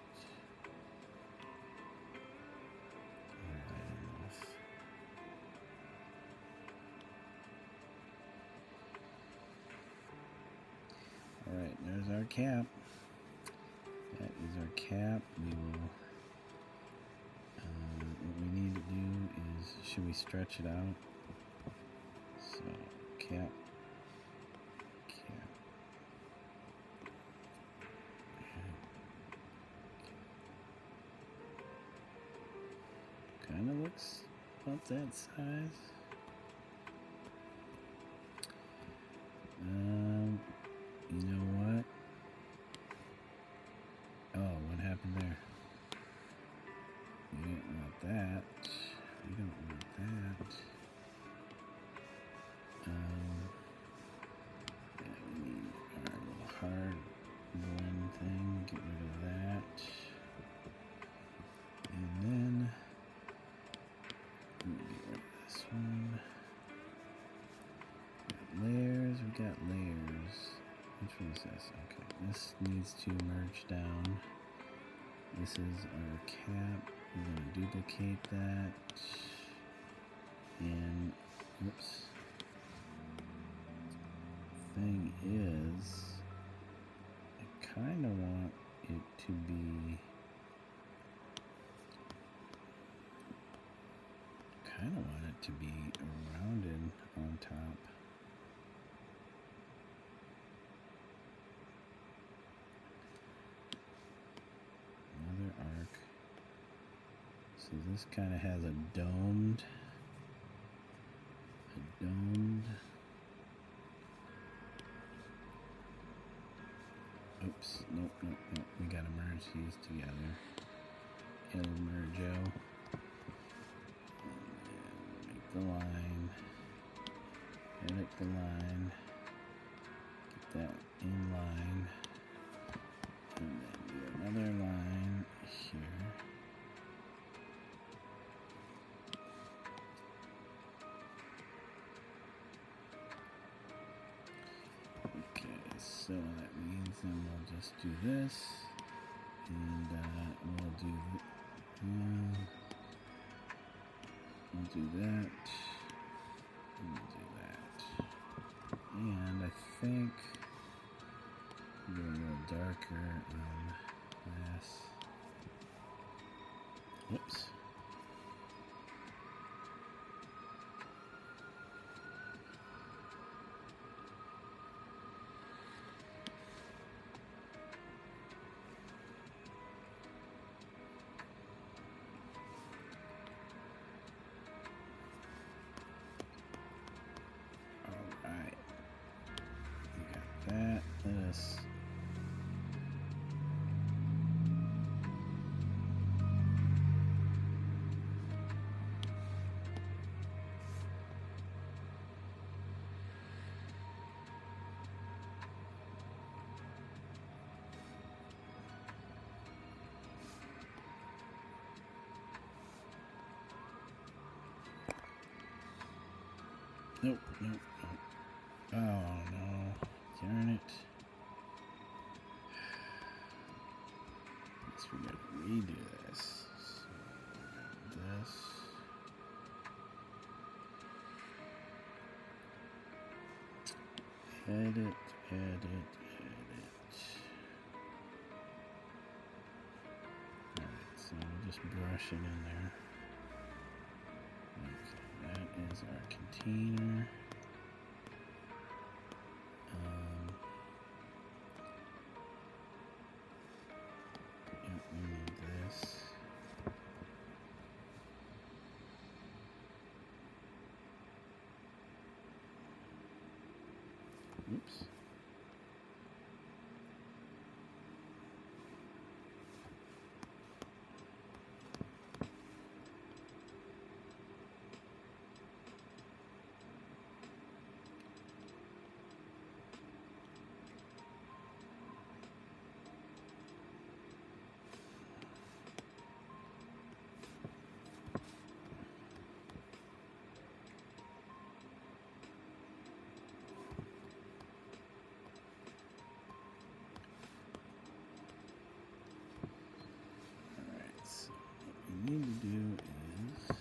right enough. Alright, there's our cap. That is our cap. We will, what we need to do is, should we stretch it out? So, cap. Kind of looks about that size. You know what? Oh, what happened there? We didn't want that. We don't want that. Yeah, we need our little hard blend thing. Get rid of that. And then get rid of this one. Layers, we got layers. Which one is this? Okay, this needs to merge down. This is our cap. We're going to duplicate that. And, oops. Thing is, I kind of want it to be, rounded on top. Another arc. So this kind of has a domed. Oops, nope. We gotta merge these together. It'll merge out. And then make the line. Edit the line. Get that in line. And then do another line here. Okay, so that means then we'll just do this, and we'll do that, and we'll do that, and I think we'll go a little darker on this. Whoops. That, let us nope. Oh no, darn it. Guess we gotta redo this. So this. Edit. Alright, so we'll just brush it in there. Okay, that is our container. we need to do is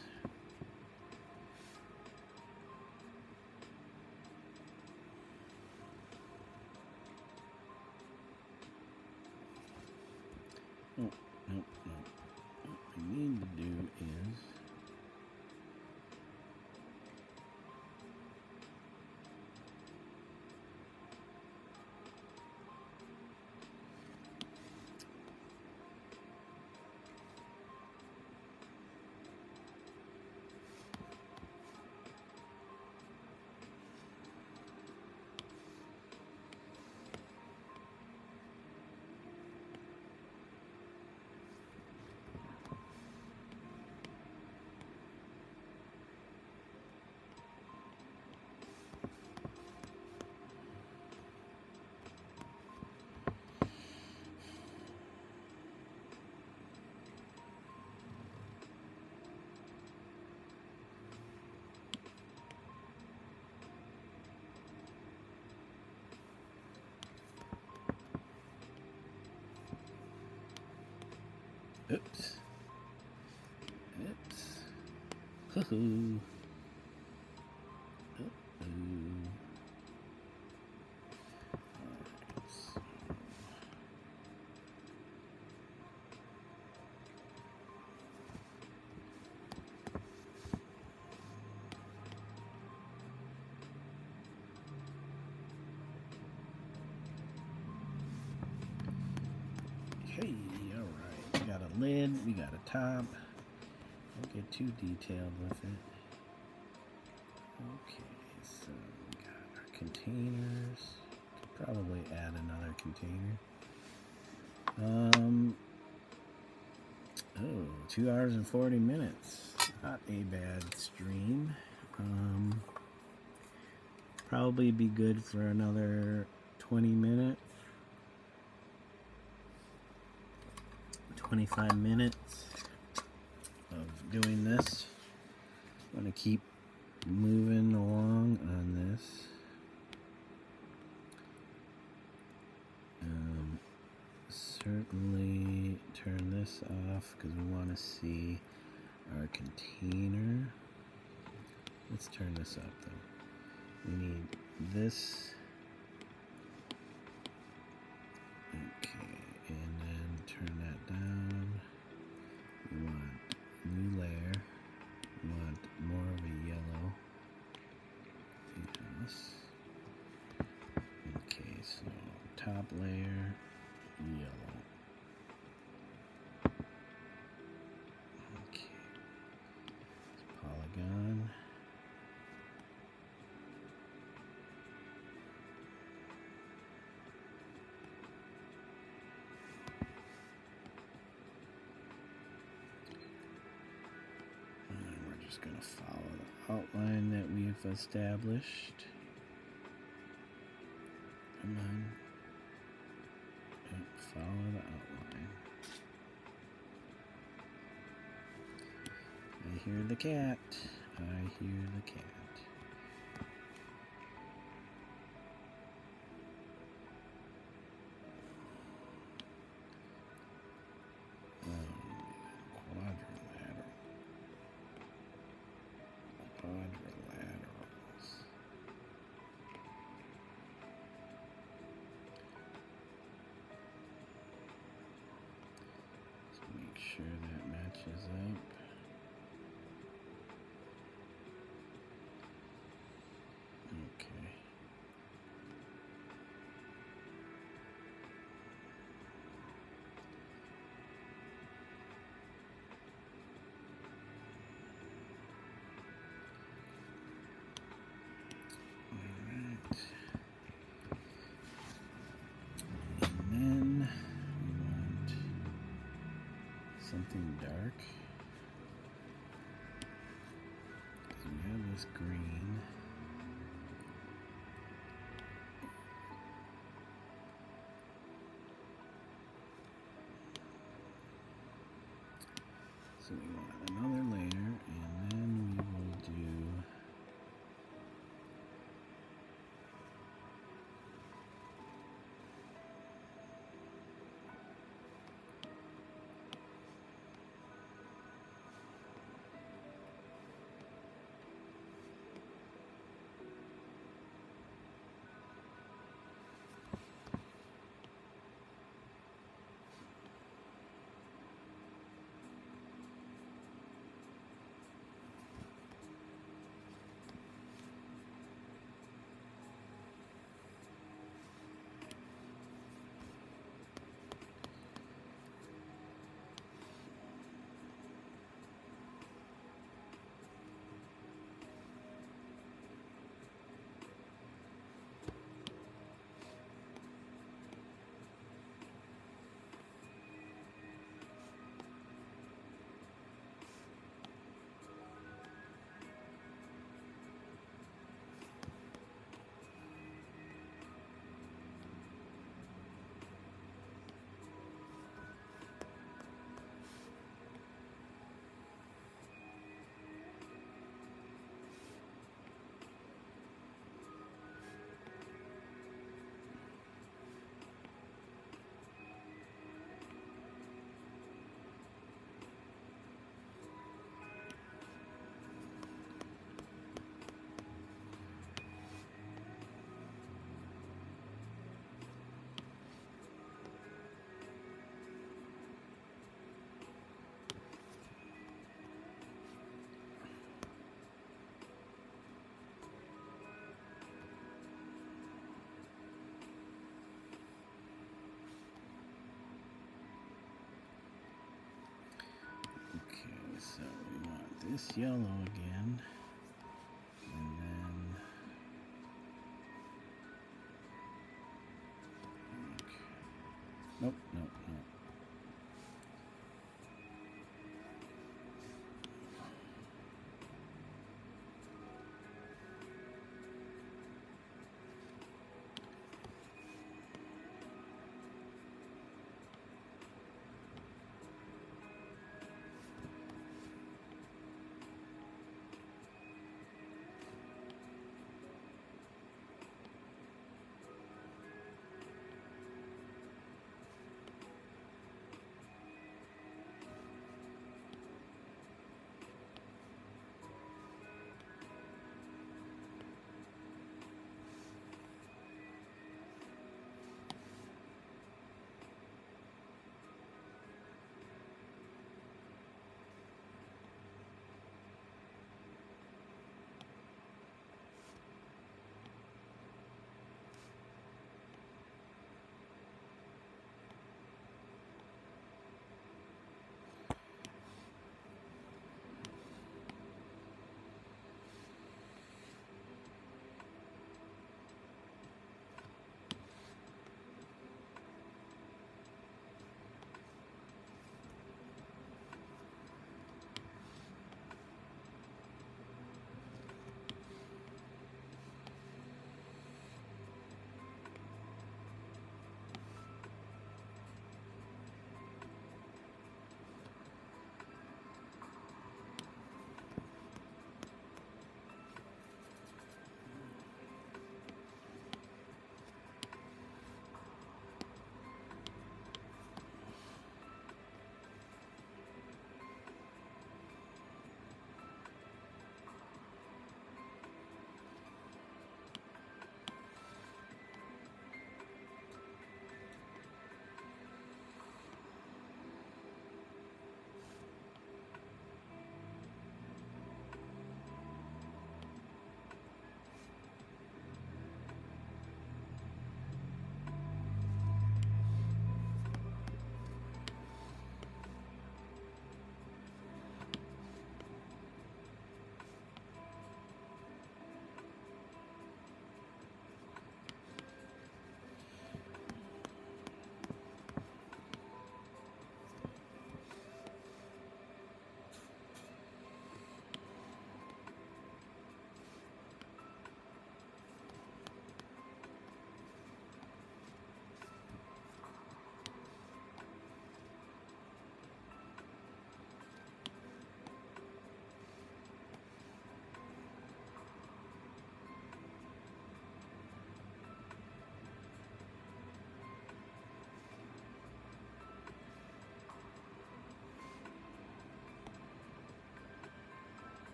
no. What we need to do is oops. Hoo-hoo. Okay, alright. We got a lid, we got a top. Don't get too detailed with it. Okay, so we got our containers. Could probably add another container. 2 hours and 40 minutes. Not a bad stream. Probably be good for another 20 minutes. 25 minutes of doing this. I'm going to keep moving along on this. Certainly turn this off because we want to see our container. Let's turn this up though. We need this. Okay, and then turn that down. We want a new layer. We want more of a yellow. Yes. Okay, so top layer, yellow. Okay. It's polygon. And we're just going to follow the outline that we've established. Come on. And follow the outline. I hear the cat. I hear the cat. Quadrilaterals. Let's make sure that matches up. Okay. Alright. And then we want something dark. So we have this green. So we want another layer, and then we will do this yellow again. And then nope, nope, nope.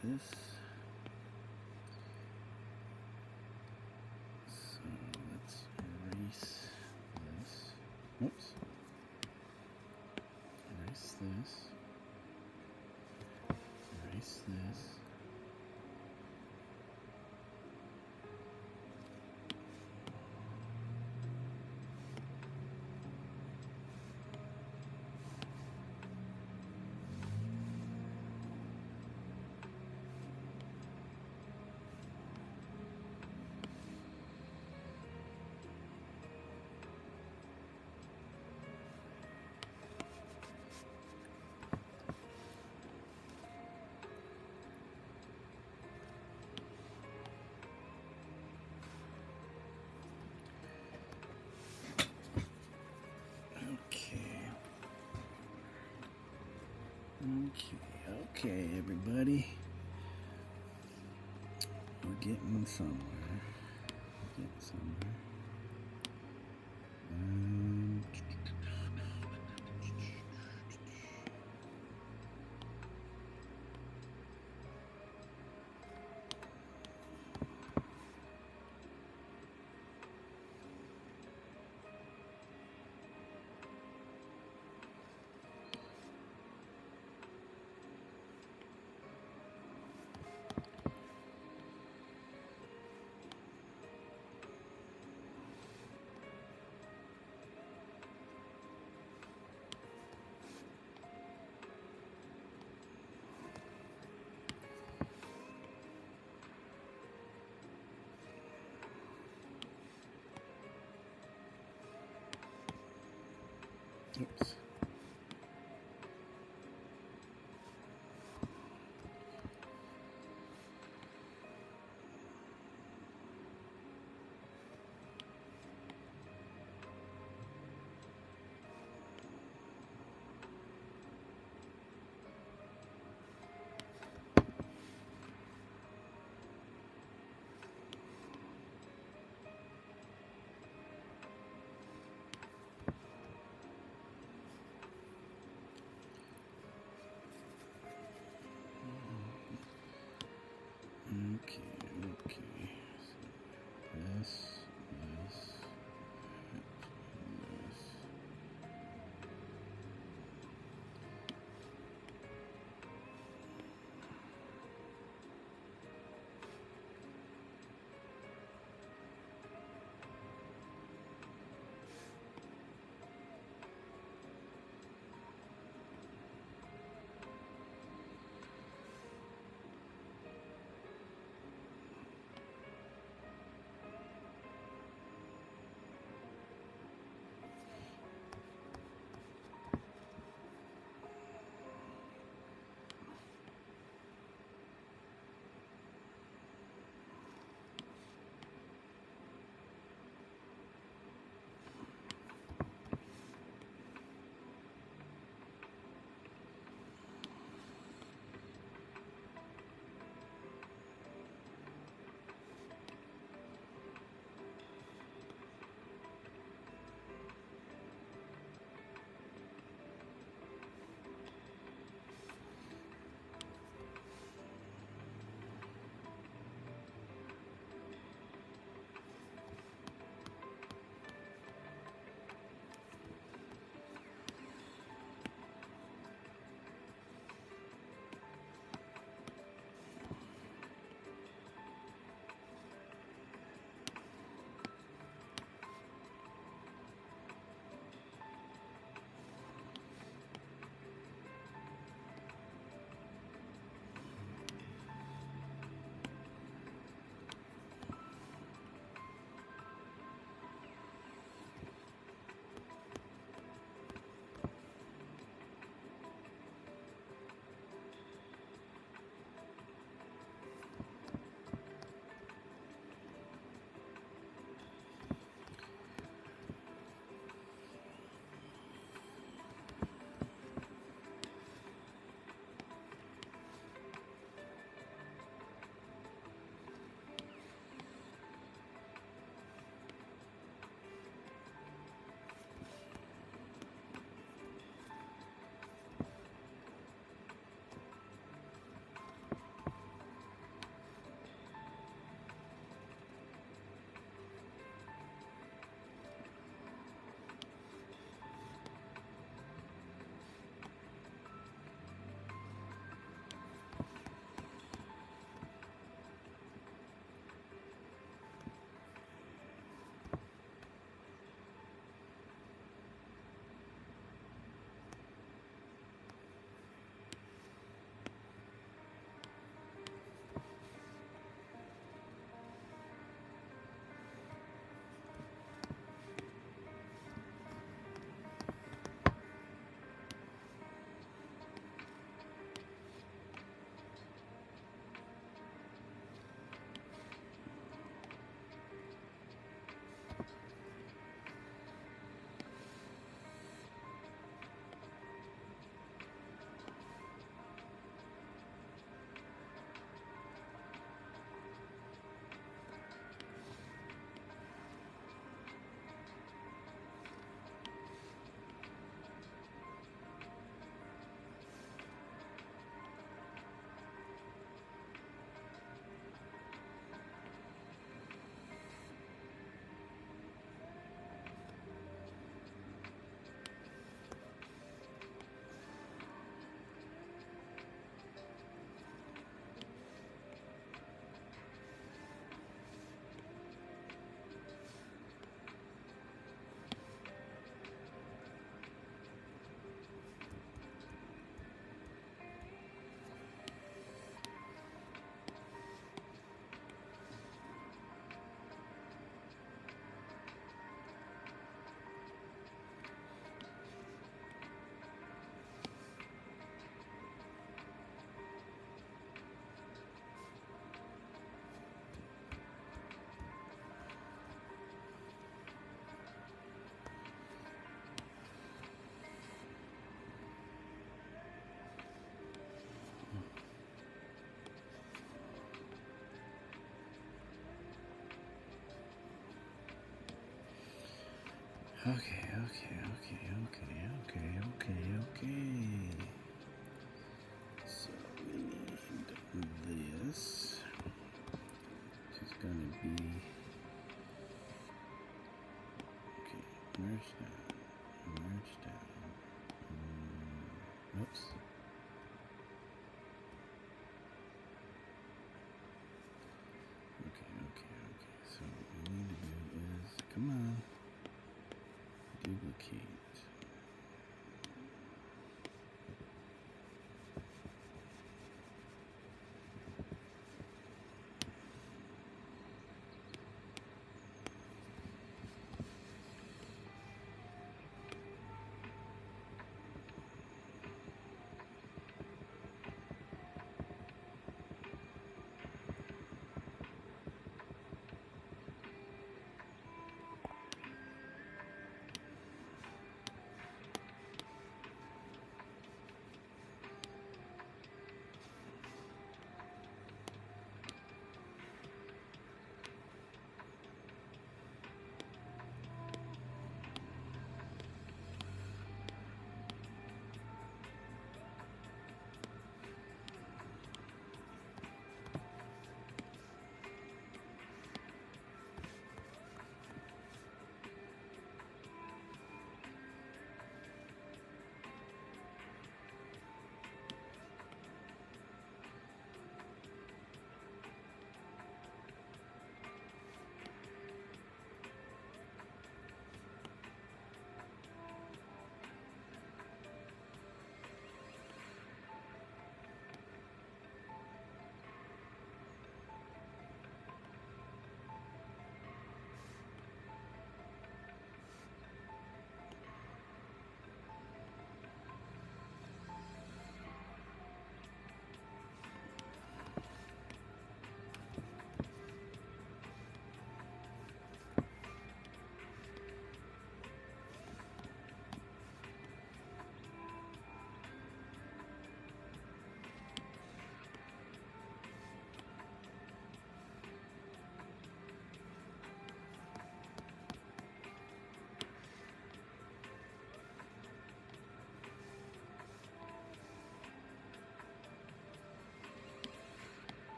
This. So let's erase this. Oops. Erase this. Erase this. Okay, everybody. We're getting somewhere. Oops. Okay. So we need this, which is going to be, okay, merge down. Oops. Okay. So what we need to do is, come on, duplicate.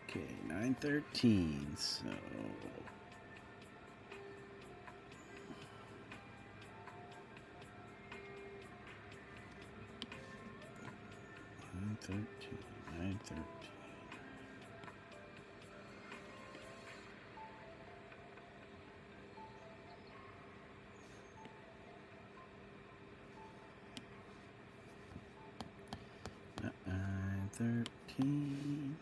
Okay, 9:13. So 9:13. Not 9:13.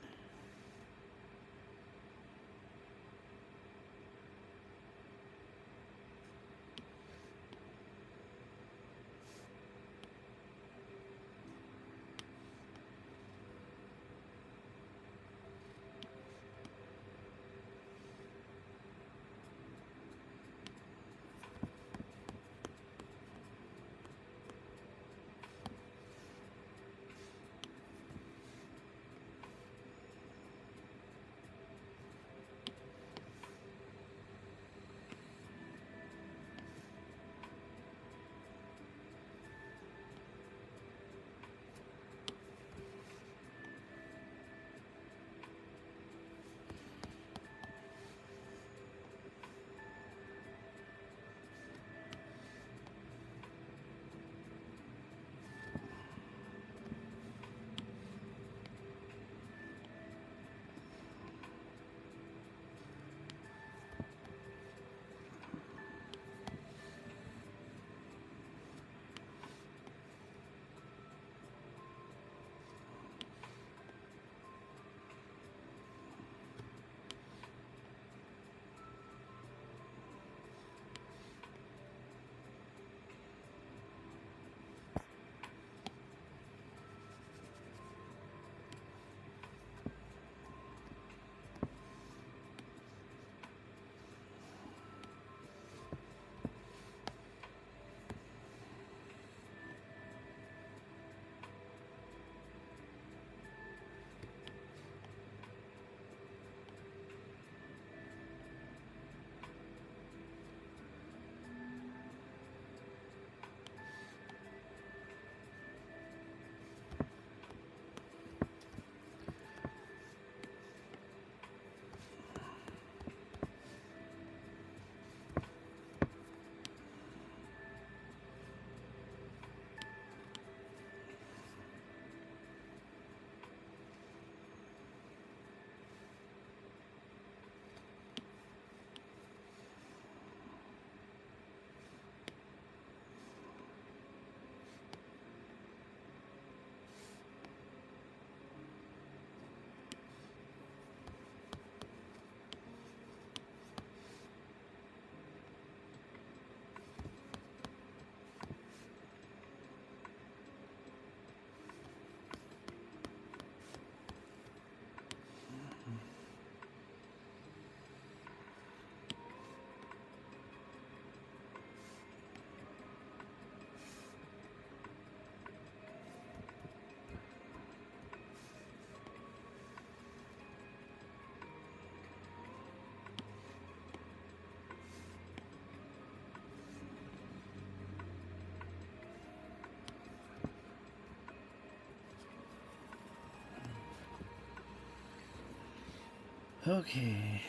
Okay,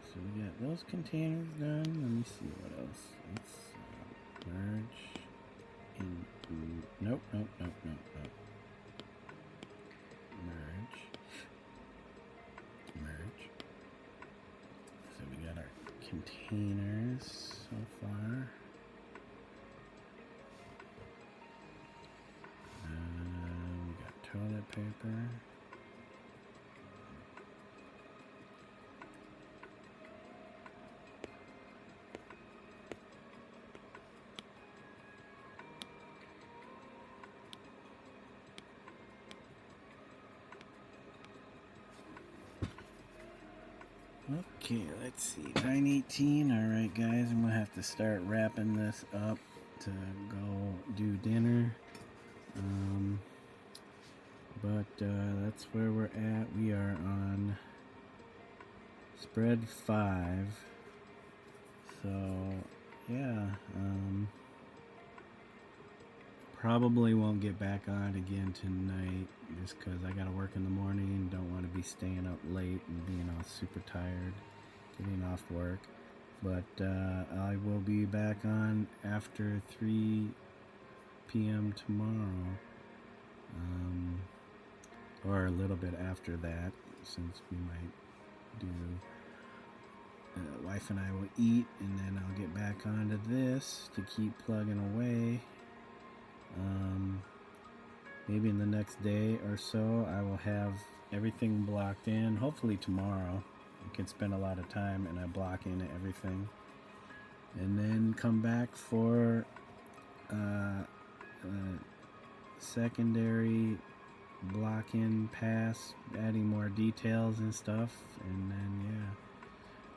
so we got those containers done. Let me see what else. Let's merge into, nope. Merge. So we got our containers so far. We got toilet paper. Okay, let's see. 9:18. Alright, guys, I'm gonna have to start wrapping this up to go do dinner. But that's where we're at. We are on spread 5. So, yeah. Probably won't get back on again tonight just because I gotta work in the morning and don't want to be staying up late and being all super tired getting off work. But I will be back on after 3 p.m. tomorrow, or a little bit after that, since we might do, wife and I will eat, and then I'll get back onto this to keep plugging away. Maybe in the next day or so I will have everything blocked in. Hopefully tomorrow I can spend a lot of time and I block in everything, and then come back for secondary block in pass, adding more details and stuff. And then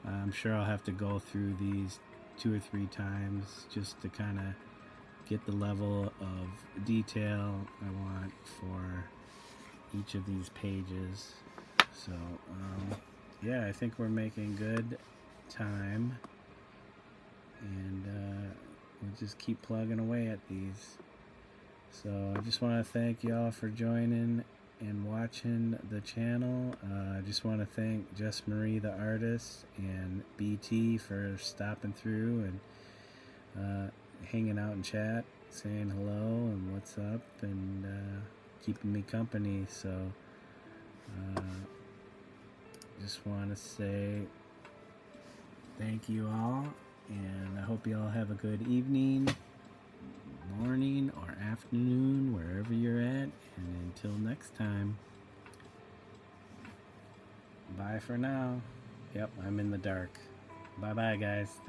I'm sure I'll have to go through these 2 or 3 times just to kind of get the level of detail I want for each of these pages. So yeah, I think we're making good time, and we'll just keep plugging away at these. So I just want to thank y'all for joining and watching the channel. I just want to thank Jess Marie the artist and BT for stopping through and hanging out and chat, saying hello and what's up, and keeping me company. So just want to say thank you all, and I hope you all have a good evening, morning, or afternoon, wherever you're at. And until next time, bye for now. Yep, I'm in the dark. Bye bye, guys.